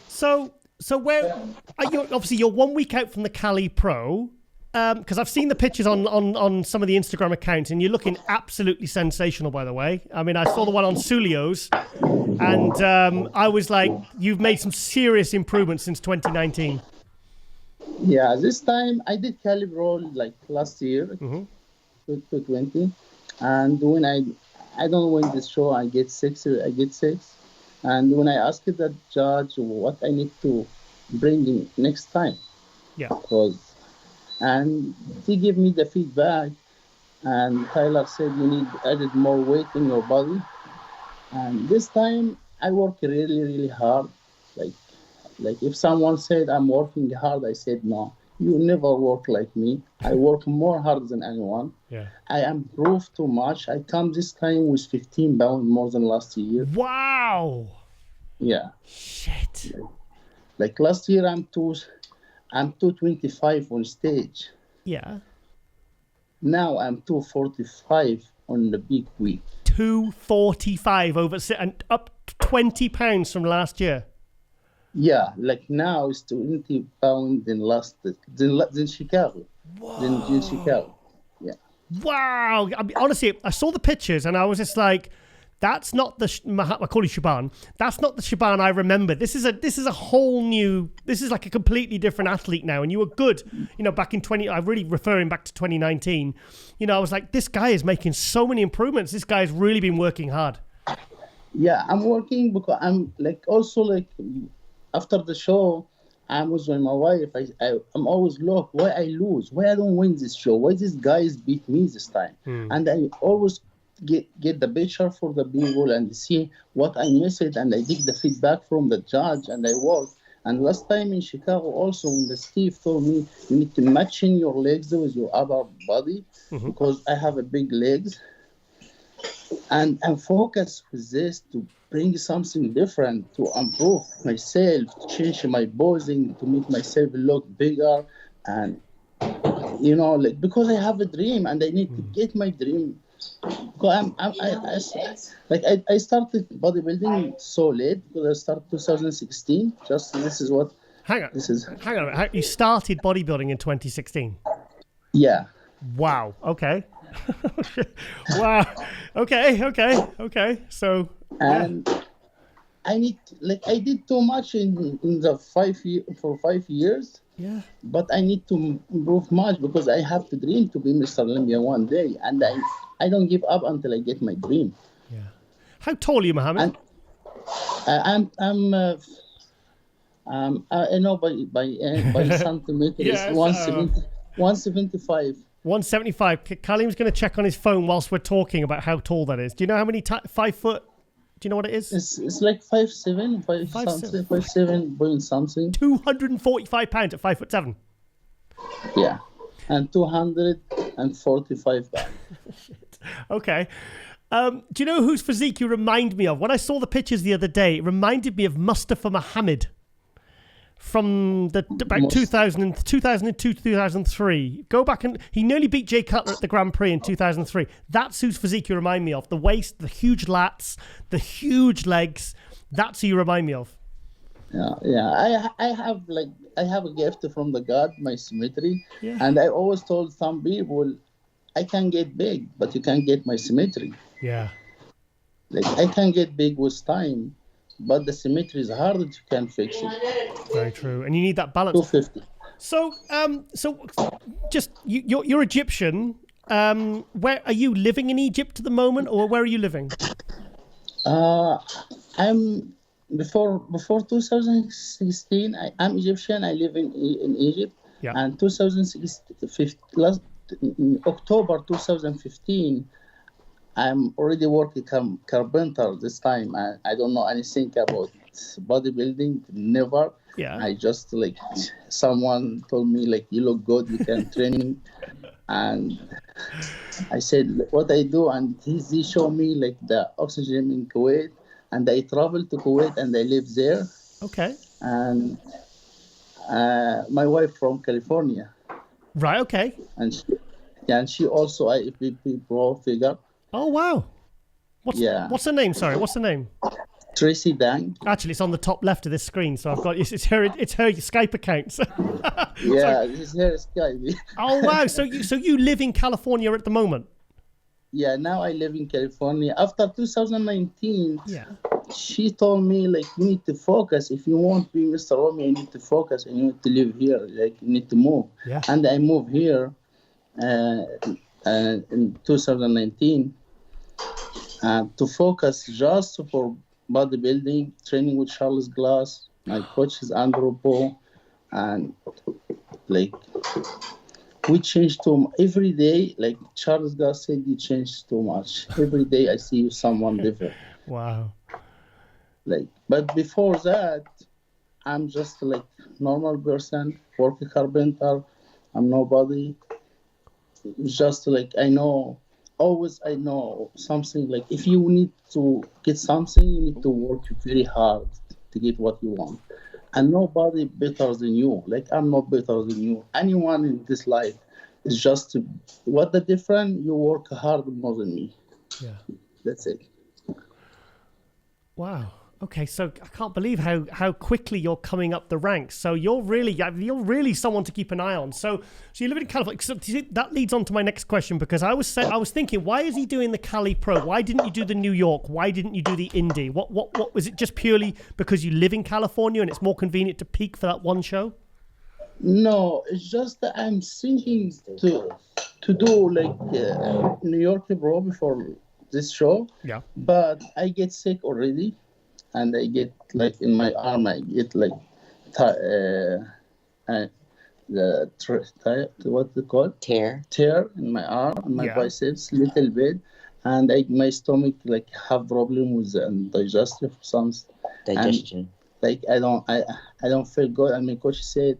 So where are you? Obviously, you're 1 week out from the Cali Pro. Because I've seen the pictures on some of the Instagram accounts, and you're looking absolutely sensational, by the way. I mean, I saw the one on Sulio's, and I was like, you've made some serious improvements since 2019. Yeah, this time I did Cali Pro like last year, 2020, and when I don't win this show, I get six, and when I asked the judge what I need to bring in next time, and he gave me the feedback, and Tyler said you need added more weight in your body. And this time I work really, really hard. Like if someone said I'm working hard, I said no. You never work like me. I work more hard than anyone. Yeah. I improved too much. I come this time with 15 pounds more than last year. Wow. Yeah. Shit. Like last year I'm 225 on stage. Yeah. Now I'm 245 on the big week. 245 and up 20 pounds from last year. Yeah, like now it's 20 pounds than Chicago. Whoa. Than Chicago. Yeah. Wow. I mean, honestly, I saw the pictures and I was just like, that's not the I call you Shaaban. That's not the Shaaban I remember. This is a whole new. This is like a completely different athlete now. And you were good, back in I'm really referring back to 2019. I was like, this guy is making so many improvements. This guy's really been working hard. Yeah, I'm working because I'm like also like after the show, I was with my wife. I'm always look why I lose, why I don't win this show, why these guys beat me this time, and I always get the picture for the people and see what I missed, and I take the feedback from the judge and I work. And last time in Chicago also, when the Steve told me you need to match in your legs with your upper body because I have a big legs, and I'm focused with this to bring something different, to improve myself, to change my posing, to make myself look bigger, and because I have a dream and I need to get my dream. Because I started bodybuilding so late because I started 2016. Hang on. You started bodybuilding in 2016. Yeah. Wow. Okay. Wow. Okay. So. And I did too much in the 5 years. Yeah. But I need to improve much because I have to dream to be Mr. Olympia one day, and I don't give up until I get my dream. Yeah. How tall are you, Mohammed? I know by centimeters. Yes, 175. 175. Kalim's going to check on his phone whilst we're talking about how tall that is. Do you know how many 5 foot? Do you know what it is? It's like 5'7", 5'7" point something. 245 pounds at 5'7". Yeah, and 245 pounds. Shit. Okay. Do you know whose physique you remind me of? When I saw the pictures the other day, it reminded me of Mustafa Mohammed from about 2002, 2003. Go back and he nearly beat Jay Cutler at the Grand Prix in 2003. That's whose physique you remind me of. The waist, the huge lats, the huge legs. That's who you remind me of. I have a gift from the God, my symmetry, and I always told some people, I can get big, but you can't get my symmetry. Yeah. Like I can get big with time, but the symmetry is hard to can fix it. Very true, and you need that balance. 250. So, just you're Egyptian. Where are you living in Egypt at the moment, or where are you living? I'm before 2016. I'm Egyptian. I live in Egypt. Yeah. And 2016, October 2015, I'm already working carpenter this time. I don't know anything about bodybuilding. Never. Yeah. I just like someone told me like you look good. You can train. And I said what I do, and he showed me like the oxygen in Kuwait, and I traveled to Kuwait and I live there. Okay. And my wife from California. Right. Okay. And she also IFBB pro figure. Oh wow. What's her name? Sorry, what's her name? Tracy Dang. Actually, it's on the top left of this screen, so I've got it's her Skype account. So. Yeah, it's her Skype. Oh wow! So you live in California at the moment? Yeah, now I live in California. After 2019, she told me like you need to focus. If you want to be Mr. Romy, you need to focus and you need to live here. Like you need to move. Yeah. And I moved here in 2019 to focus just for bodybuilding, training with Charles Glass. My coach is Andrew Poe, and like we change every day. Like Charles Glass said, you change too much. Every day I see someone different. Wow. Like, but before that, I'm just like normal person, working carpenter. I'm nobody. It's just like I know something. Like if you need to get something, you need to work very hard to get what you want. And nobody better than you. Like I'm not better than you. Anyone in this life is just what the difference. You work hard more than me. Yeah. That's it. Wow. Okay, so I can't believe how quickly you're coming up the ranks. So you're really someone to keep an eye on. So you live in California. So that leads on to my next question, because I was thinking, why is he doing the Cali Pro? Why didn't you do the New York? Why didn't you do the Indy? What was it? Just purely because you live in California and it's more convenient to peak for that one show? No, it's just that I'm thinking to do like New York Pro before this show. Yeah. But I get sick already. And I get like in my arm, I get like what's it called? Tear in my arm and my biceps, little bit, and my stomach like have problem with digestion. And, like I don't feel good. And my coach said,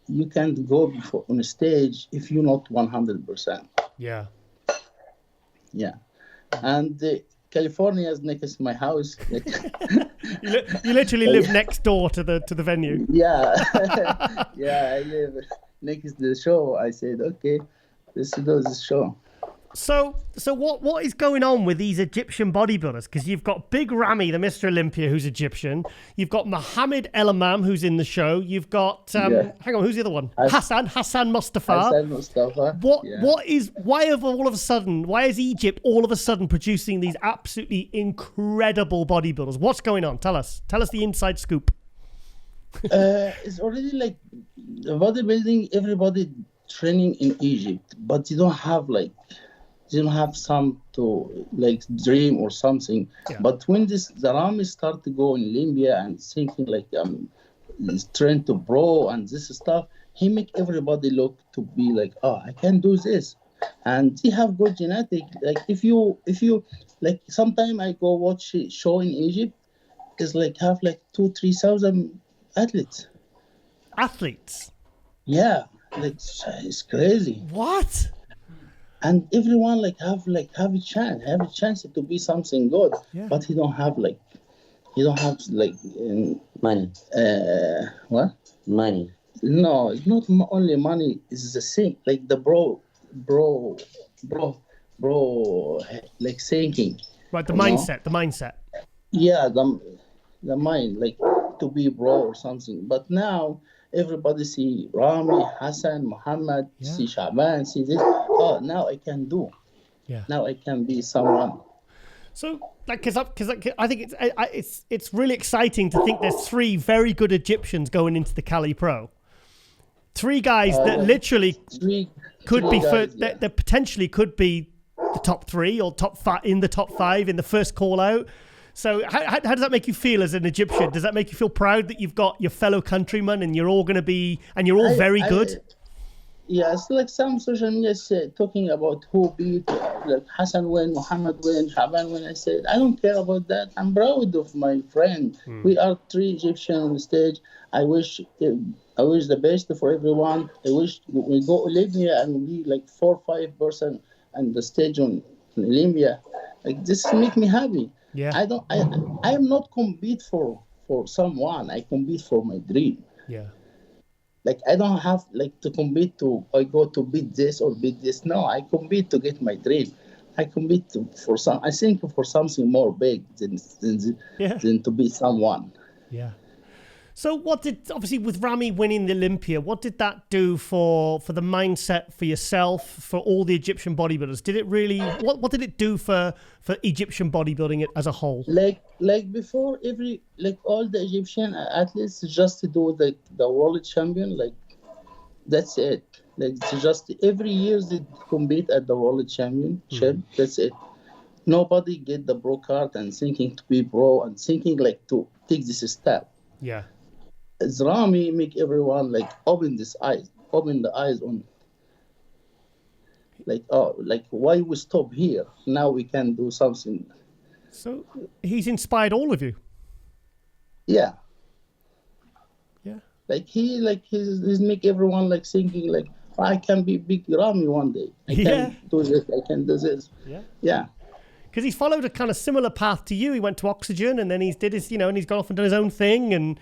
you can't go before on a stage if you're not 100%. Yeah. Yeah, and California is next to my house. You literally live next door to the venue. Yeah, yeah, I live next to the show. I said, okay, let's do this show. So what is going on with these Egyptian bodybuilders? Because you've got Big Ramy, the Mr. Olympia, who's Egyptian. You've got Mohammed Elamam, who's in the show. You've got hang on, who's the other one? Hassan Mustafa. Why is Egypt all of a sudden producing these absolutely incredible bodybuilders? What's going on? Tell us the inside scoop. It's already like bodybuilding. Everybody training in Egypt, but you don't have some to like dream or something. Yeah. But when the Ramy start to go in Libya and thinking like he's trying to pro and this stuff, he make everybody look to be like, oh, I can do this, and he have good genetic. Like if you like, sometime I go watch a show in Egypt, is like have like 2,000-3,000 athletes. Yeah, like it's crazy. What? And everyone have a chance to be something good, but he don't have money. What? Money. No, it's not only money. It's the same. Like the bro, like thinking. Right, the mindset. Yeah, the mind. Like to be pro or something. But now everybody see Rami, Hassan, Muhammad, see Shaaban, see this. Oh, now I can do. Yeah. Now I can be someone. So, like, because I think it's really exciting to think there's 3 very good Egyptians going into the Cali Pro. 3 guys that literally could be that potentially could be the top 3 or top 5 in the top 5 in the first call out. So how does that make you feel as an Egyptian? Does that make you feel proud that you've got your fellow countrymen and you're all going to be, and you're all very good? Yeah, it's like some social media talking about who beat, like Hassan win, Muhammad win, Shaaban win. I said, I don't care about that. I'm proud of my friend. We are 3 Egyptians on the stage. I wish the best for everyone. I wish we go Olympia and be like 4 or 5 person on the stage on Olympia. Like this make me happy. Yeah. I am not compete for someone. I compete for my dream. Yeah. Like I don't have like to compete I go to beat this or beat this. No, I compete to get my dream. I compete for something more big than to be someone. Yeah. So what obviously with Rami winning the Olympia, what did that do for the mindset for yourself, for all the Egyptian bodybuilders? Did it really, what did it do for Egyptian bodybuilding as a whole? Like before all the Egyptian athletes just to do the world champion, like that's it. Like just every year they compete at the world championship. That's it. Nobody get the pro card and thinking to be pro and thinking like to take this step. Yeah. Rami make everyone like open the eyes on like why we stop here? Now we can do something. So he's inspired all of you. Yeah. Yeah. Like he's make everyone like thinking like I can be big Rami one day. I can do this. I can do this. Yeah. Yeah. Because he's followed a kind of similar path to you. He went to Oxygen and then he's did his, and he's gone off and done his own thing and.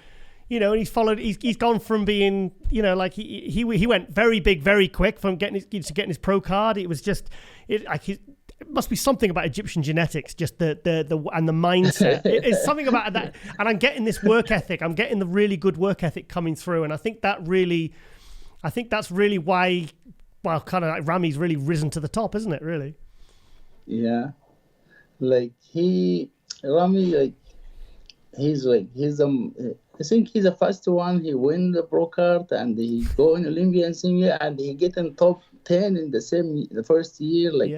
And he's gone from being, like he went very big, very quick from getting his pro card. It was just, it must be something about Egyptian genetics, just the and the mindset. It's something about that. And I'm getting this work ethic. I'm getting the really good work ethic coming through. And I think that's really why, well, kind of like Rami's really risen to the top, isn't it? Really? Yeah. Like Rami, I think he's the first one. He win the pro card and he go in Olympian senior and he get in top 10 in the first year. Like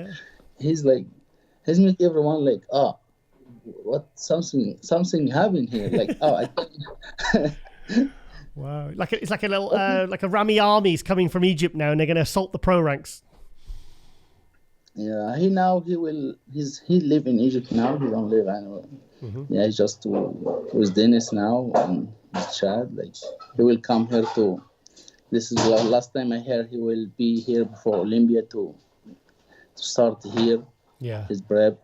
he's make everyone like what something happened here. Like I can't. Wow, it's like a little like a Rami army's coming from Egypt now and they're going to assault the pro ranks. Yeah, he live in Egypt now. He don't live anywhere. Yeah, he's just with Dennis now and Chad. Like he will come here to. This is the last time I heard he will be here before Olympia to start here. Yeah, his prep.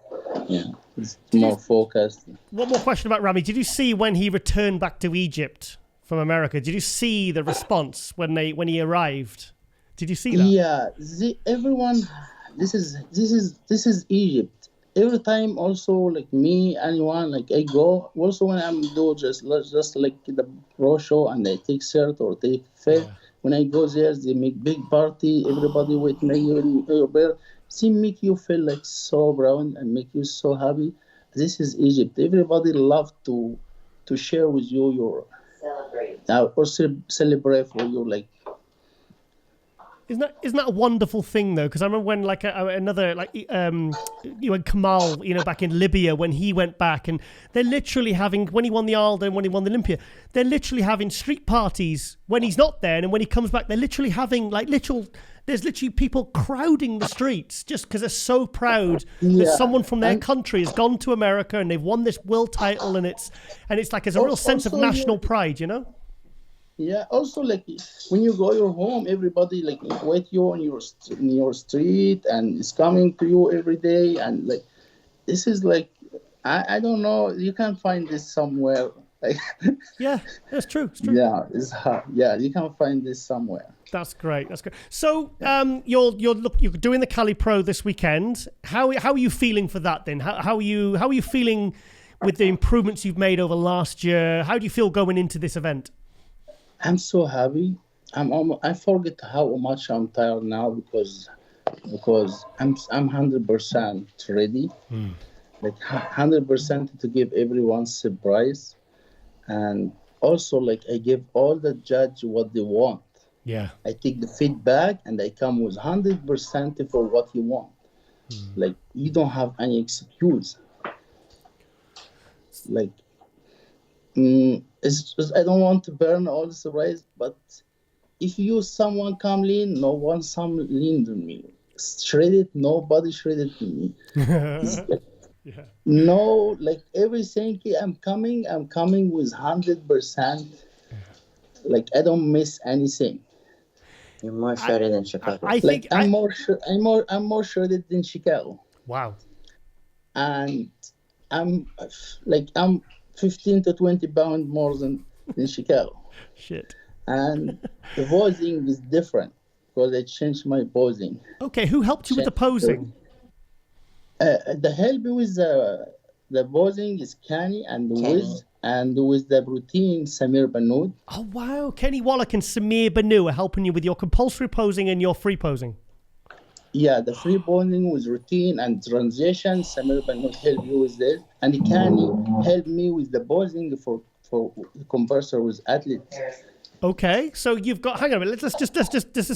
Yeah, he's more focused. One more question about Rami. Did you see when he returned back to Egypt from America? Did you see the response when he arrived? Did you see that? Yeah, everyone. This is Egypt. Every time, also like me, anyone, like I go. Also when I'm do just like the pro show and I take cert or take fit. Yeah. When I go there, they make big party. Everybody with me, see, make you feel like so proud and make you so happy. This is Egypt. Everybody love to share with you your or celebrate for you like. Isn't that a wonderful thing though? Because I remember when like another like Kamal, back in Libya when he went back and they're literally having when he won the Aldo and when he won the Olympia, they're literally having street parties when he's not there, and when he comes back, they're literally having there's literally people crowding the streets just because they're so proud that someone from their country has gone to America and they've won this world title, and it's like there's a real sense of national pride, Yeah. Also, like when you go your home, everybody like wait you on your street and it's coming to you every day, and like this is like I don't know. You can't find this somewhere. Like yeah, that's true. It's true. Yeah, it's hard. Yeah, you can find this somewhere. That's great. That's great. So you're doing the Cali Pro this weekend. How are you feeling for that then? How are you feeling? with the improvements you've made over last year? How do you feel going into this event? I'm so happy. I forget how much I'm tired now because I'm 100% ready. Like 100% to give everyone surprise, and also like I give all the judge what they want. Yeah, I take the feedback and I come with 100% for what you want. Like you don't have any excuse. Like it's just, I don't want to burn all the surprise, but if you someone come lean, no one some leaned on me. Shredded, nobody shredded me. yeah. No, like everything I'm coming with 100%. Like I don't miss anything. You're more shredded than Chicago. I think I'm more shredded than Chicago. Wow. And I'm 15 to 20 pounds more than Chicago. Shit. And the posing is different because I changed my posing. Okay, who helped you with the posing? The help with the posing is Kenny and with the routine Samir Banood. Oh wow, Kenny Wallach and Samir Banu are helping you with your compulsory posing and your free posing. Yeah, the free posing with routine and transition. Samir Banood help you with this, and Kenny helped me with the posing for converser with athletes. Okay, so you've got. Hang on a minute. Let's just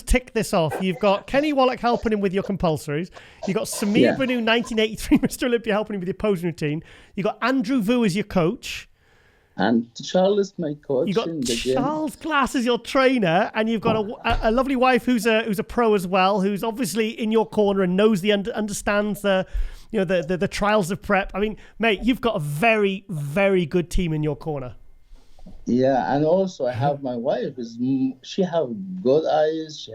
tick this off. You've got Kenny Wallach helping him with your compulsories. You've got Samir Banu, 1983 Mr. Olympia, helping him with your posing routine. You got Andrew Vu as your coach. And Charles, my coach. You got Charles Glass as your trainer, and you've got a lovely wife who's a pro as well, who's obviously in your corner and knows understands the trials of prep. I mean, mate, you've got a very, very good team in your corner. Yeah, and also I have my wife. She have good eyes.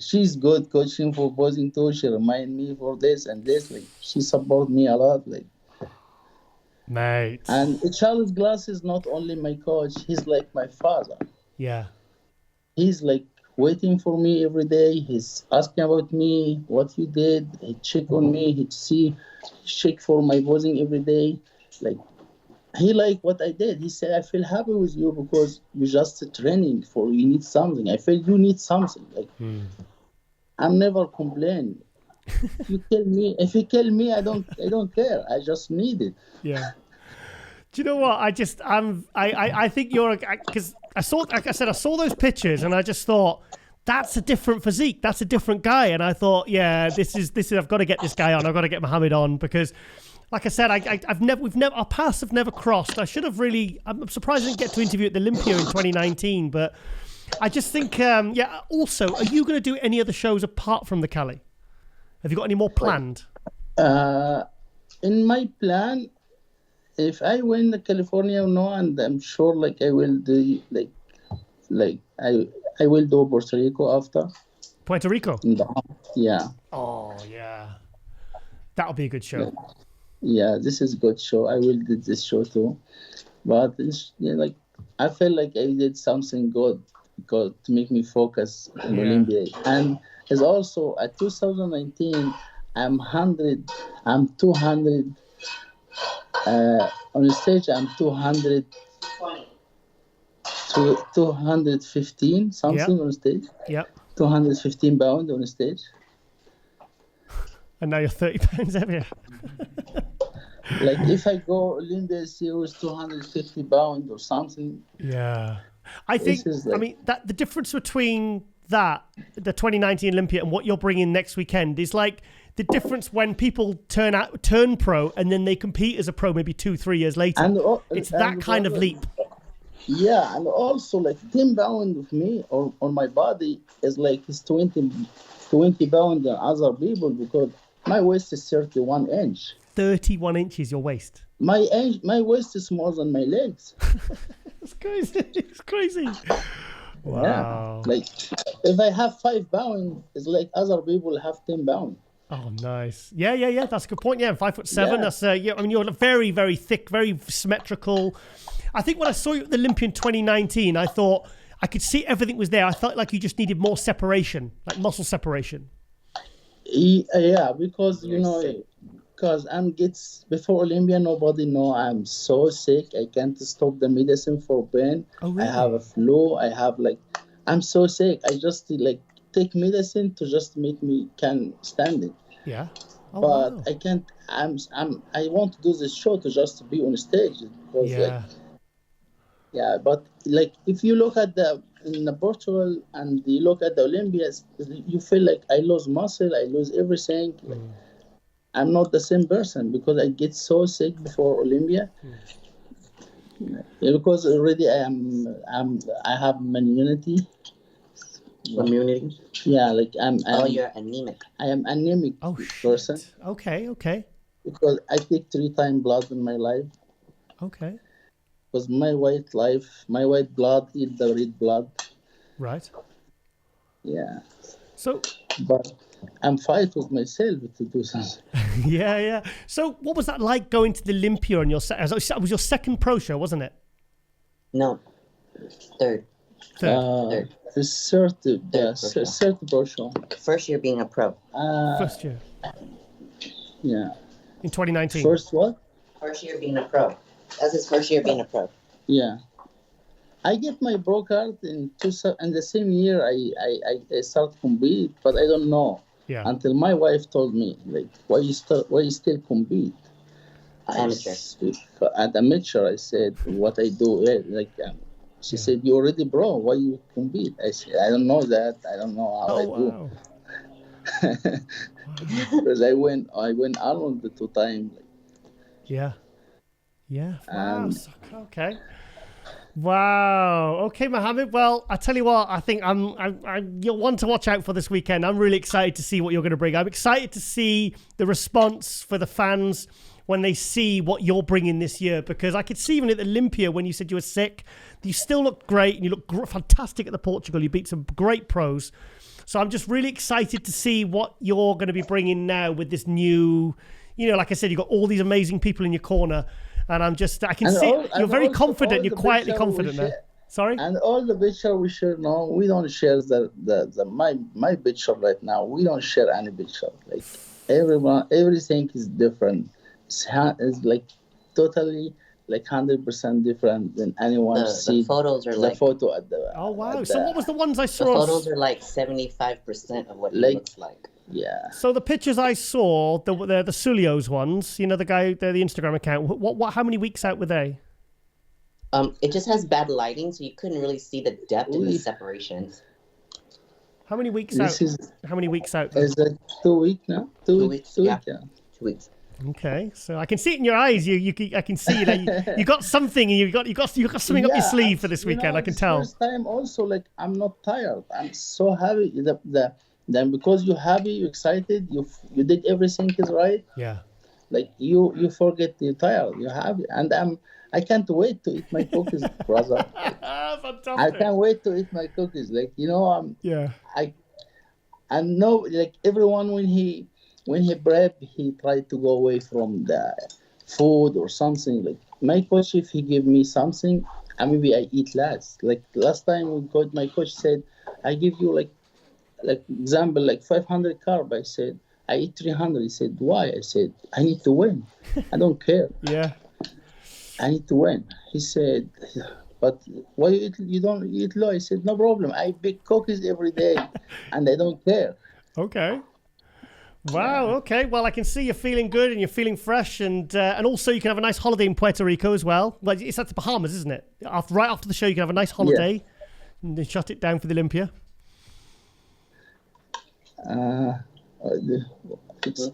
She's good coaching for posing too. She remind me for this and this. Like she support me a lot. Like. Mate. And Charles Glass is not only my coach, he's like my father. Yeah. He's like waiting for me every day. He's asking about me, what you did. He check on me. He check for my posing every day. Like, he like what I did. He said, I feel happy with you because you're just training you need something. I feel you need something. Like, I'm never complaining. If you kill me, I don't care. I just need it. Yeah. Do you know what? I think you're, because I saw those pictures and I just thought, that's a different physique. That's a different guy. And I thought, yeah, this is, I've got to get this guy on. I've got to get Mohammed on because, like I said, our paths have never crossed. I'm surprised I didn't get to interview at the Olympia in 2019, but I just think, also, are you going to do any other shows apart from the Cali? Have you got any more planned? In my plan, if I win the California or no, and I'm sure like I will do I will do Puerto Rico after. Puerto Rico? Yeah. Oh yeah. That'll be a good show. Yeah, this is a good show. I will do this show too. But it's, I feel like I did something good to make me focus on Olympia. And it's also at 2019 I'm 200 on the stage. I'm 215 something on the stage. Yep. 215 pounds on the stage. And now you're 30 pounds heavier. Like if I go Olympia Series 250 pounds or something. Yeah. I think, that the difference between the 2019 Olympia and what you're bringing next weekend is like the difference when people turn pro and then they compete as a pro maybe 2-3 years later. It's that kind of leap. Yeah, and also like 10 pounds of me or on my body is like it's 20 pounds than other people because my waist is 31 inch. 31 inches your waist. My waist is more than my legs. It's crazy. It's crazy. Wow. Yeah. Like if I have 5 pounds, it's like other people have 10 pounds. Oh, nice. Yeah. That's a good point. Yeah, 5'7". Yeah. That's you're very, very thick, very symmetrical. I think when I saw you at the Olympia in 2019, I thought I could see everything was there. I felt like you just needed more separation, like muscle separation. Yeah, because because before Olympia, nobody know I'm so sick. I can't stop the medicine for pain. Oh, really? I have a flu. I'm so sick. I just take medicine to just make me can stand it. Yeah. Oh, but wow. I can't. I want to do this show to just be on stage because but if you look at in the Portugal and you look at the Olympias, you feel like I lose muscle, I lose everything. I'm not the same person because I get so sick before Olympia. Because already I have immunity. Immunity? Yeah, you're anemic. I am anemic person. Okay. Because I take 3 times blood in my life. Okay. Because my white blood eat the red blood. Right. Yeah. So. But I'm fight with myself to do something. Yeah. So what was that like going to the Olympia on your it was your second pro show, wasn't it? No. Third. The third pro show. First year being a pro. First year. Yeah. In 2019. First what? First year being a pro. That's his first year being a pro. Yeah. I get my pro card in the same year I start compete, but I don't know. Yeah. Until my wife told me, why you still compete? Amateur. At amateur, I said, what I do, she said, you already pro, why you compete? I said, I don't know that. I don't know how I do. Because I went Arnold the 2 times. Yeah. Wow. Okay. Wow. Okay, Mohammed. Well, I tell you what, I think you're one to watch out for this weekend. I'm really excited to see what you're going to bring. I'm excited to see the response for the fans when they see what you're bringing this year, because I could see even at Olympia when you said you were sick, you still look great and you look fantastic at the Portugal. You beat some great pros. So I'm just really excited to see what you're going to be bringing now with this new, like I said, you've got all these amazing people in your corner. And I can see you're very confident. You're quietly confident there. Sorry. And all the picture we share now, we don't share my picture right now. We don't share any picture. Everything is different. It's totally 100% different than anyone see. The photos are the photo at the. Oh wow! So what was the ones I saw? The photos are 75% of what he looks like. Yeah. So the pictures I saw, the Sulio's ones, the guy, the Instagram account. What? How many weeks out were they? It just has bad lighting, so you couldn't really see the depth and the separations. How many weeks out? How many weeks out? Is it 2 weeks now? 2 weeks. 2 weeks. Yeah. 2 weeks. Okay, so I can see it in your eyes. I can see that you got something. You got something up your sleeve for this weekend. I can tell. First time also I'm not tired. I'm so happy. Then because you're happy, you're excited, you did everything is right. Yeah. You forget you're tired. You're happy, and I can't wait to eat my cookies, brother. Fantastic. I can't wait to eat my cookies. Yeah. I know everyone when he prep, he tried to go away from the food or something. My coach, if he give me something, maybe I eat less. Last time my coach said, I give you example 500 carb. I said I eat 300. He said, why? I said, I need to win. I don't care. Yeah. I need to win. He said, but why you don't eat low? I said, no problem. I bake cookies every day and I don't care. Okay. Wow. Okay. Well, I can see you're feeling good and you're feeling fresh, and also you can have a nice holiday in Puerto Rico as well. Well, it's at the Bahamas, isn't it? Right after the show, you can have a nice holiday and then shut it down for the Olympia.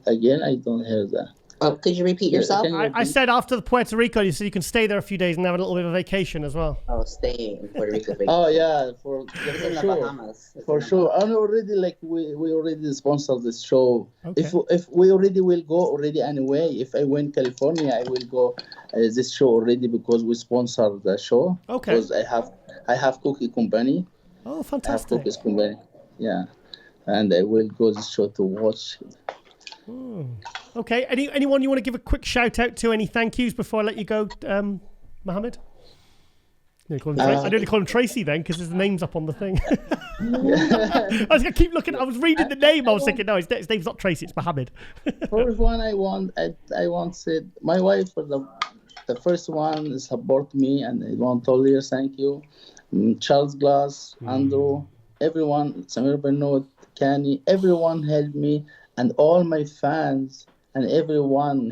Again, I don't hear that. Oh, could you repeat yourself? I said after the Puerto Rico, you said you can stay there a few days and have a little bit of vacation as well. Oh, stay in Puerto Rico. Oh yeah, for the sure. Bahamas. For sure. And already we already sponsored this show. Okay. If we already will go already anyway. If I win California, I will go this show already because we sponsor the show. Okay. Because I have cookie company. Oh, I have fantastic. cookies company. Yeah, and I will go this show to watch. Okay. Anyone you want to give a quick shout out to? Any thank yous before I let you go, Mohammed? I nearly call him Tracy then because his name's up on the thing. I was gonna keep looking. I was reading the name. I was thinking, no, his name's not Tracy. It's Mohammed. First one, I want said my wife for the first one support me, and I want to tell you thank you. Charles Glass, Andrew, everyone, Samir Benoit, Kenny, everyone helped me, and all my fans and everyone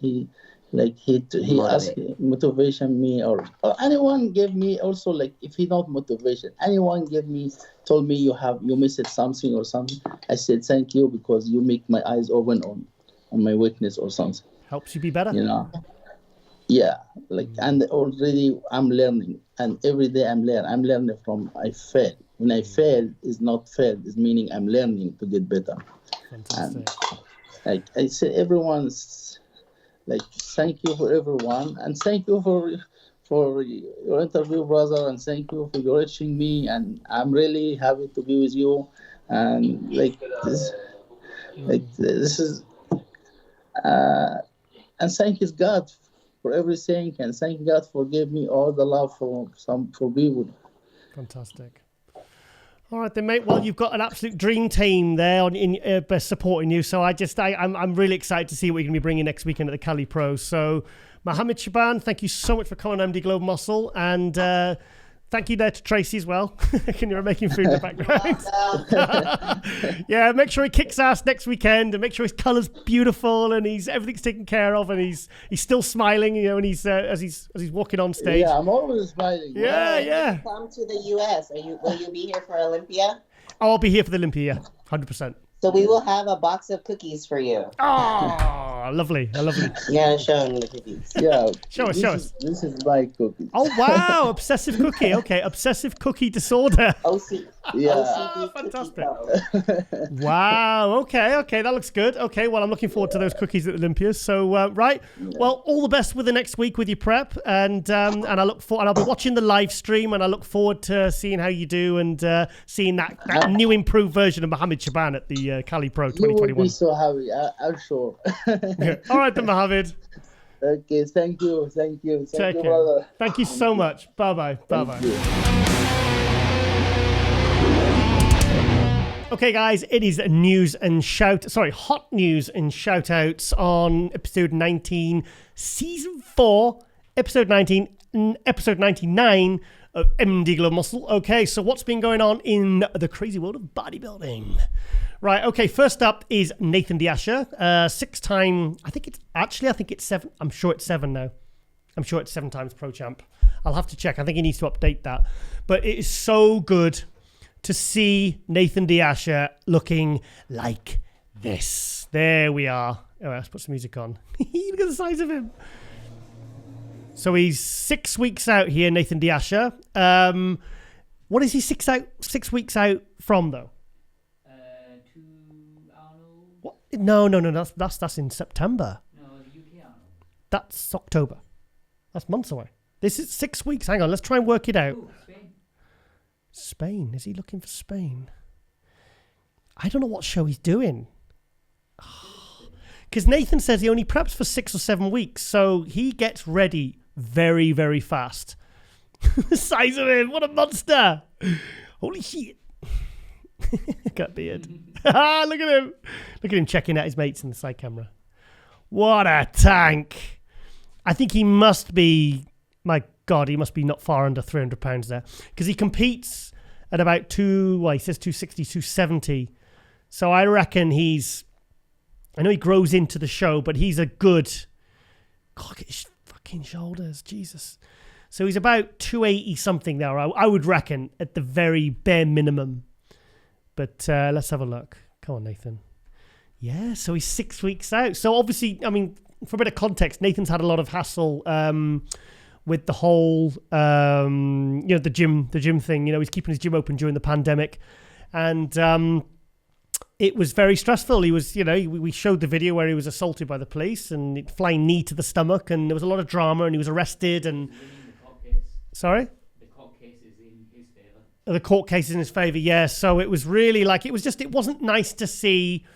he asked motivation me or anyone gave me also, like, if he not motivation, anyone told me you missed something or something. I said thank you because you make my eyes open on my weakness or something. Helps you be better. Yeah, like, and already I'm learning, and every day I'm learning from I fail. When I fail, is not fail, is meaning I'm learning to get better. Fantastic. And like I say, everyone's like, thank you for everyone, and thank you for your interview, brother, and thank you for reaching me, and I'm really happy to be with you, and this is and thank you God for everything, and thank God for giving me all the love for people. Fantastic. All right then, mate. Well, you've got an absolute dream team there supporting you. So I'm really excited to see what you're going to be bringing next weekend at the Cali Pro. So, Mohammed Shaaban, thank you so much for coming on MD Globe Muscle, and thank you there to Tracy as well. Can you making food in the background? Yeah, make sure he kicks ass next weekend, and make sure his colour's beautiful and everything's taken care of, and he's still smiling, and he's as he's walking on stage. Yeah, I'm always smiling. Yeah. Come to the US. Will you be here for Olympia? I'll be here for the Olympia, 100%. So we will have a box of cookies for you. Oh, lovely. Yeah, show them the cookies. Yeah. Show us. This is my cookie. Oh, wow. Obsessive cookie. Okay. Obsessive cookie disorder. OC. Yeah. OCD fantastic. Wow. Okay. That looks good. Okay. Well, I'm looking forward to those cookies at Olympia. So, right. Yeah. Well, all the best with the next week with your prep. And I look forward, and I'll be watching the live stream, and I look forward to seeing how you do, and seeing that new improved version of Mohammed Shaaban at the Cali Pro 2021. You will be so happy, I'm sure. All right then, Mohammed. Okay, thank you, Take care. brother. Thank you so much. Bye-bye. Okay, guys, it is hot news and shout outs on episode 19, season 4, episode 19, episode 99 of MD Globe Muscle. Okay, so what's been going on in the crazy world of bodybuilding? Right, okay, first up is Nathan D'Asha, 6-time, I think it's 7, I'm sure it's 7 now. I'm sure it's 7 times pro champ. I'll have to check, I think he needs to update that. But it is so good to see Nathan D'Asha looking like this. There we are. Oh, let's put some music on. Look at the size of him. So he's 6 weeks out here, Nathan D'Asha. What is he 6 weeks out from, though? What? No. That's in September. No, the UK Arnold. That's October. That's months away. This is 6 weeks. Hang on, let's try and work it out. Ooh, Spain. Spain? Is he looking for Spain? I don't know what show he's doing. Because Nathan says he only preps for 6 or 7 weeks, so he gets ready very, very fast. The size of him, what a monster! Holy shit! Got beard. Look at him checking out his mates in the side camera. What a tank! I think he must be. My God, he must be not far under 300 pounds there, because he competes at about he says 260, 270. So I reckon I know he grows into the show, but he's a good. God, look at his fucking shoulders, Jesus. So he's about 280 something there, I would reckon, at the very bare minimum. But let's have a look. Come on, Nathan. Yeah, so he's 6 weeks out. So obviously, I mean, for a bit of context, Nathan's had a lot of hassle with the whole, the gym thing. He's keeping his gym open during the pandemic, and it was very stressful. He was, we showed the video where he was assaulted by the police and flying knee to the stomach, and there was a lot of drama, and he was arrested. And sorry. The court case is in his favour. The court case is in his favour, yeah. So it was really it wasn't nice to see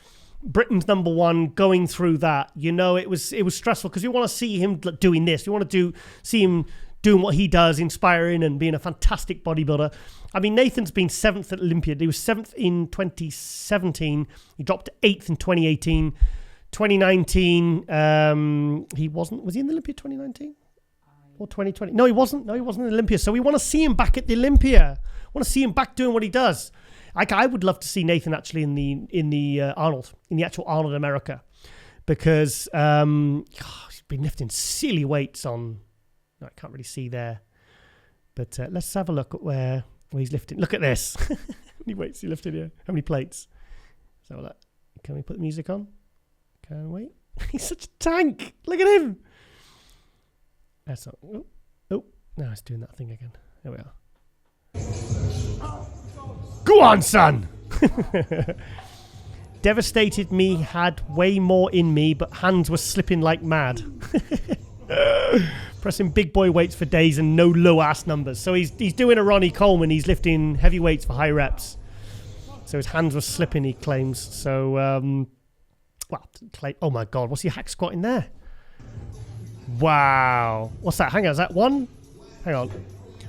Britain's number one going through that. It was stressful because we want to see him doing this. We want to see him doing what he does, inspiring and being a fantastic bodybuilder. I mean, Nathan's been 7th at Olympia. He was 7th in 2017. He dropped to 8th in 2018. 2019, he wasn't. Was he in the Olympia 2019? Or 2020? No, he wasn't. No, he wasn't in the Olympia. So we want to see him back at the Olympia. Want to see him back doing what he does. I would love to see Nathan actually in the Arnold, in the actual Arnold America. Because he's been lifting silly weights on... I can't really see there. But let's have a look at where he's lifting. Look at this. How many weights he lifted here? How many plates? So can we put the music on? Can we? He's such a tank. Look at him. That's not... Oh, no, it's doing that thing again. There we are. Go on, son. Devastated me had way more in me, but hands were slipping like mad. Pressing big boy weights for days and no low ass numbers. So he's doing a Ronnie Coleman. He's lifting heavy weights for high reps. So his hands were slipping, he claims. So, oh my God, what's he hack squatting there? Wow. What's that? Hang on, is that one? Hang on.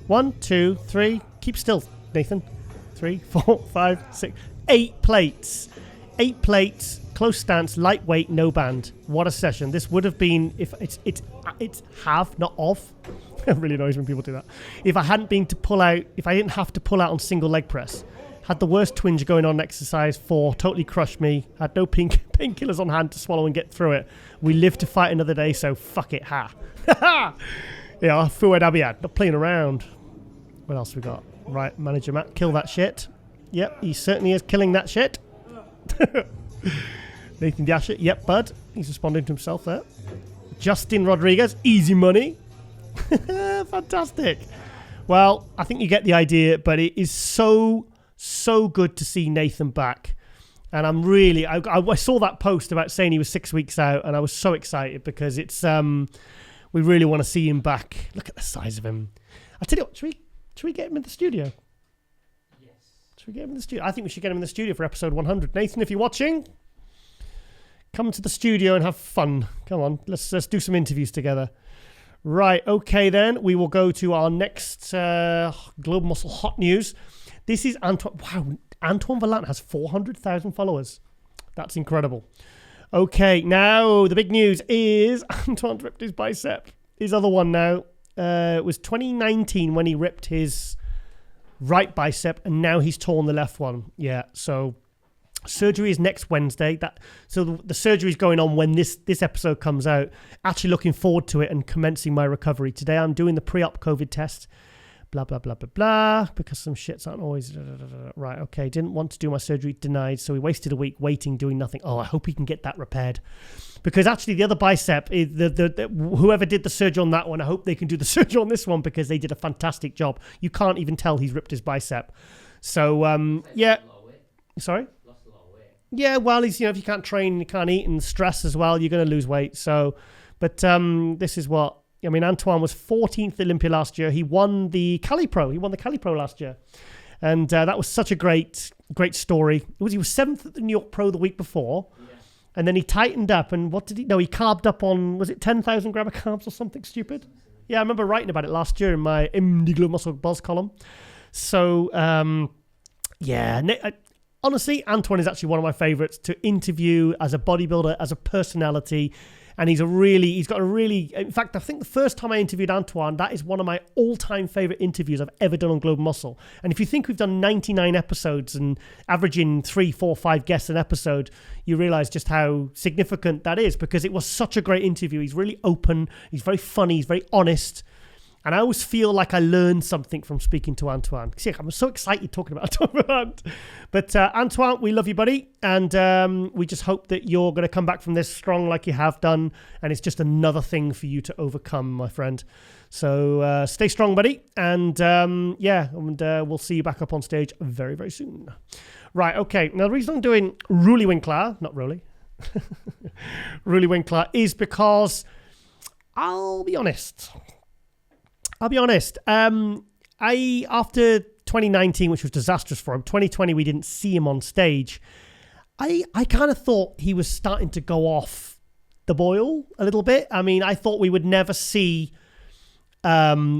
1, 2, 3. Keep still, Nathan. 3, 4, 5, 6. 8 plates. 8 plates. Close stance, lightweight, no band. What a session. This would have been, if it's have, not of. It really annoys when people do that. If I didn't have to pull out on single leg press. Had the worst twinge going on exercise 4, totally crushed me. Had no painkillers on hand to swallow and get through it. We live to fight another day, so fuck it, ha. Yeah, Whoah Dabiad, not playing around. What else we got? Right, manager Matt, kill that shit. Yep, he certainly is killing that shit. Nathan Dasher, yep, bud. He's responding to himself there. Justin Rodriguez, easy money. Fantastic. Well, I think you get the idea, but it is so good to see Nathan back. And I'm really, I saw that post about saying he was 6 weeks out, and I was so excited because it's, we really want to see him back. Look at the size of him. I'll tell you what, should we get him in the studio? Yes. Should we get him in the studio? I think we should get him in the studio for episode 100. Nathan, if you're watching, come to the studio and have fun. Come on, let's do some interviews together. Right, okay then. We will go to our next Global Muscle hot news. This is Antoine. Wow, Antoine Valant has 400,000 followers. That's incredible. Okay, now the big news is Antoine ripped his bicep. His other one now. It was 2019 when he ripped his right bicep, and now he's torn the left one. Yeah, so surgery is next Wednesday. So the surgery is going on when this episode comes out. Actually looking forward to it and commencing my recovery. Today I'm doing the pre-op COVID test. Blah, blah, blah, blah, blah. Because some shits aren't always... Right, okay. Didn't want to do my surgery. Denied. So we wasted a week waiting, doing nothing. Oh, I hope he can get that repaired. Because actually the other bicep, whoever did the surgery on that one, I hope they can do the surgery on this one because they did a fantastic job. You can't even tell he's ripped his bicep. So, yeah. Sorry? Yeah, well, if you can't train, you can't eat and stress as well, you're going to lose weight. So, but this is what... I mean, Antoine was 14th at Olympia last year. He won the Cali Pro. He won the Cali Pro last year. And that was such a great story. He was 7th at the New York Pro the week before. Yeah. And then he tightened up. And what did he... No, he carved up on... Was it 10,000 grams of carbs or something stupid? Yeah, I remember writing about it last year in my MD Global Muscle Buzz column. So, yeah. Honestly, Antoine is actually one of my favorites to interview as a bodybuilder, as a personality. And in fact, I think the first time I interviewed Antoine, that is one of my all-time favorite interviews I've ever done on Global Muscle. And if you think we've done 99 episodes and averaging 3, 4, 5 guests an episode, you realize just how significant that is because it was such a great interview. He's really open. He's very funny. He's very honest. And I always feel like I learned something from speaking to Antoine. See, I'm so excited talking about Antoine. But Antoine, we love you, buddy. And we just hope that you're going to come back from this strong like you have done. And it's just another thing for you to overcome, my friend. So stay strong, buddy. And we'll see you back up on stage very, very soon. Right, okay. Now, the reason I'm doing Roly Winkler, not Roly, Roly Winkler is because I'll be honest. After 2019, which was disastrous for him, 2020 we didn't see him on stage. I kind of thought he was starting to go off the boil a little bit. I mean, I thought we would never see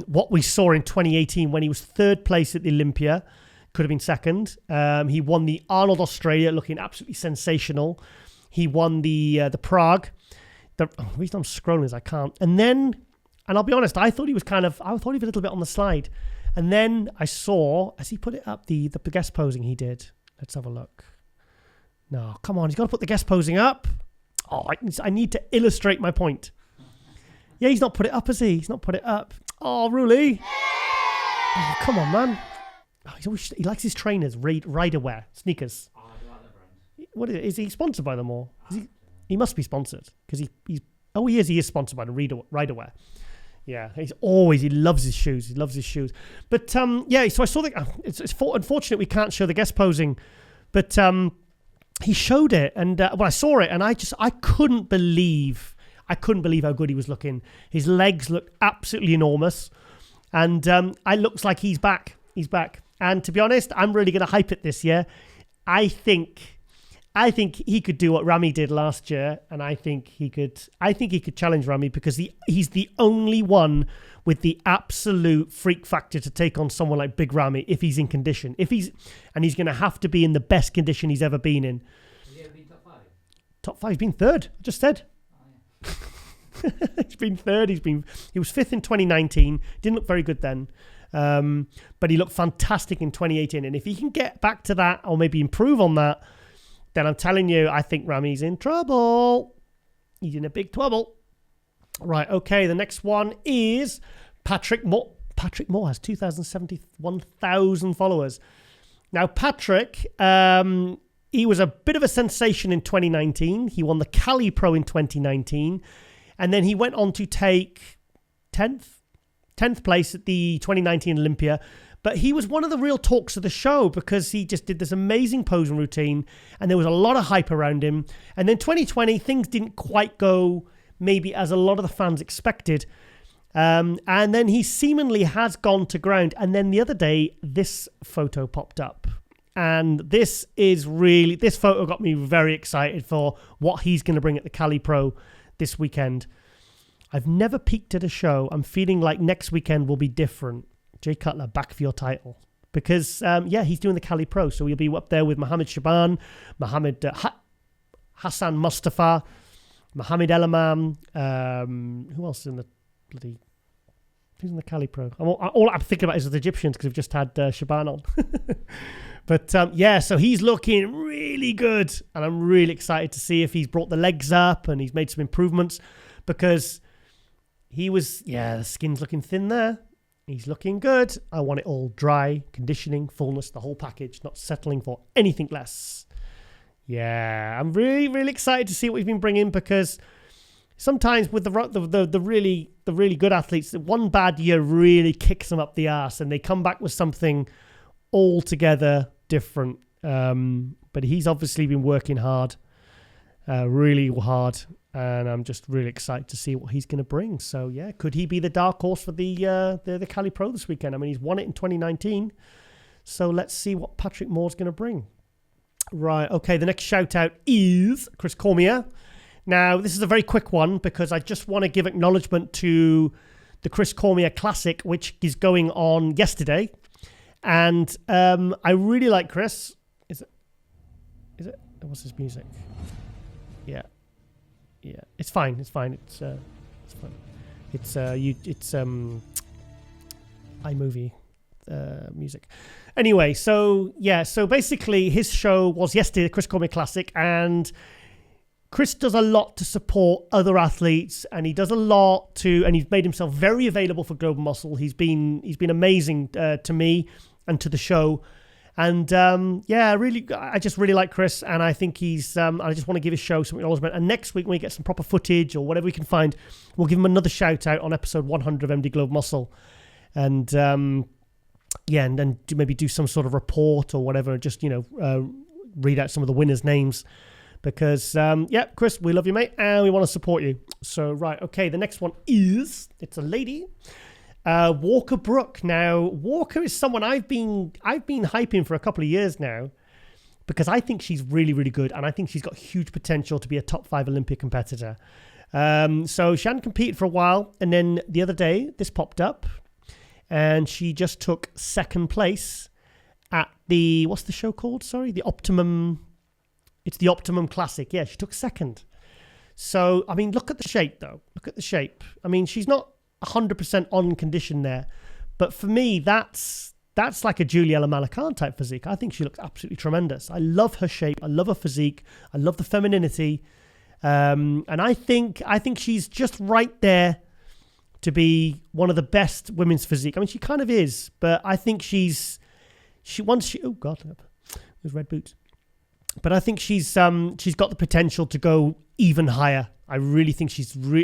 what we saw in 2018 when he was third place at the Olympia. Could have been second. He won the Arnold Australia, looking absolutely sensational. He won the Prague. The reason I'm scrolling is I can't. And I'll be honest, I thought he was a little bit on the slide. And then I saw, as he put it up, the guest posing he did. Let's have a look. No, come on, he's got to put the guest posing up. Oh, I need to illustrate my point. Yeah, he's not put it up, has he? He's not put it up. Oh, really? Oh, come on, man. Oh, he likes his trainers, rider wear, sneakers. Oh, I do like that brand. What is it? Is he sponsored by them all? He must be sponsored because he is sponsored by the rider wear. Yeah, he loves his shoes. But so I saw it's unfortunate we can't show the guest posing, but he showed it, and I saw it, and I couldn't believe how good he was looking. His legs look absolutely enormous, and it looks like he's back. He's back, and to be honest, I'm really going to hype it this year. I think he could do what Ramy did last year, and I think he could challenge Ramy because he's the only one with the absolute freak factor to take on someone like Big Ramy if he's in condition. He's going to have to be in the best condition he's ever been in. Has he ever been top 5? Top 5, he's been third. I just said. Oh, yeah. He's been third. He was fifth in 2019. Didn't look very good then. But he looked fantastic in 2018. And if he can get back to that or maybe improve on that, then I'm telling you, I think Ramy's in trouble. He's in a big trouble. Right, okay, the next one is Patrick Moore. Patrick Moore has 271,000 followers. Now, Patrick, he was a bit of a sensation in 2019. He won the Cali Pro in 2019. And then he went on to take 10th place at the 2019 Olympia. But he was one of the real talks of the show because he just did this amazing posing routine and there was a lot of hype around him. And then 2020, things didn't quite go maybe as a lot of the fans expected. And then he seemingly has gone to ground. And then the other day, this photo popped up. And this photo got me very excited for what he's going to bring at the Cali Pro this weekend. I've never peaked at a show. I'm feeling like next weekend will be different. Jay Cutler, back for your title. Because, he's doing the Cali Pro. So he'll be up there with Mohammed Shaaban, Mohammed Hassan Mustafa, Mohammed Elamam. Who else is in the bloody... Who's in the Cali Pro? All I'm thinking about is the Egyptians because we've just had Shaaban on. But, so he's looking really good. And I'm really excited to see if he's brought the legs up and he's made some improvements. Because he was... Yeah, the skin's looking thin there. He's looking good. I want it all dry, conditioning, fullness, the whole package, not settling for anything less. Yeah, I'm really, really excited to see what he's been bringing because sometimes with the really good athletes, one bad year really kicks them up the arse and they come back with something altogether different. But he's obviously been working hard, really hard. And I'm just really excited to see what he's going to bring. So, yeah, could he be the dark horse for the Cali Pro this weekend? I mean, he's won it in 2019. So let's see what Patrick Moore's going to bring. Right, okay, the next shout-out is Chris Cormier. Now, this is a very quick one because I just want to give acknowledgement to the Chris Cormier Classic, which is going on yesterday. And I really like Chris. Is it? What's his music? Yeah. Yeah, it's fine. It's fine. It's fine. It's iMovie music. Anyway, so basically his show was yesterday, the Chris Cormier Classic, and Chris does a lot to support other athletes, and he does a lot and he's made himself very available for Global Muscle. He's been amazing to me and to the show. And I just really like Chris, and I think he's. I just want to give his show some acknowledgement. And next week, when we get some proper footage or whatever we can find, we'll give him another shout out on episode 100 of MD Globe Muscle, and and maybe do some sort of report or whatever. Just read out some of the winners' names because Chris, we love you, mate, and we want to support you. So right, okay, the next one it's a lady. Walker Brook. Now, Walker is someone I've been hyping for a couple of years now because I think she's really, really good and I think she's got huge potential to be a top 5 Olympic competitor. So she hadn't competed for a while, and then the other day this popped up, and she just took second place at the, what's the show called? Sorry, the Optimum. It's the Optimum Classic. Yeah, she took second. So, I mean, look at the shape, though. Look at the shape. I mean, she's not 100% on condition there. But for me, that's like a Juliella Malacan type physique. I think she looks absolutely tremendous. I love her shape. I love her physique. I love the femininity. And I think she's just right there to be one of the best women's physique. I mean, she kind of is. But I think oh, God, those red boots. But I think she's got the potential to go even higher. I really think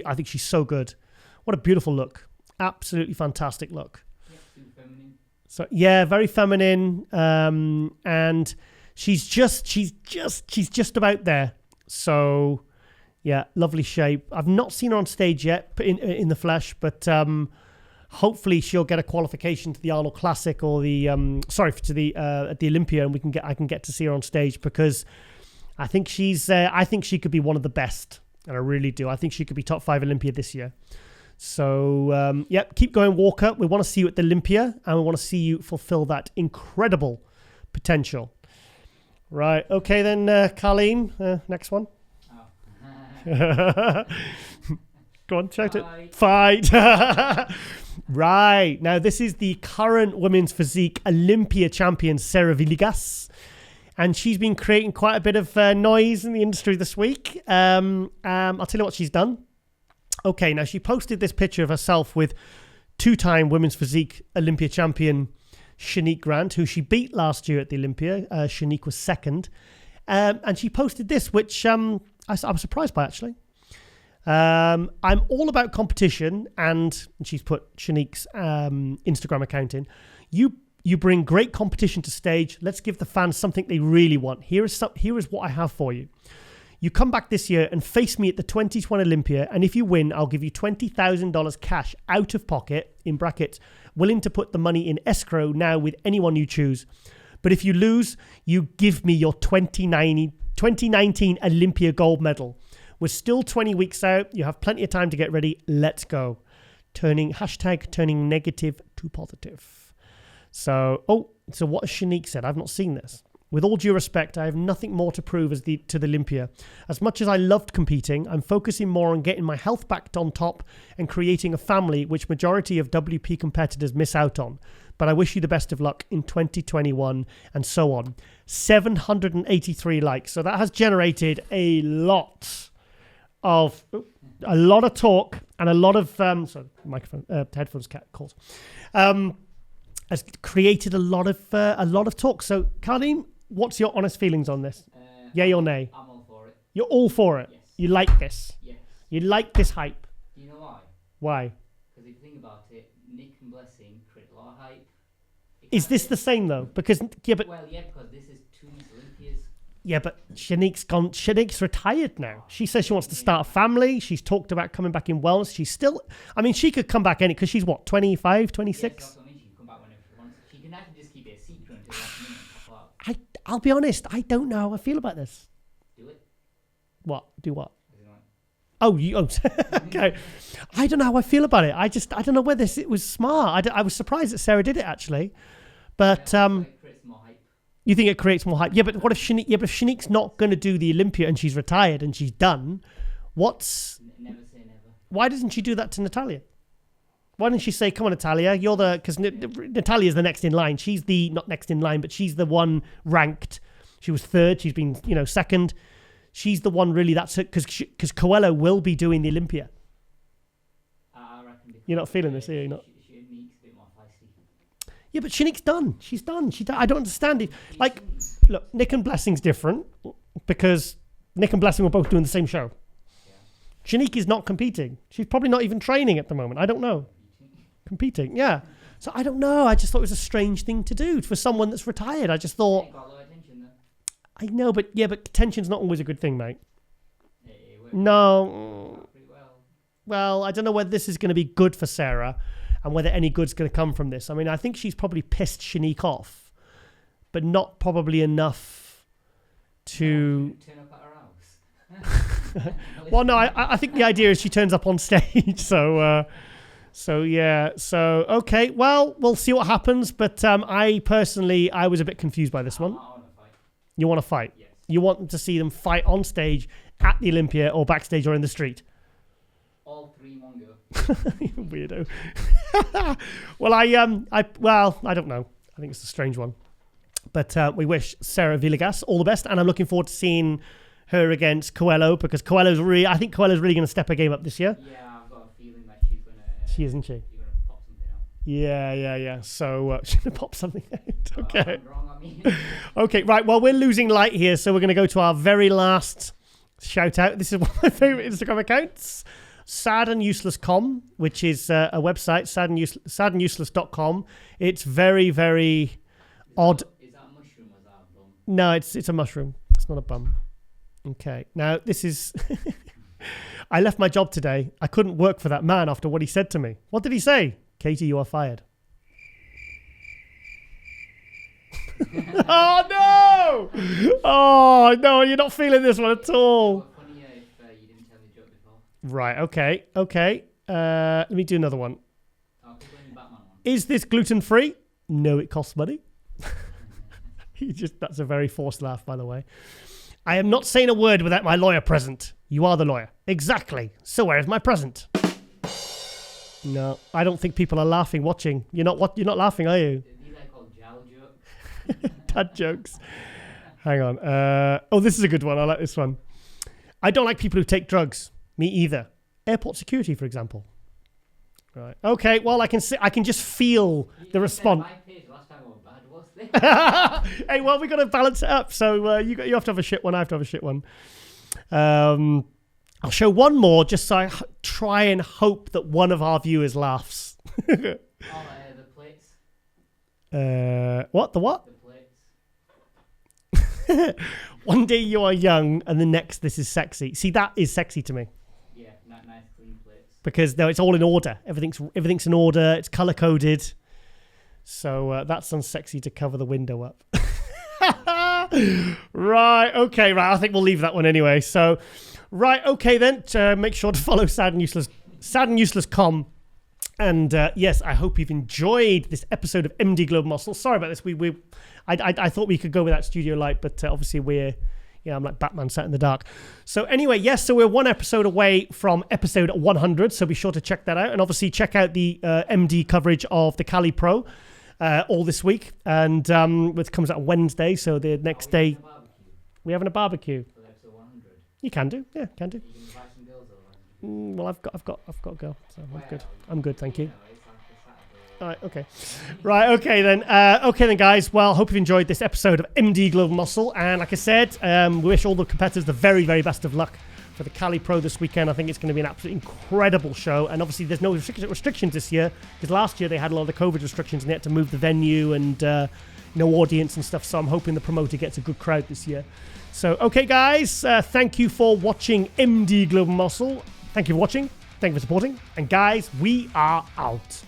I think she's so good. What a beautiful look. Absolutely fantastic look. Yeah, super feminine. So yeah, very feminine. And she's just about there. So yeah, lovely shape. I've not seen her on stage yet in the flesh, but hopefully she'll get a qualification to the Arnold Classic or the to the at the Olympia, and I can get to see her on stage, because I think I think she could be one of the best, and I really do. I think she could be top 5 Olympia this year. So keep going, Walker. We want to see you at the Olympia, and we want to see you fulfill that incredible potential. Right. Okay then, Colleen. Next one. Oh. Go on, shout it. Fight. Right. Now, this is the current women's physique Olympia champion, Sarah Villegas. And she's been creating quite a bit of noise in the industry this week. I'll tell you what she's done. Okay, now she posted this picture of herself with 2-time women's physique Olympia champion Shanique Grant, who she beat last year at the Olympia. Shanique was second. And she posted this, which I was surprised by, actually. I'm all about competition, and she's put Shanique's Instagram account in. You bring great competition to stage. Let's give the fans something they really want. Here is what I have for you. You come back this year and face me at the 2020 Olympia, and if you win, I'll give you $20,000 cash out of pocket, in brackets, willing to put the money in escrow now with anyone you choose. But if you lose, you give me your 2019 Olympia gold medal. We're still 20 weeks out. You have plenty of time to get ready. Let's go. Turning negative to positive. So what has Shanique said? I've not seen this. With all due respect, I have nothing more to prove to the Olympia. As much as I loved competing, I'm focusing more on getting my health back on top and creating a family, which majority of WP competitors miss out on. But I wish you the best of luck in 2021 and so on. 783 likes. So that has generated a lot of talk and a lot of headphones calls. Has created a lot of talk. So, Karim, what's your honest feelings on this? Yay or nay? I'm all for it. You're all for it? Yes. You like this? Yes. You like this hype? Do you know why? Why? Because if you think about it, Nick and Blessing create a lot of hype. Is this the same though? Because because this is 2 Miss Olympias. Yeah, but Shanique's retired now. She says she wants to start a family. She's talked about coming back in wellness. She's still, I mean, she could come back because she's what, 25, 26? Yes, she can come back whenever she wants. She can actually just keep it a secret until the last minute and pop out. I'll be honest, I don't know how I feel about this. Do it. What? Do what? Okay. I don't know how I feel about it. I don't know whether it was smart. I was surprised that Sarah did it actually. But it creates more hype. You think it creates more hype? Yeah, but what if Shanique? Yeah, but if Shanique's not going to do the Olympia and she's retired and she's done, Never say never. Why doesn't she do that to Natalia? Why didn't she say, "Come on, Natalia, you're the..." Because Natalia's the next in line. She's not next in line, but she's the one ranked. She was third. She's been, second. She's the one really. That's it. Because Coelho will be doing the Olympia. I reckon. You're not feeling this, are you? Not. Shanique's a bit more feisty. Yeah, but Shanique's done. She's done. I don't understand it. Like, look, Nick and Blessing's different because Nick and Blessing were both doing the same show. Yeah. Shanique is not competing. She's probably not even training at the moment. I don't know. Competing, yeah. So I don't know. I just thought it was a strange thing to do for someone that's retired. I just thought. Got a lot of attention, I know, but attention's not always a good thing, mate. No. Well, I don't know whether this is going to be good for Sarah and whether any good's going to come from this. I mean, I think she's probably pissed Shanique off, but not probably enough to... Turn up at her house. Well, no, I think the idea is she turns up on stage. So yeah. So, okay. Well, we'll see what happens. But I was a bit confused by this one. You want to fight? Yes. You want to see them fight on stage at the Olympia or backstage or in the street? All three in one go. Weirdo. Well, I don't know. I think it's a strange one. But we wish Sarah Villegas all the best, and I'm looking forward to seeing her against Coelho, because I think Coelho's really going to step her game up this year. Yeah, I've got a feeling that she's going to... She isn't she? You're going to pop something out. Yeah. So she's going to pop something out. Okay. I'm wrong, I mean. Okay, right. Well, we're losing light here, so we're going to go to our very last shout out. This is one of my favorite Instagram accounts. SadandUseless.com, which is a website, sadandUseless.com. It's very, very odd. Is that a mushroom or is that a bum? No, it's a mushroom. It's not a bum. Okay. Now, this is... I left my job today. I couldn't work for that man after what he said to me. What did he say? Katie, you are fired. Oh, no! Oh, no, you're not feeling this one at all. Funnier if you didn't tell me the joke before. Right, okay. Let me do another one. I'll keep going Batman one. Is this gluten-free? No, it costs money. That's a very forced laugh, by the way. I am not saying a word without my lawyer present. You are the lawyer. Exactly. So where is my present? No, I don't think people are laughing watching. You're not laughing, are you? These are called jowl jokes. Dad jokes. Hang on. This is a good one. I like this one. I don't like people who take drugs. Me either. Airport security, for example. Right. Okay. Well, I can just feel the response. My page last time was bad. What's this? Hey, well, we got to balance it up. So you have to have a shit one. I have to have a shit one. I'll show one more just so I try and hope that one of our viewers laughs. The plates. What? The what? The plates. One day you are young, and the next this is sexy. See, that is sexy to me. Yeah, nice clean plates. Because it's all in order. Everything's in order. It's color coded. So that's unsexy to cover the window up. Right. Okay. Right. I think we'll leave that one anyway. So, right. Okay then. Make sure to follow Sad and Useless, sadandUseless.com. And yes, I hope you've enjoyed this episode of MD Global Muscle. Sorry about this. I thought we could go without studio light, but obviously I'm like Batman sat in the dark. So anyway, yes, so we're one episode away from episode 100. So be sure to check that out. And obviously check out the MD coverage of the Cali Pro all this week. And it comes out on Wednesday. So the next day, we're having a barbecue. For episode 100. You can do. Yeah, can do. You can invite some girls over. Well, I've got a girl. So I'm good. I'm good. Thank you. All right, okay. Right, okay then, guys. Well, hope you've enjoyed this episode of MD Global Muscle. And like I said, we wish all the competitors the very, very best of luck for the Cali Pro this weekend. I think it's going to be an absolutely incredible show. And obviously, there's no restrictions this year, because last year they had a lot of the COVID restrictions and they had to move the venue and no audience and stuff. So I'm hoping the promoter gets a good crowd this year. So, okay, guys, thank you for watching MD Global Muscle. Thank you for watching. Thank you for supporting. And guys, we are out.